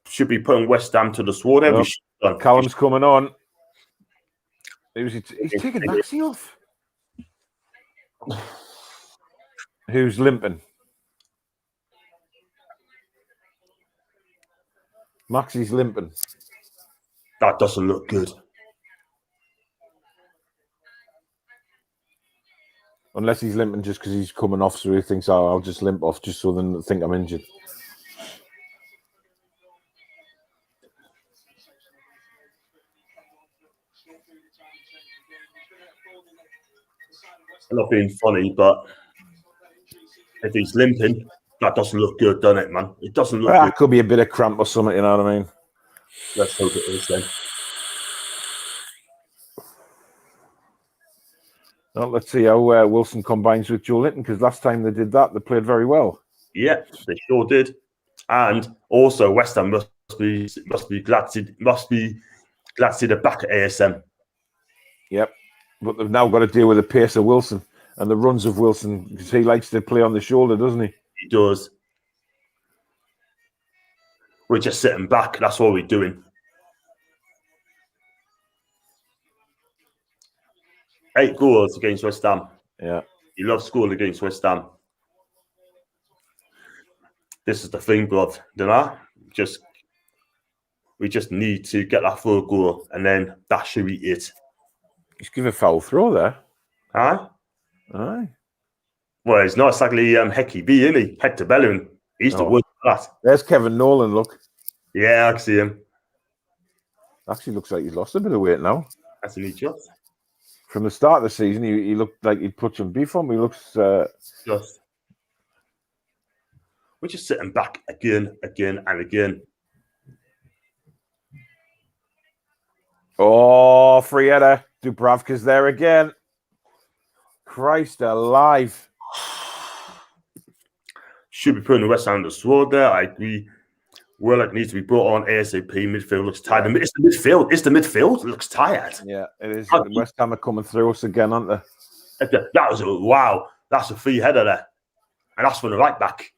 Should be putting West Ham to the sword. Oh, Callum's coming on. He's taking Maxi off. Who's limping? Maxi's limping. That doesn't look good. Unless he's limping just because he's coming off, so he thinks, oh, I'll just limp off just so they think I'm injured. I'm not being funny, but if he's limping, that doesn't look good, doesn't it, man? It doesn't look good. It could be a bit of cramp or something, you know what I mean? Let's hope it is then. Well, let's see how Wilson combines with Joe Linton, because last time they did that, they played very well. Yeah, they sure did. And also, West Ham must be glad to they're back at ASM. Yep, but they've now got to deal with the pace of Wilson and the runs of Wilson, because he likes to play on the shoulder, doesn't he? He does. We're just sitting back. That's what we're doing. 8 goals against West Ham. Yeah. He loves scoring against West Ham. This is the thing, bro. You know? We just need to get that 4 goal, and then that should be it. Just give a foul throw there. Huh? Aye. Well, it's not exactly Hecky B, isn't he? Hector Bellerin. He's the worst for that. There's Kevin Nolan, look. Yeah, I can see him. Actually looks like he's lost a bit of weight now. That's a new job. From the start of the season, he looked like he'd put some beef on. He looks Just we're just sitting back again, and again. Oh, free header. Dubravka's there again. Christ alive. Should be putting the West Ham on the sword there. I agree. Willock needs to be brought on ASAP. Midfield looks tired. It's the midfield. It's the midfield. It looks tired. Yeah, it is. West Ham are coming through us again, aren't they? That was wow. That's a free header there. And that's from the right back.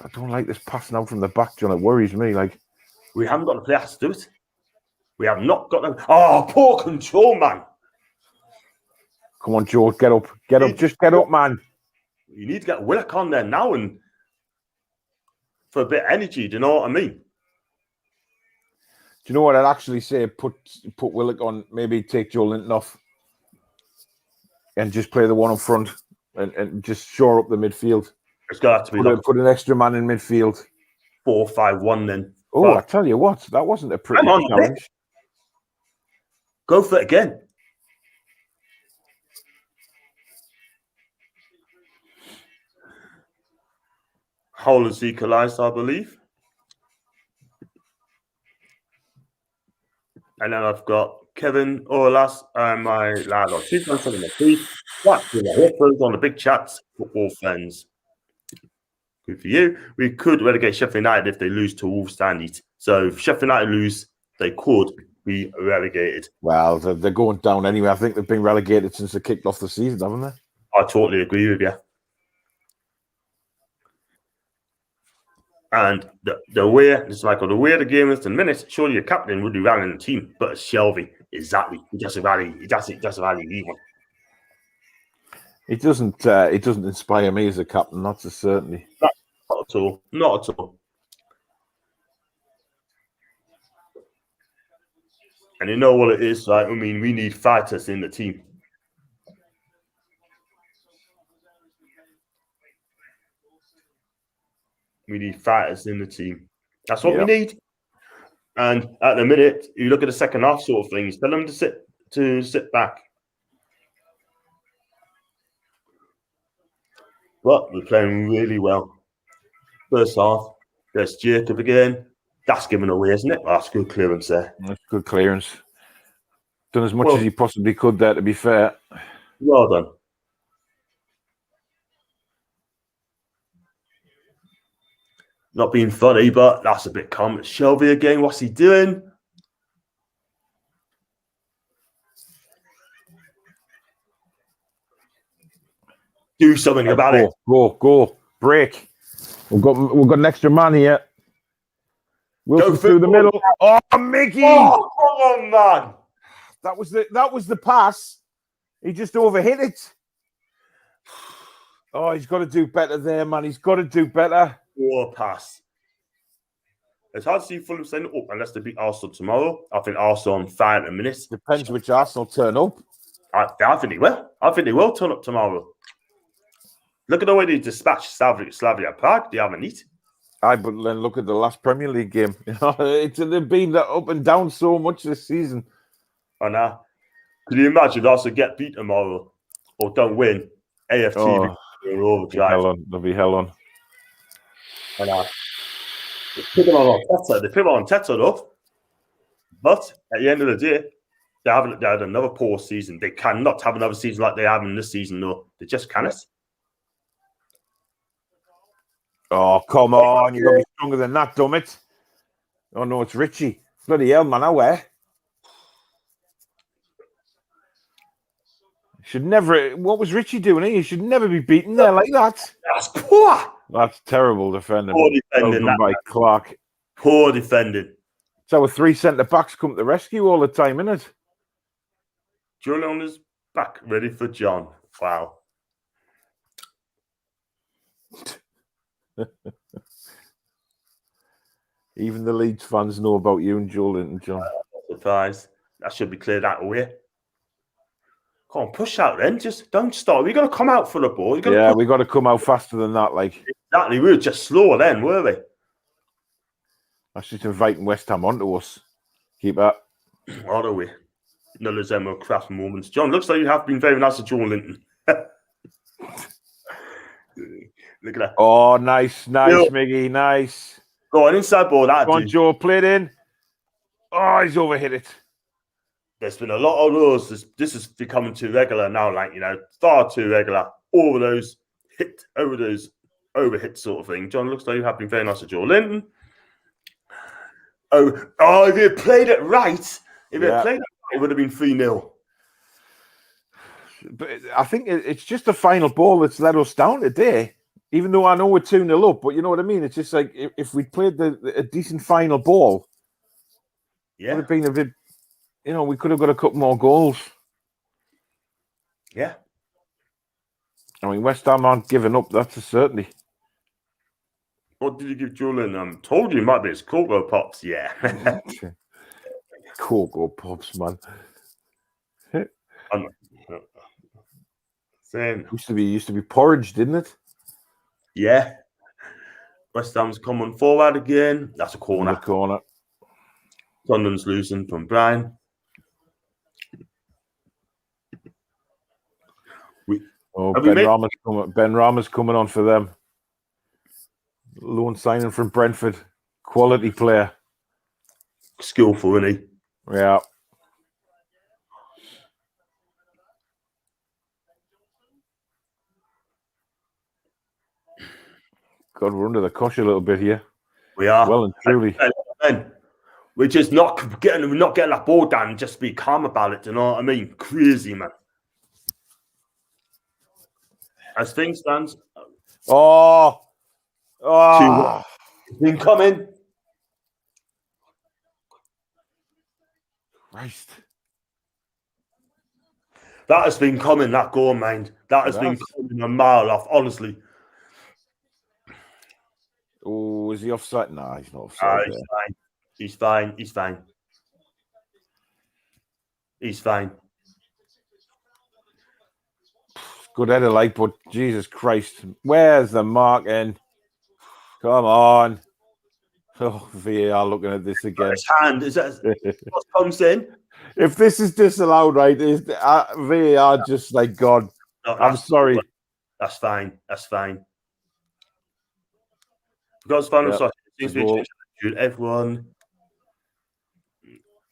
I don't like this passing out from the back, John. It worries me. Like, we haven't got the players to do it. We have not got them. Oh, poor control, man. Come on, George, get up. Get up. Just get up, man. You need to get Willock on there now and for a bit of energy. Do you know what I mean? Do you know what I'd actually say? Put Willock on, maybe take Joe Linton off and just play the one up front and just shore up the midfield. It's got to be put an extra man in midfield. 4-5-1 then. Oh, but I tell you what, that wasn't a pretty challenge. Go for it again. Hull has equalised, I believe. And then I've got Kevin Orlas and my lad on 2.73. That's with the headphones on the big chats, football fans. Good for you. We could relegate Sheffield United if they lose to Wolves Standard. So if Sheffield United lose, they could be relegated. Well, they're going down anyway. I think they've been relegated since they kicked off the season, haven't they? I totally agree with you. And the way the game is in minutes, surely your captain would be rallying the team, but it's Shelby. Exactly. He doesn't rally even. It doesn't inspire me as a captain, that's a certainty. Not at all. Not at all. And you know what it is, right? I mean, we need fighters in the team. We need fighters in the team. That's what we need. And at the minute, you look at the second half sort of things, tell them to sit back. But we're playing really well. First half, there's Jacob again. That's given away, isn't it? That's good clearance there. That's good clearance. Done as much as he possibly could there, to be fair. Well done. Not being funny, but that's a bit common. Shelby again, what's he doing? Do something about it. Go. Break. We've got an extra man here. Wilson through the middle. Oh, Mickey! Oh, come on, man. That was the pass. He just overhit it. Oh, he's got to do better there, man. He's got to do better. Poor pass. It's hard to see Fulham staying up unless they beat Arsenal tomorrow. I think Arsenal on 5 minutes. Depends which Arsenal turn up. I think they will. I think they will turn up tomorrow. Look at the way they dispatched Slavia Prague. They haven't eaten. But then look at the last Premier League game. They've been up and down so much this season. I know. Could you imagine also get beat tomorrow or don't win? AFT They'll be hell on. I know. They put them on Teta up. But at the end of the day, they had another poor season. They cannot have another season like they have in this season, no. They just cannot. Oh, come on. You've got to be stronger than that, dummit. Oh, no, it's Richie. Bloody hell, man. Where? Should never. What was Richie doing? He should never be beaten there like that. That's poor. That's terrible defending. Poor defending by Clark. Poor defending. So 3 centre backs come to the rescue all the time, innit? Julian is back, ready for John. Wow. Even the Leeds fans know about you and Julian and John. Surprise. That should be cleared out away. Come on, push out then. Just don't stop. We've got to come out for the ball. We've got to come out faster than that. Like exactly. We were just slower then, were we? That's just inviting West Ham onto us. Keep that. Are we? Nullers Emma Craft moments. John, looks like you have been very nice to John Linton. Look at that. Oh, nice, Yo. Miggy, nice. Go on, inside ball, that Go on, dude. Joe, played in. Oh, he's overhit it. There's been a lot of those. This is becoming too regular now, like, far too regular. All of those overhit sort of thing. John, looks like you have been very nice to Joe Linton. Oh, if you had played it right, it would have been 3-0. But I think it's just the final ball that's let us down today. Even though I know we're 2-0 up, but you know what I mean? It's just like if we played a decent final ball, it would have been a bit, we could have got a couple more goals. Yeah. I mean, West Ham aren't giving up, that's a certainty. What did you give Julian? Told you it might be his Cocoa Pops, yeah. Cocoa Pops, man. Saying. Used to be porridge, didn't it? Yeah. West Ham's coming forward again. That's a corner. London's losing from Brian. Ben Rama's coming on for them. Loan signing from Brentford. Quality player. Skillful, isn't he? Yeah. God, we're under the cosh a little bit here. We are. Well and truly. We're just not getting that ball down and just be calm about it. Do you know what I mean? Crazy, man. As things stand. Oh. It's been coming. Christ. That has been coming, that goal, mind. That has been coming a mile off, honestly. Oh, is he offside? No, he's not offside. He's fine. He's fine. Good header, like, but Jesus Christ. Where's the marking? Come on. Oh, VAR looking at this again. His hand, is that what comes in? If this is disallowed, right, is VAR just like, God, no, I'm sorry. That's fine. Because final side seems to be changing everyone.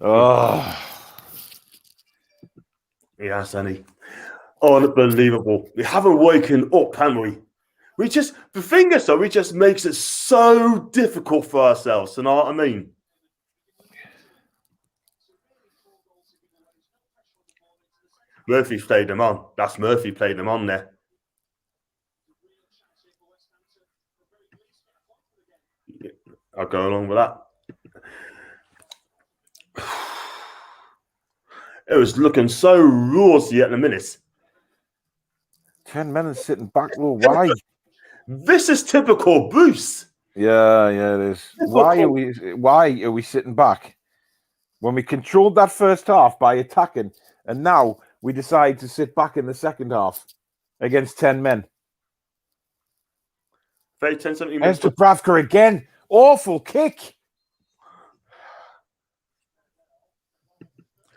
Oh. Yes, Annie. Unbelievable. We haven't woken up, have we? The thing is, though, we just makes it so difficult for ourselves. You know what I mean? Murphy played them on. That's Murphy played them on there. I'll go along with that. It was looking so rosy at the minute. 10 minutes sitting back. Well, why? This is typical Bruce. Yeah, it is. Why are we sitting back when we controlled that first half by attacking, and now we decide to sit back in the second half against 10 men? Very 10-17 minutes. There's Dubravka again. Awful kick.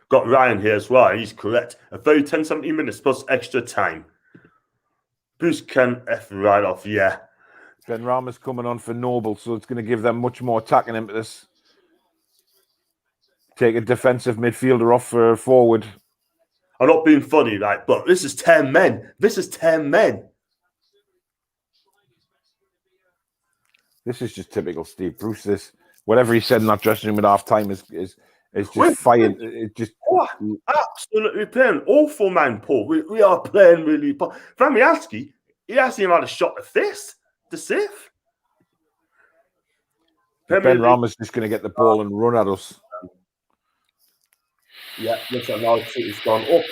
Got Ryan here as well. He's correct. A very 10-17 minutes plus extra time. Bruce can F right off, yeah. Ben Rama's coming on for Noble, so it's going to give them much more attacking impetus. Take a defensive midfielder off for forward. I'm not being funny, right? But this is 10 men. This is just typical Steve Bruce. This whatever he said in that dressing room at half time is just fired. It just absolutely playing awful, man, Paul. We are playing really. Framiaski, he hasn't even had a shot at this to save. Ben Rama's just going to get the ball and run at us. Yeah, looks like now City's gone up.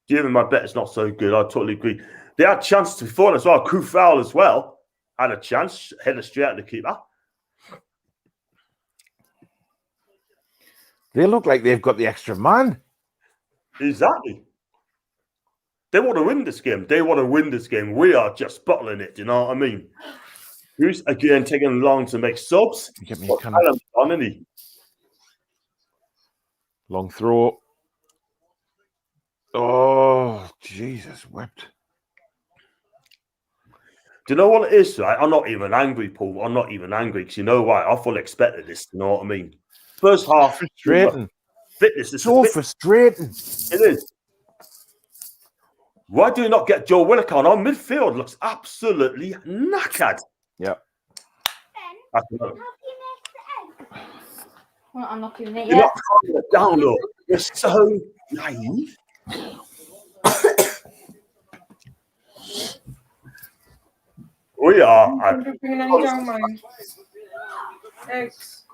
Given my bet is not so good, I totally agree. They had chances before as well. Kufal as well had a chance, headed straight at the keeper. They look like they've got the extra man. Exactly. They want to win this game. We are just bottling it. Do you know what I mean? Who's again taking long to make subs? Get me a Long throw. Oh, Jesus wept. Do you know what it is, right? I'm not even angry, Paul. I'm not even angry because you know why? I fully expected this. You know what I mean? First half, Frustrating. fitness is So frustrating. It is. Why do you not get Joe Willock on? Our midfield looks absolutely knackered. Yeah. I don't know. How do you make the egg? Well, I'm not doing it You're yet. not calming it down, though. You're so naive. We are. Eggs.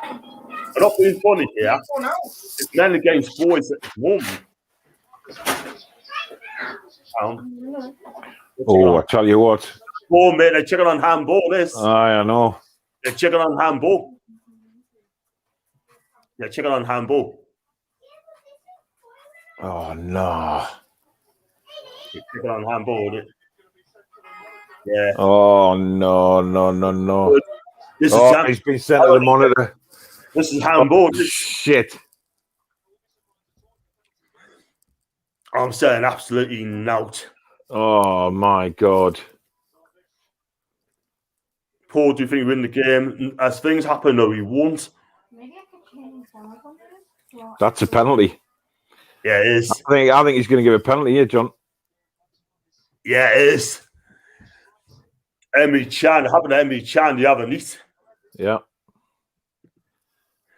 I'm not being funny here. It's men against boys at this moment. Oh, I tell you what. Oh, mate, they're checking on handball. This. I know. They're checking on handball. They're checking on handball. Oh, no. They're checking on handball. Yeah. Oh, no. This is He's been sent to the monitor. This is handball. Oh, shit. I'm saying absolutely nout. Oh, my God. Paul, do you think we win the game? As things happen, though, we won't. Maybe I could change that. That's a penalty. Yeah, it is. I think he's going to give a penalty here, John. Yeah, it is. Emmy Chan, happened to Emmy Chan the other night. Yeah.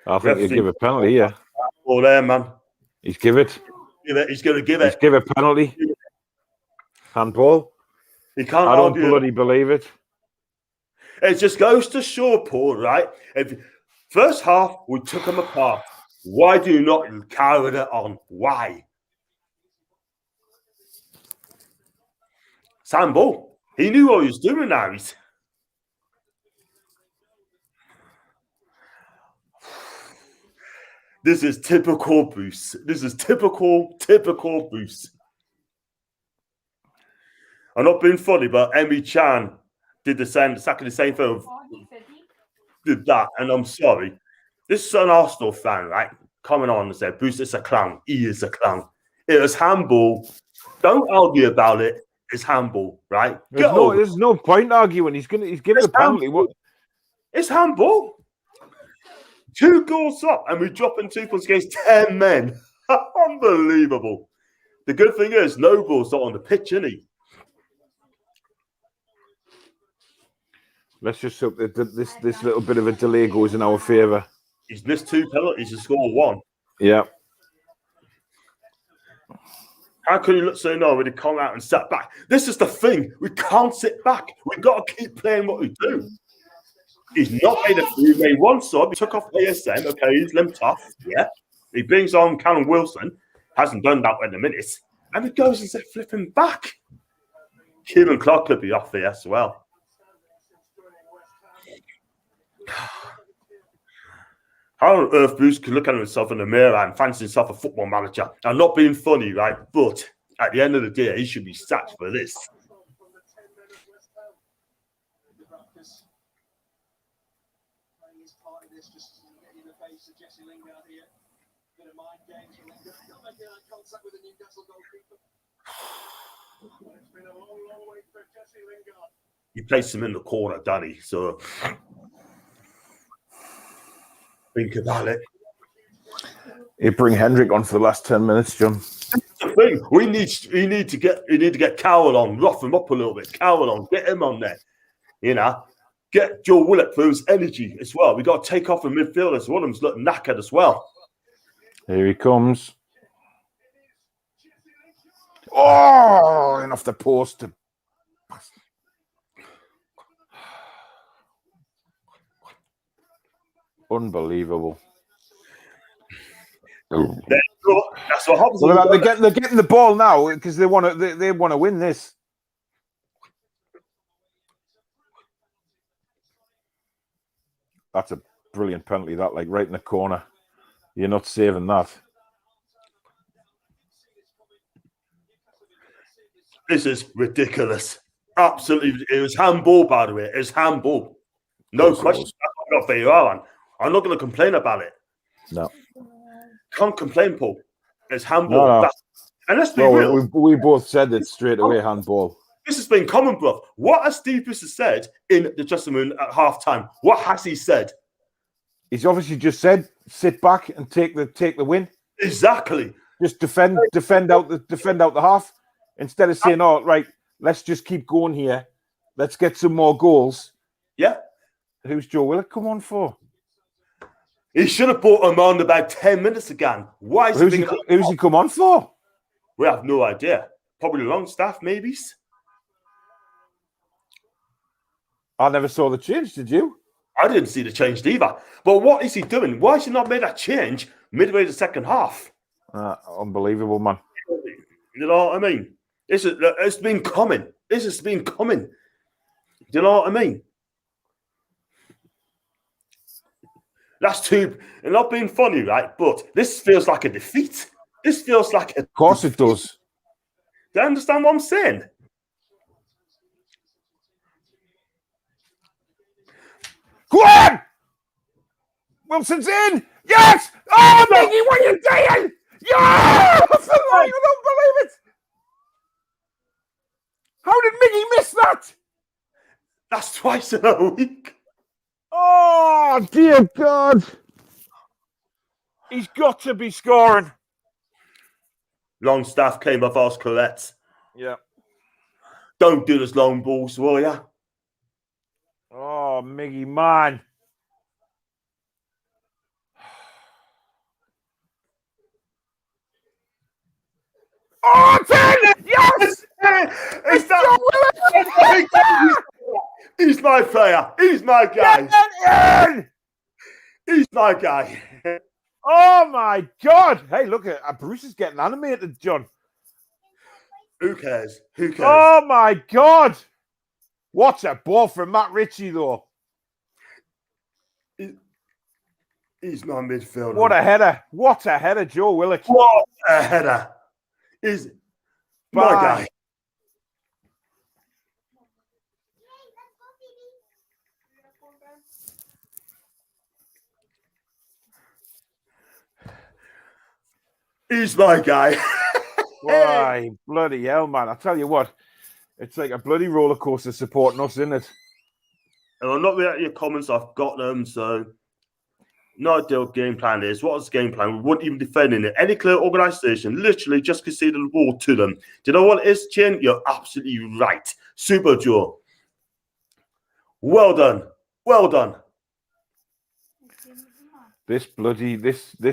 I think he'll give a penalty here. Oh, there, man. He's give it. He's going to give He's it. give a penalty. Handball. He can't I don't argue. bloody believe it. It just goes to show, Paul, right? First half, we took him apart. Why do you not carry it on? Why? Sambo, he knew what he was doing now. This is typical Bruce. This is typical Bruce. I'm not being funny, but Emmy Chan did exactly the same thing. Did that, and I'm sorry. This is an Arsenal fan, right? Coming on and said, Bruce is a clown. He is a clown. It was handball. Don't argue about it. It's handball, right? There's no point arguing. He's giving a penalty. What? It's handball. 2 goals up, and we're dropping 2 points against 10 men. Unbelievable. The good thing is, Noble's not on the pitch, isn't he? Let's just hope that this little bit of a delay goes in our favour. He's missed 2 penalties to score 1. Yeah. How can you look so no when he come out and sat back? This is the thing. We can't sit back. We've got to keep playing what we do. He's not made he made 1 sub. He took off ASM. Okay, he's limped off. Yeah. He brings on Callum Wilson. Hasn't done that in a minute. And he goes and says, flipping back. Kieran Clark could be off there as well. How on earth Bruce could look at himself in the mirror and fancy himself a football manager? I'm not being funny, right? But at the end of the day, he should be sacked for this. He placed him in the corner, Danny. So think about it. You bring Hendrick on for the last 10 minutes, John. The thing we need to get Cowell on, rough him up a little bit. Cowell on, get him on there. You know, get Joe Willock for his energy as well. We got to take off the midfielders. One of them's looking knackered as well. Here he comes. Oh, and off the post. Unbelievable. That's what happens. Well, they're getting the ball now because they want to win this. That's a brilliant penalty. That right in the corner. You're not saving that. This is ridiculous. Absolutely, it was handball, by the way. It was handball. No question. I'm not VAR. I'm not going to complain about it. No. Can't complain, Paul. It's handball. No. And let's be Well, real. we both said it straight away, handball. This has been common, bruv. What has Steve Bruce said in the dressing room at halftime? What has he said? He's obviously just said, sit back and take the win. Exactly. Just defend out the half instead of saying, "Oh, right, let's just keep going here. Let's get some more goals." Yeah. Who's Joe Willock come on for? He should have brought him on about 10 minutes ago. Why is Who's he come on for? We have no idea. Probably Longstaff, maybe. I never saw the change. Did you? I didn't see the change either. But what is he doing? Why has he not made that change midway the second half? Unbelievable, man. You know what I mean? It's been coming. This has been coming. Do you know what I mean? That's too, and not being funny, right? But this feels like a defeat. This feels like a. Of course it does. Do you understand what I'm saying? Go on! Wilson's in! Yes! Oh, Mickey, what are you doing? Yeah! I don't believe it! How did Mickey miss that? That's twice in a week. Oh, dear God. He's got to be scoring. Longstaff came off us correct. Yeah. Don't do this long balls, will ya? Oh, Miggy, man. Oh, 10! Yes! It's that. He's my player. He's my guy. He's my guy. Oh, my God. Hey, look, Bruce is getting animated, John. Who cares? Who cares? Oh, my God. What a ball from Matt Ritchie, though. He's my midfielder. What a header. What a header, Joe Willock. What a header. He's my guy. He's my guy. Why, bloody hell, man. I tell you what, it's like a bloody roller coaster supporting us, isn't it? And I'm not reacting to your comments. I've got them, so no idea what game plan is. What was the game plan? We weren't even defending it. Any clear organisation literally just conceded the ball to them. Do you know what it is, Chin? You're absolutely right. Super Joe. Well done. Well done. This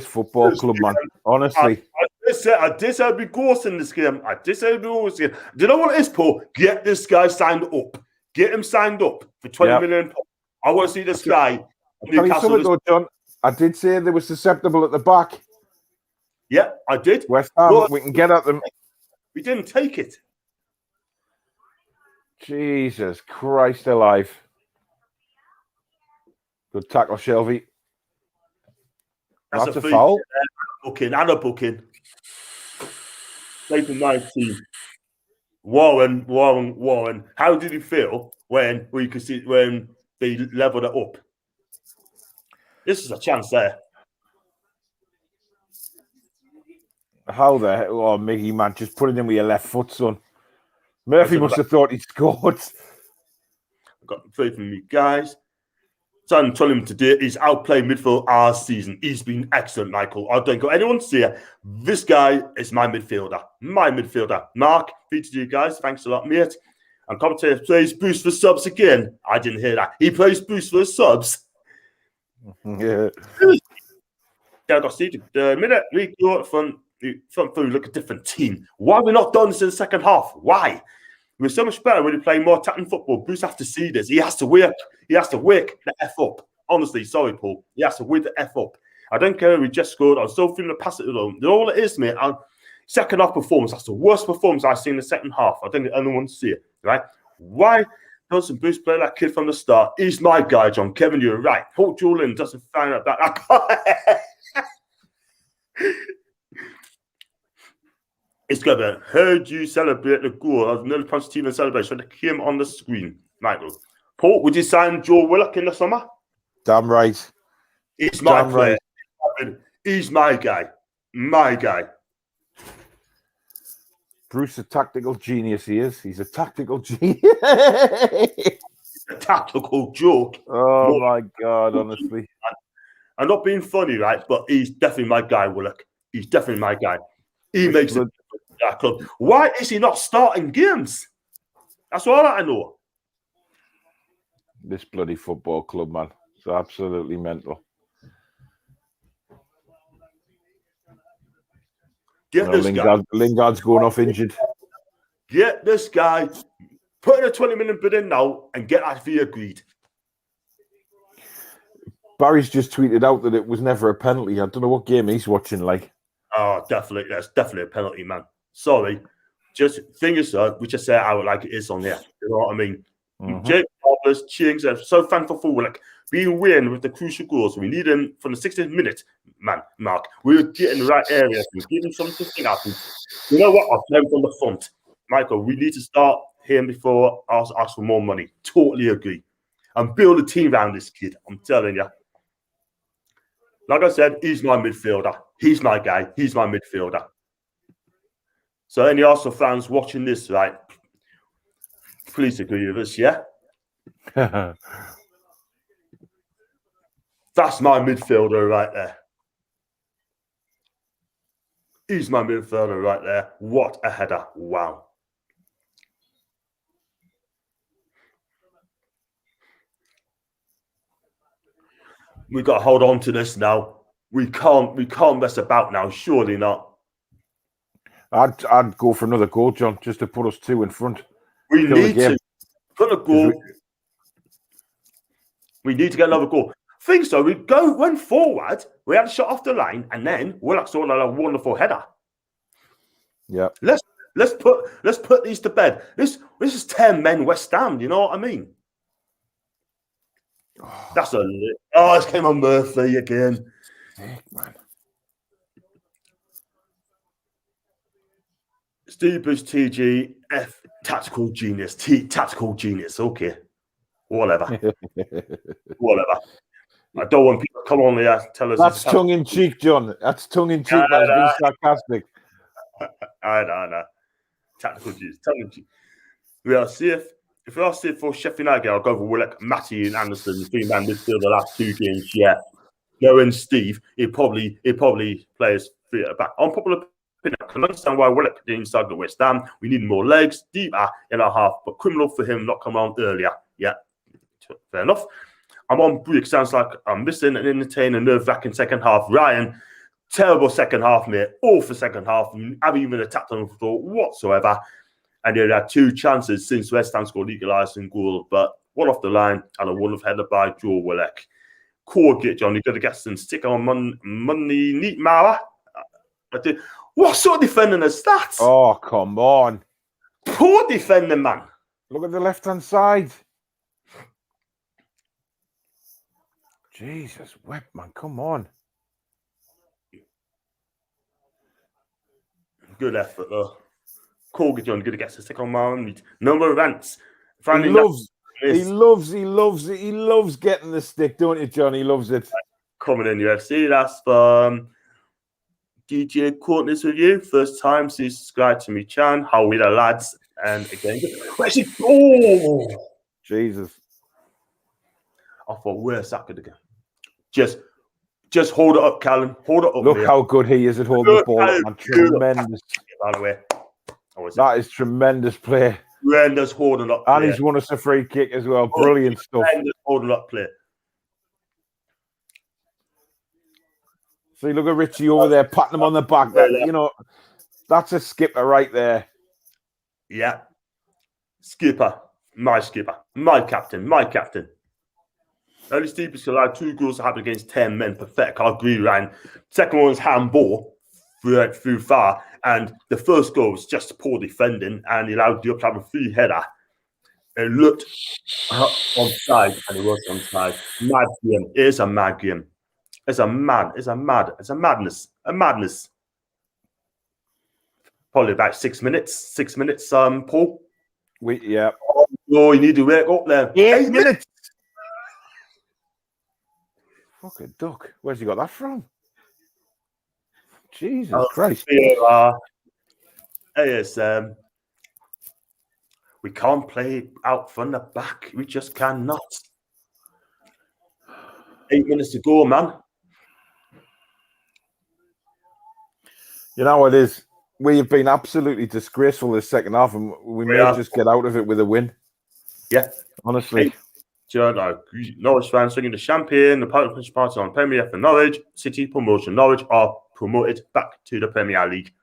football club, man. Honestly. I did say I'd be goals in this game. I did say I'd be goals in this game. Do you know what it is, Paul? Get this guy signed up. Get him signed up for 20 million. I want to see this guy. Newcastle though, John, I did say they were susceptible at the back. Yeah, I did. West Ham, we can get at them. We didn't take it. Jesus Christ alive. Good tackle, Shelby. That's a foul. And a booking. Play for my team. Warren. How did you feel when they leveled it up? This is a chance there. How the hell? Oh, Miggy, man, just put it in with your left foot, son. Murphy must have thought he scored. I've got faith in me, guys. So I'm telling him today he's outplayed midfield our season. He's been excellent, Michael. I don't got anyone to see it. This guy is my midfielder. My midfielder. Mark, featured you guys. Thanks a lot, mate. And commentator plays Bruce for subs again. I didn't hear that. He plays Bruce for subs. Yeah. Yeah, I got Steve. The minute we go up front through, look a different team. Why have we not done this in the second half? Why? We're so much better when we play more attacking football. Bruce has to see this. He has to wake the F up. Honestly, sorry, Paul. He has to wake the F up. I don't care if we just scored. I'm still feeling the pass it alone. All it is, mate. Second half performance. That's the worst performance I've seen in the second half. I don't think anyone see it. Right? Why doesn't Bruce play that kid from the start? He's my guy, John. Kevin, you're right. Hope Julian doesn't find out that. It's good, man. Heard you celebrate the goal. I was nearly punched team in celebration. It came on the screen. Michael. Paul, would you sign Joe Willock in the summer? Damn right. He's my player. Right. He's my guy. My guy. Bruce, a tactical genius he is. He's a tactical genius. A tactical joke. Oh, my God, honestly. I'm not being funny, right? But he's definitely my guy, Willock. He's definitely my guy. He makes it that club. Why is he not starting games? That's all I know. This bloody football club, man. It's absolutely mental. Get this guy. Lingard's going off injured. Get this guy. Put in a 20-minute bid in now and get that fee agreed. Barry's just tweeted out that it was never a penalty. I don't know what game he's watching like. Oh, definitely. That's definitely a penalty, man. Sorry. Just thing is, we just say out like it is on there. You know what I mean? Jake Robles, Chings, I'm so thankful for like being winning with the crucial goals. We need him from the 16th minute, man, Mark. We're getting the right areas. We give him something to happen. You know what? I'll play him from the front. Michael, we need to start him before ask for more money. Totally agree. And build a team around this kid. I'm telling you. Like I said, he's my midfielder. He's my guy. He's my midfielder. So any Arsenal fans watching this, right, please agree with us, yeah? That's my midfielder right there. He's my midfielder right there. What a header. Wow. We got to hold on to this now. We can't mess about now. Surely not. I'd go for another goal, John, just to put us 2 in front. We need to put a goal. We need to get another goal. Think so. We went forward. We had a shot off the line, and then Willock saw a wonderful header. Yeah. Let's put these to bed. This is 10 men West Ham. You know what I mean? That's a it's came on Murphy again. Heck, man. Steve Bruce TG F tactical genius. Tactical genius. Okay. Whatever. Whatever. I don't want people to come on here tell us that's tongue in cheek, John. That's tongue in cheek. That's being sarcastic. I know. Tactical genius. Tongue in cheek. We are safe. If we are safe for Sheffield United, I'll go for Willock, Matty, and Anderson, 3-man midfield the last 2 games. Yeah. Knowing Steve, he'd probably play his 3 at the back. On popular opinion, I can understand why Willock didn't start at West Ham. We need more legs, deeper in our half, but criminal for him not come on earlier. Yeah. Fair enough. I'm on break. Sounds like I'm missing an entertaining, nerve-wracking second half. Ryan, terrible second half, mate. Awful second half. Haven't even attacked on the floor whatsoever. And they had 2 chances since West Ham scored equalising goal, but one off the line and a wonderful header by Joe Willock. Core get Johnny, got to get some stick on money, neat Mara. What sort of defending is that? Oh, come on. Poor defending, man. Look at the left-hand side. Jesus, whip, man, come on. Good effort, though. Corgi John, good to get to stick on my own. Number of rants. He loves getting the stick, don't you, John? He loves it. Coming in UFC, that's DJ Courtney with you. First time, so subscribe to me, Chan. How we the lads? And again, Jesus. I thought, where's that going to go? Just hold it up, Callum. Hold it up. Look how good he is at holding the ball. Man. Tremendous. By the way. That is tremendous play. Tremendous holding up play. And he's won us a free kick as well. Brilliant stuff. Tremendous holding up play. See, look at Richie over there, patting him on the back. That's a skipper right there. Yeah. Skipper. My captain. Only Steve still had 2 goals to happen against 10 men. Pathetic. I agree, Ryan. Second one was handball through far. And the first goal was just poor defending. And he allowed Diop to have a free header. It looked onside. And it was onside. Mad game. It is a mad game. It's a madness. Probably about 6 minutes. 6 minutes, Paul. Yeah. Oh, you need to wake up there. 8 minutes. Fucking duck. Where's he got that from? Jesus Christ. ASM. We can't play out from the back. We just cannot. 8 minutes to go, man. You know what it is? We've been absolutely disgraceful this second half, and we may just get out of it with a win. Yeah. Honestly. Norwich fans singing the champagne, the Party on Premier for Norwich, City promotion. Norwich are promoted back to the Premier League.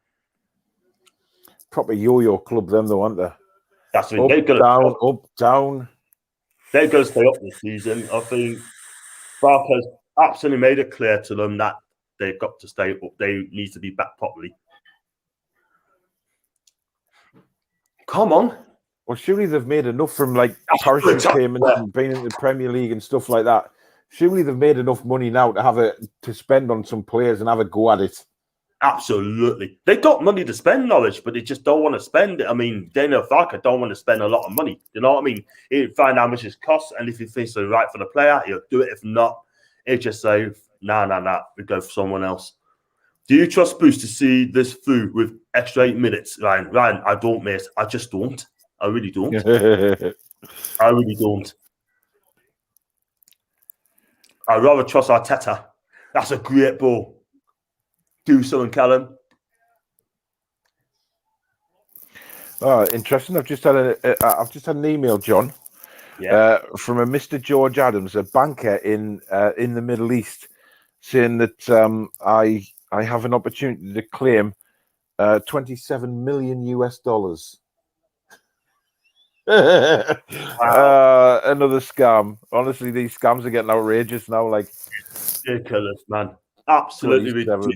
Proper yo-yo club, them though, aren't they? That's up, down, up, down. They're going to stay up this season. I think Barker's absolutely made it clear to them that they've got to stay up. They need to be back properly. Come on. Well, surely they've made enough from like parachute payments and being in the Premier League and stuff like that. Surely they've made enough money now to spend on some players and have a go at it. Absolutely. They got money to spend, Norwich, but they just don't want to spend it. I mean, Daniel Farker don't want to spend a lot of money. You know what I mean? He'll find how much it costs, and if he thinks it's right for the player, he'll do it. If not, he'll just say, nah, we go for someone else. Do you trust Bruce to see this through with extra 8 minutes, Ryan? Ryan, I don't, mate. I just don't. I really don't. I really don't. I'd rather trust Arteta. That's a great ball. Do something, Callum. Oh, interesting. I've just had an email, John, from a Mr. George Adams, a banker in the Middle East, saying that I have an opportunity to claim $27 million US. Another scam. Honestly, these scams are getting outrageous now. Like ridiculous, man. Absolutely ridiculous.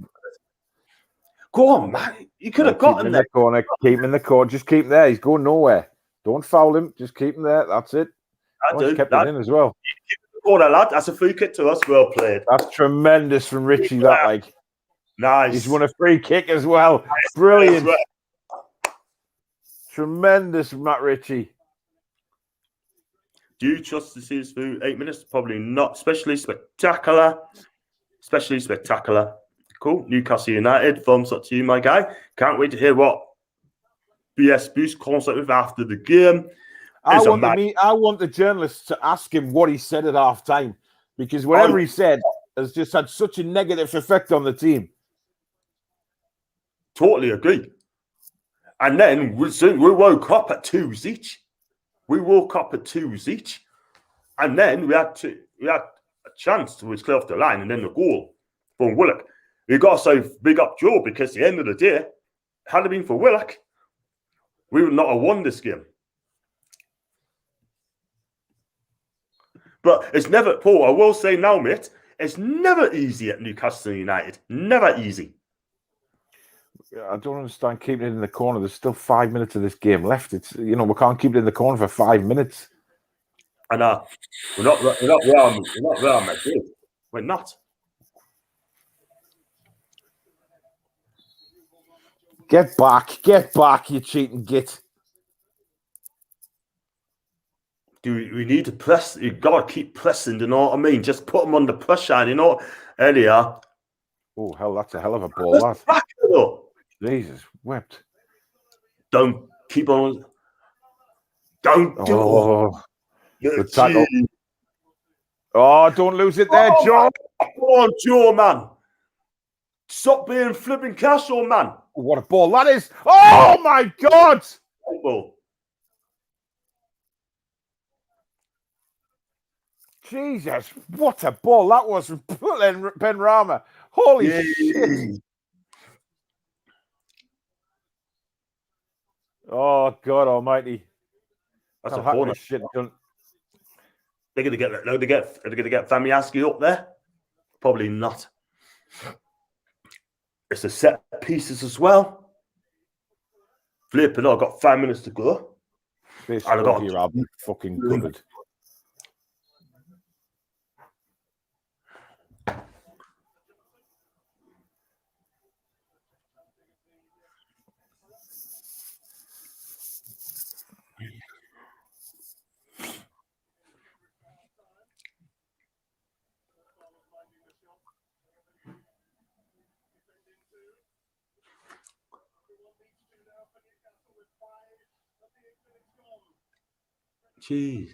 Go on, man. You could have got him there. Keep him in the corner. Just keep him there. He's going nowhere. Don't foul him. Just keep him there. That's it. Kept it in as well. Corner, lad. That's a free kick to us. Well played. That's tremendous from Richie. That like nice. He's won a free kick as well. Nice. Brilliant. Nice. Tremendous from Matt Ritchie. Do you trust to see this through 8 minutes? Probably not. Especially spectacular. Cool. Newcastle United. Thumbs up to you, my guy. Can't wait to hear what BS Boost comes up with after the game. I want the journalists to ask him what he said at half time, because whatever he said has just had such a negative effect on the team. Totally agree. And then we woke up at 2s each. And then we had a chance to clear off the line, and then the goal from Willock. We got to say big up Joe, because at the end of the day, had it been for Willock, we would not have won this game. But it's never, Paul, I will say now, mate, it's never easy at Newcastle United. Never easy. I don't understand keeping it in the corner. There's still 5 minutes of this game left. We can't keep it in the corner for 5 minutes. And we're not Real Madrid. We're not. Get back, you cheating git. We need to press? You've got to keep pressing, you know what I mean? Just put them under pressure, you know. Earlier. Oh, hell, that's a hell of a ball, that. Jesus, wept. Don't keep on. Don't do it. Tackle. Oh, don't lose it there, Joe. Come on, Joe, man. Stop being flipping Castle, man. What a ball that is. Oh, my God. Ball. Jesus, what a ball that was from Ben Rama. Holy shit. Oh, God almighty. That's a corner. Shit done. They're going to get Famiaski up there? Probably not. It's a set pieces as well. Flipping, I've got 5 minutes to go. This here, I'll be fucking gutted. Jeez.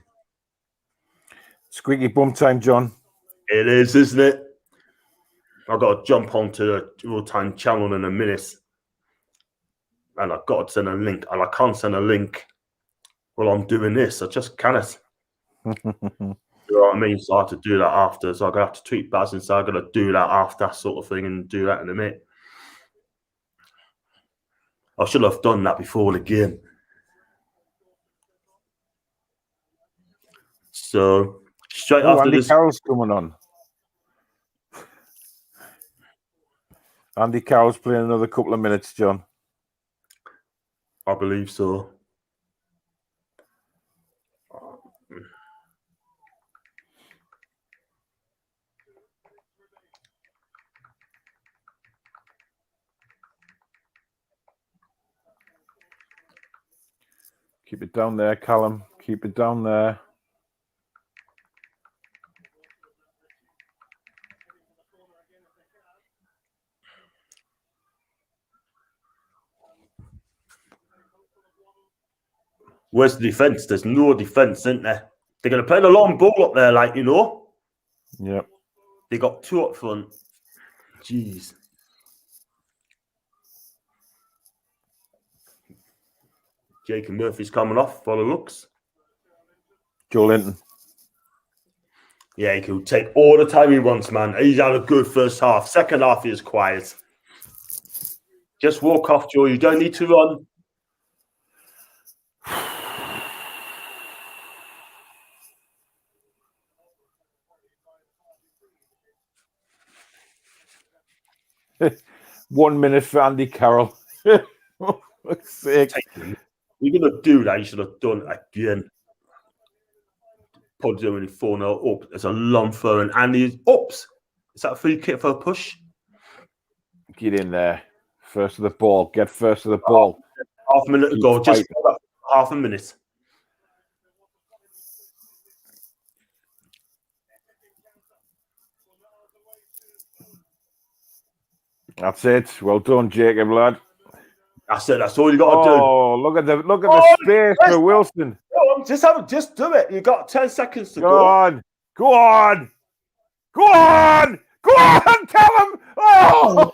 Squeaky bum time, John. It is, isn't it? I've got to jump onto the real-time channel in a minute. And I've got to send a link. And I can't send a link while I'm doing this. I just cannot. You know what I mean? So I have to do that after. So I'm going to have to tweet Baz and say I'm going to do that after, sort of thing, and do that in a minute. I should have done that before the game. So straight after Andy this, Carroll's coming on. Andy Carroll's playing another couple of minutes, John. I believe so. Keep it down there, Callum. Keep it down there. Where's the defence? There's no defence, isn't there? They're going to play the long ball up there, like, you know. Yep. They got two up front. Jeez. Jacob Murphy's coming off for the looks. Joe Linton. Yeah, he can take all the time he wants, man. He's had a good first half. Second half, he is quiet. Just walk off, Joe. You don't need to run. 1 minute for Andy Carroll. For fuck's sake. You're going to do that. You should have done it again. Pod doing 4-0 up. There's a long throw, and Andy's ups. Is that a free kick for a push? Get in there. First of the ball. Get first of the ball. Half a minute to go. Just half a minute. That's it. Well done, Jacob, lad. That's it. That's all you got to do. Oh, look at the space for Wilson. Just do it. You got 10 seconds to go. Go on. Go on. Go on. Go on, Callum. Oh.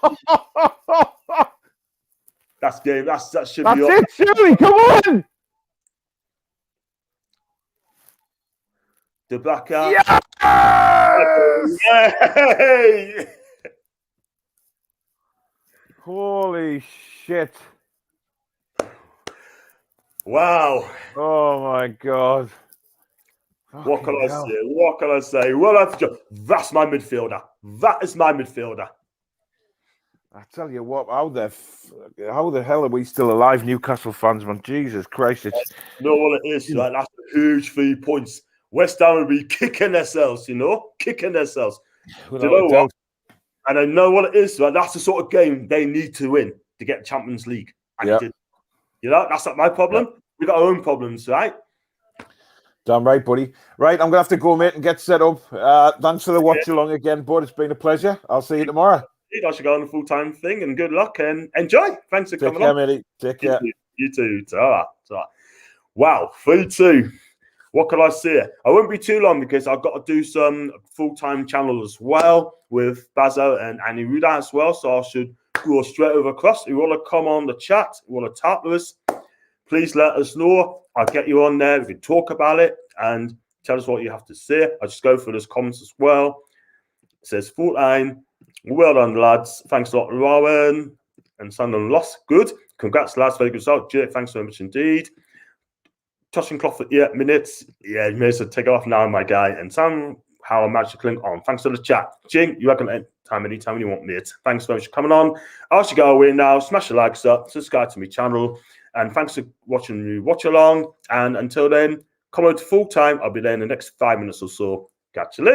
That's game. That should That's be it, Shirley. Come on. The black out. Yes! Yay! Holy shit. Wow. Oh my God. What can I say? What can I say? Well, that's my midfielder. That is my midfielder. I tell you what, how the hell are we still alive, Newcastle fans, man? Jesus Christ. It's You know what it is, right? That's a huge 3 points. West Ham will be kicking themselves, you know? Kicking themselves. Do you know what? And I know what it is, right? That's the sort of game they need to win to get Champions League. And Yeah. You know, that's not my problem. Yeah. We got our own problems, right? Damn right, buddy. Right, I'm going to have to go, mate, and get set up. Thanks for the watch along again, bud. It's been a pleasure. I'll see you tomorrow. I should go on the full-time thing, and good luck and enjoy. Thanks for coming on. Matey. Take care. You too. Ta-ra. Wow, 3-2. What can I say? I won't be too long because I've got to do some full-time channel as well with Bazo and Annie Ruda as well. So I should go straight over across. If you want to come on the chat, you want to talk to us, please let us know. I'll get you on there. We can talk about it and tell us what you have to say. I'll just go through those comments as well. It says full-time. Well done, lads. Thanks a lot, Rowan. And Sandon lost. Good. Congrats, lads. Very good result. Jake, thanks very much indeed. Touching cloth for 8 minutes. Yeah, you may as well take it off now, my guy. And somehow I managed to cling on. Thanks for the chat. Jing, you're welcome anytime you want, mate. Thanks very much for coming on. I should go away now. Smash the likes up. Subscribe to my channel. And thanks for watching me watch along. And until then, come out to full time. I'll be there in the next 5 minutes or so. Catch you later.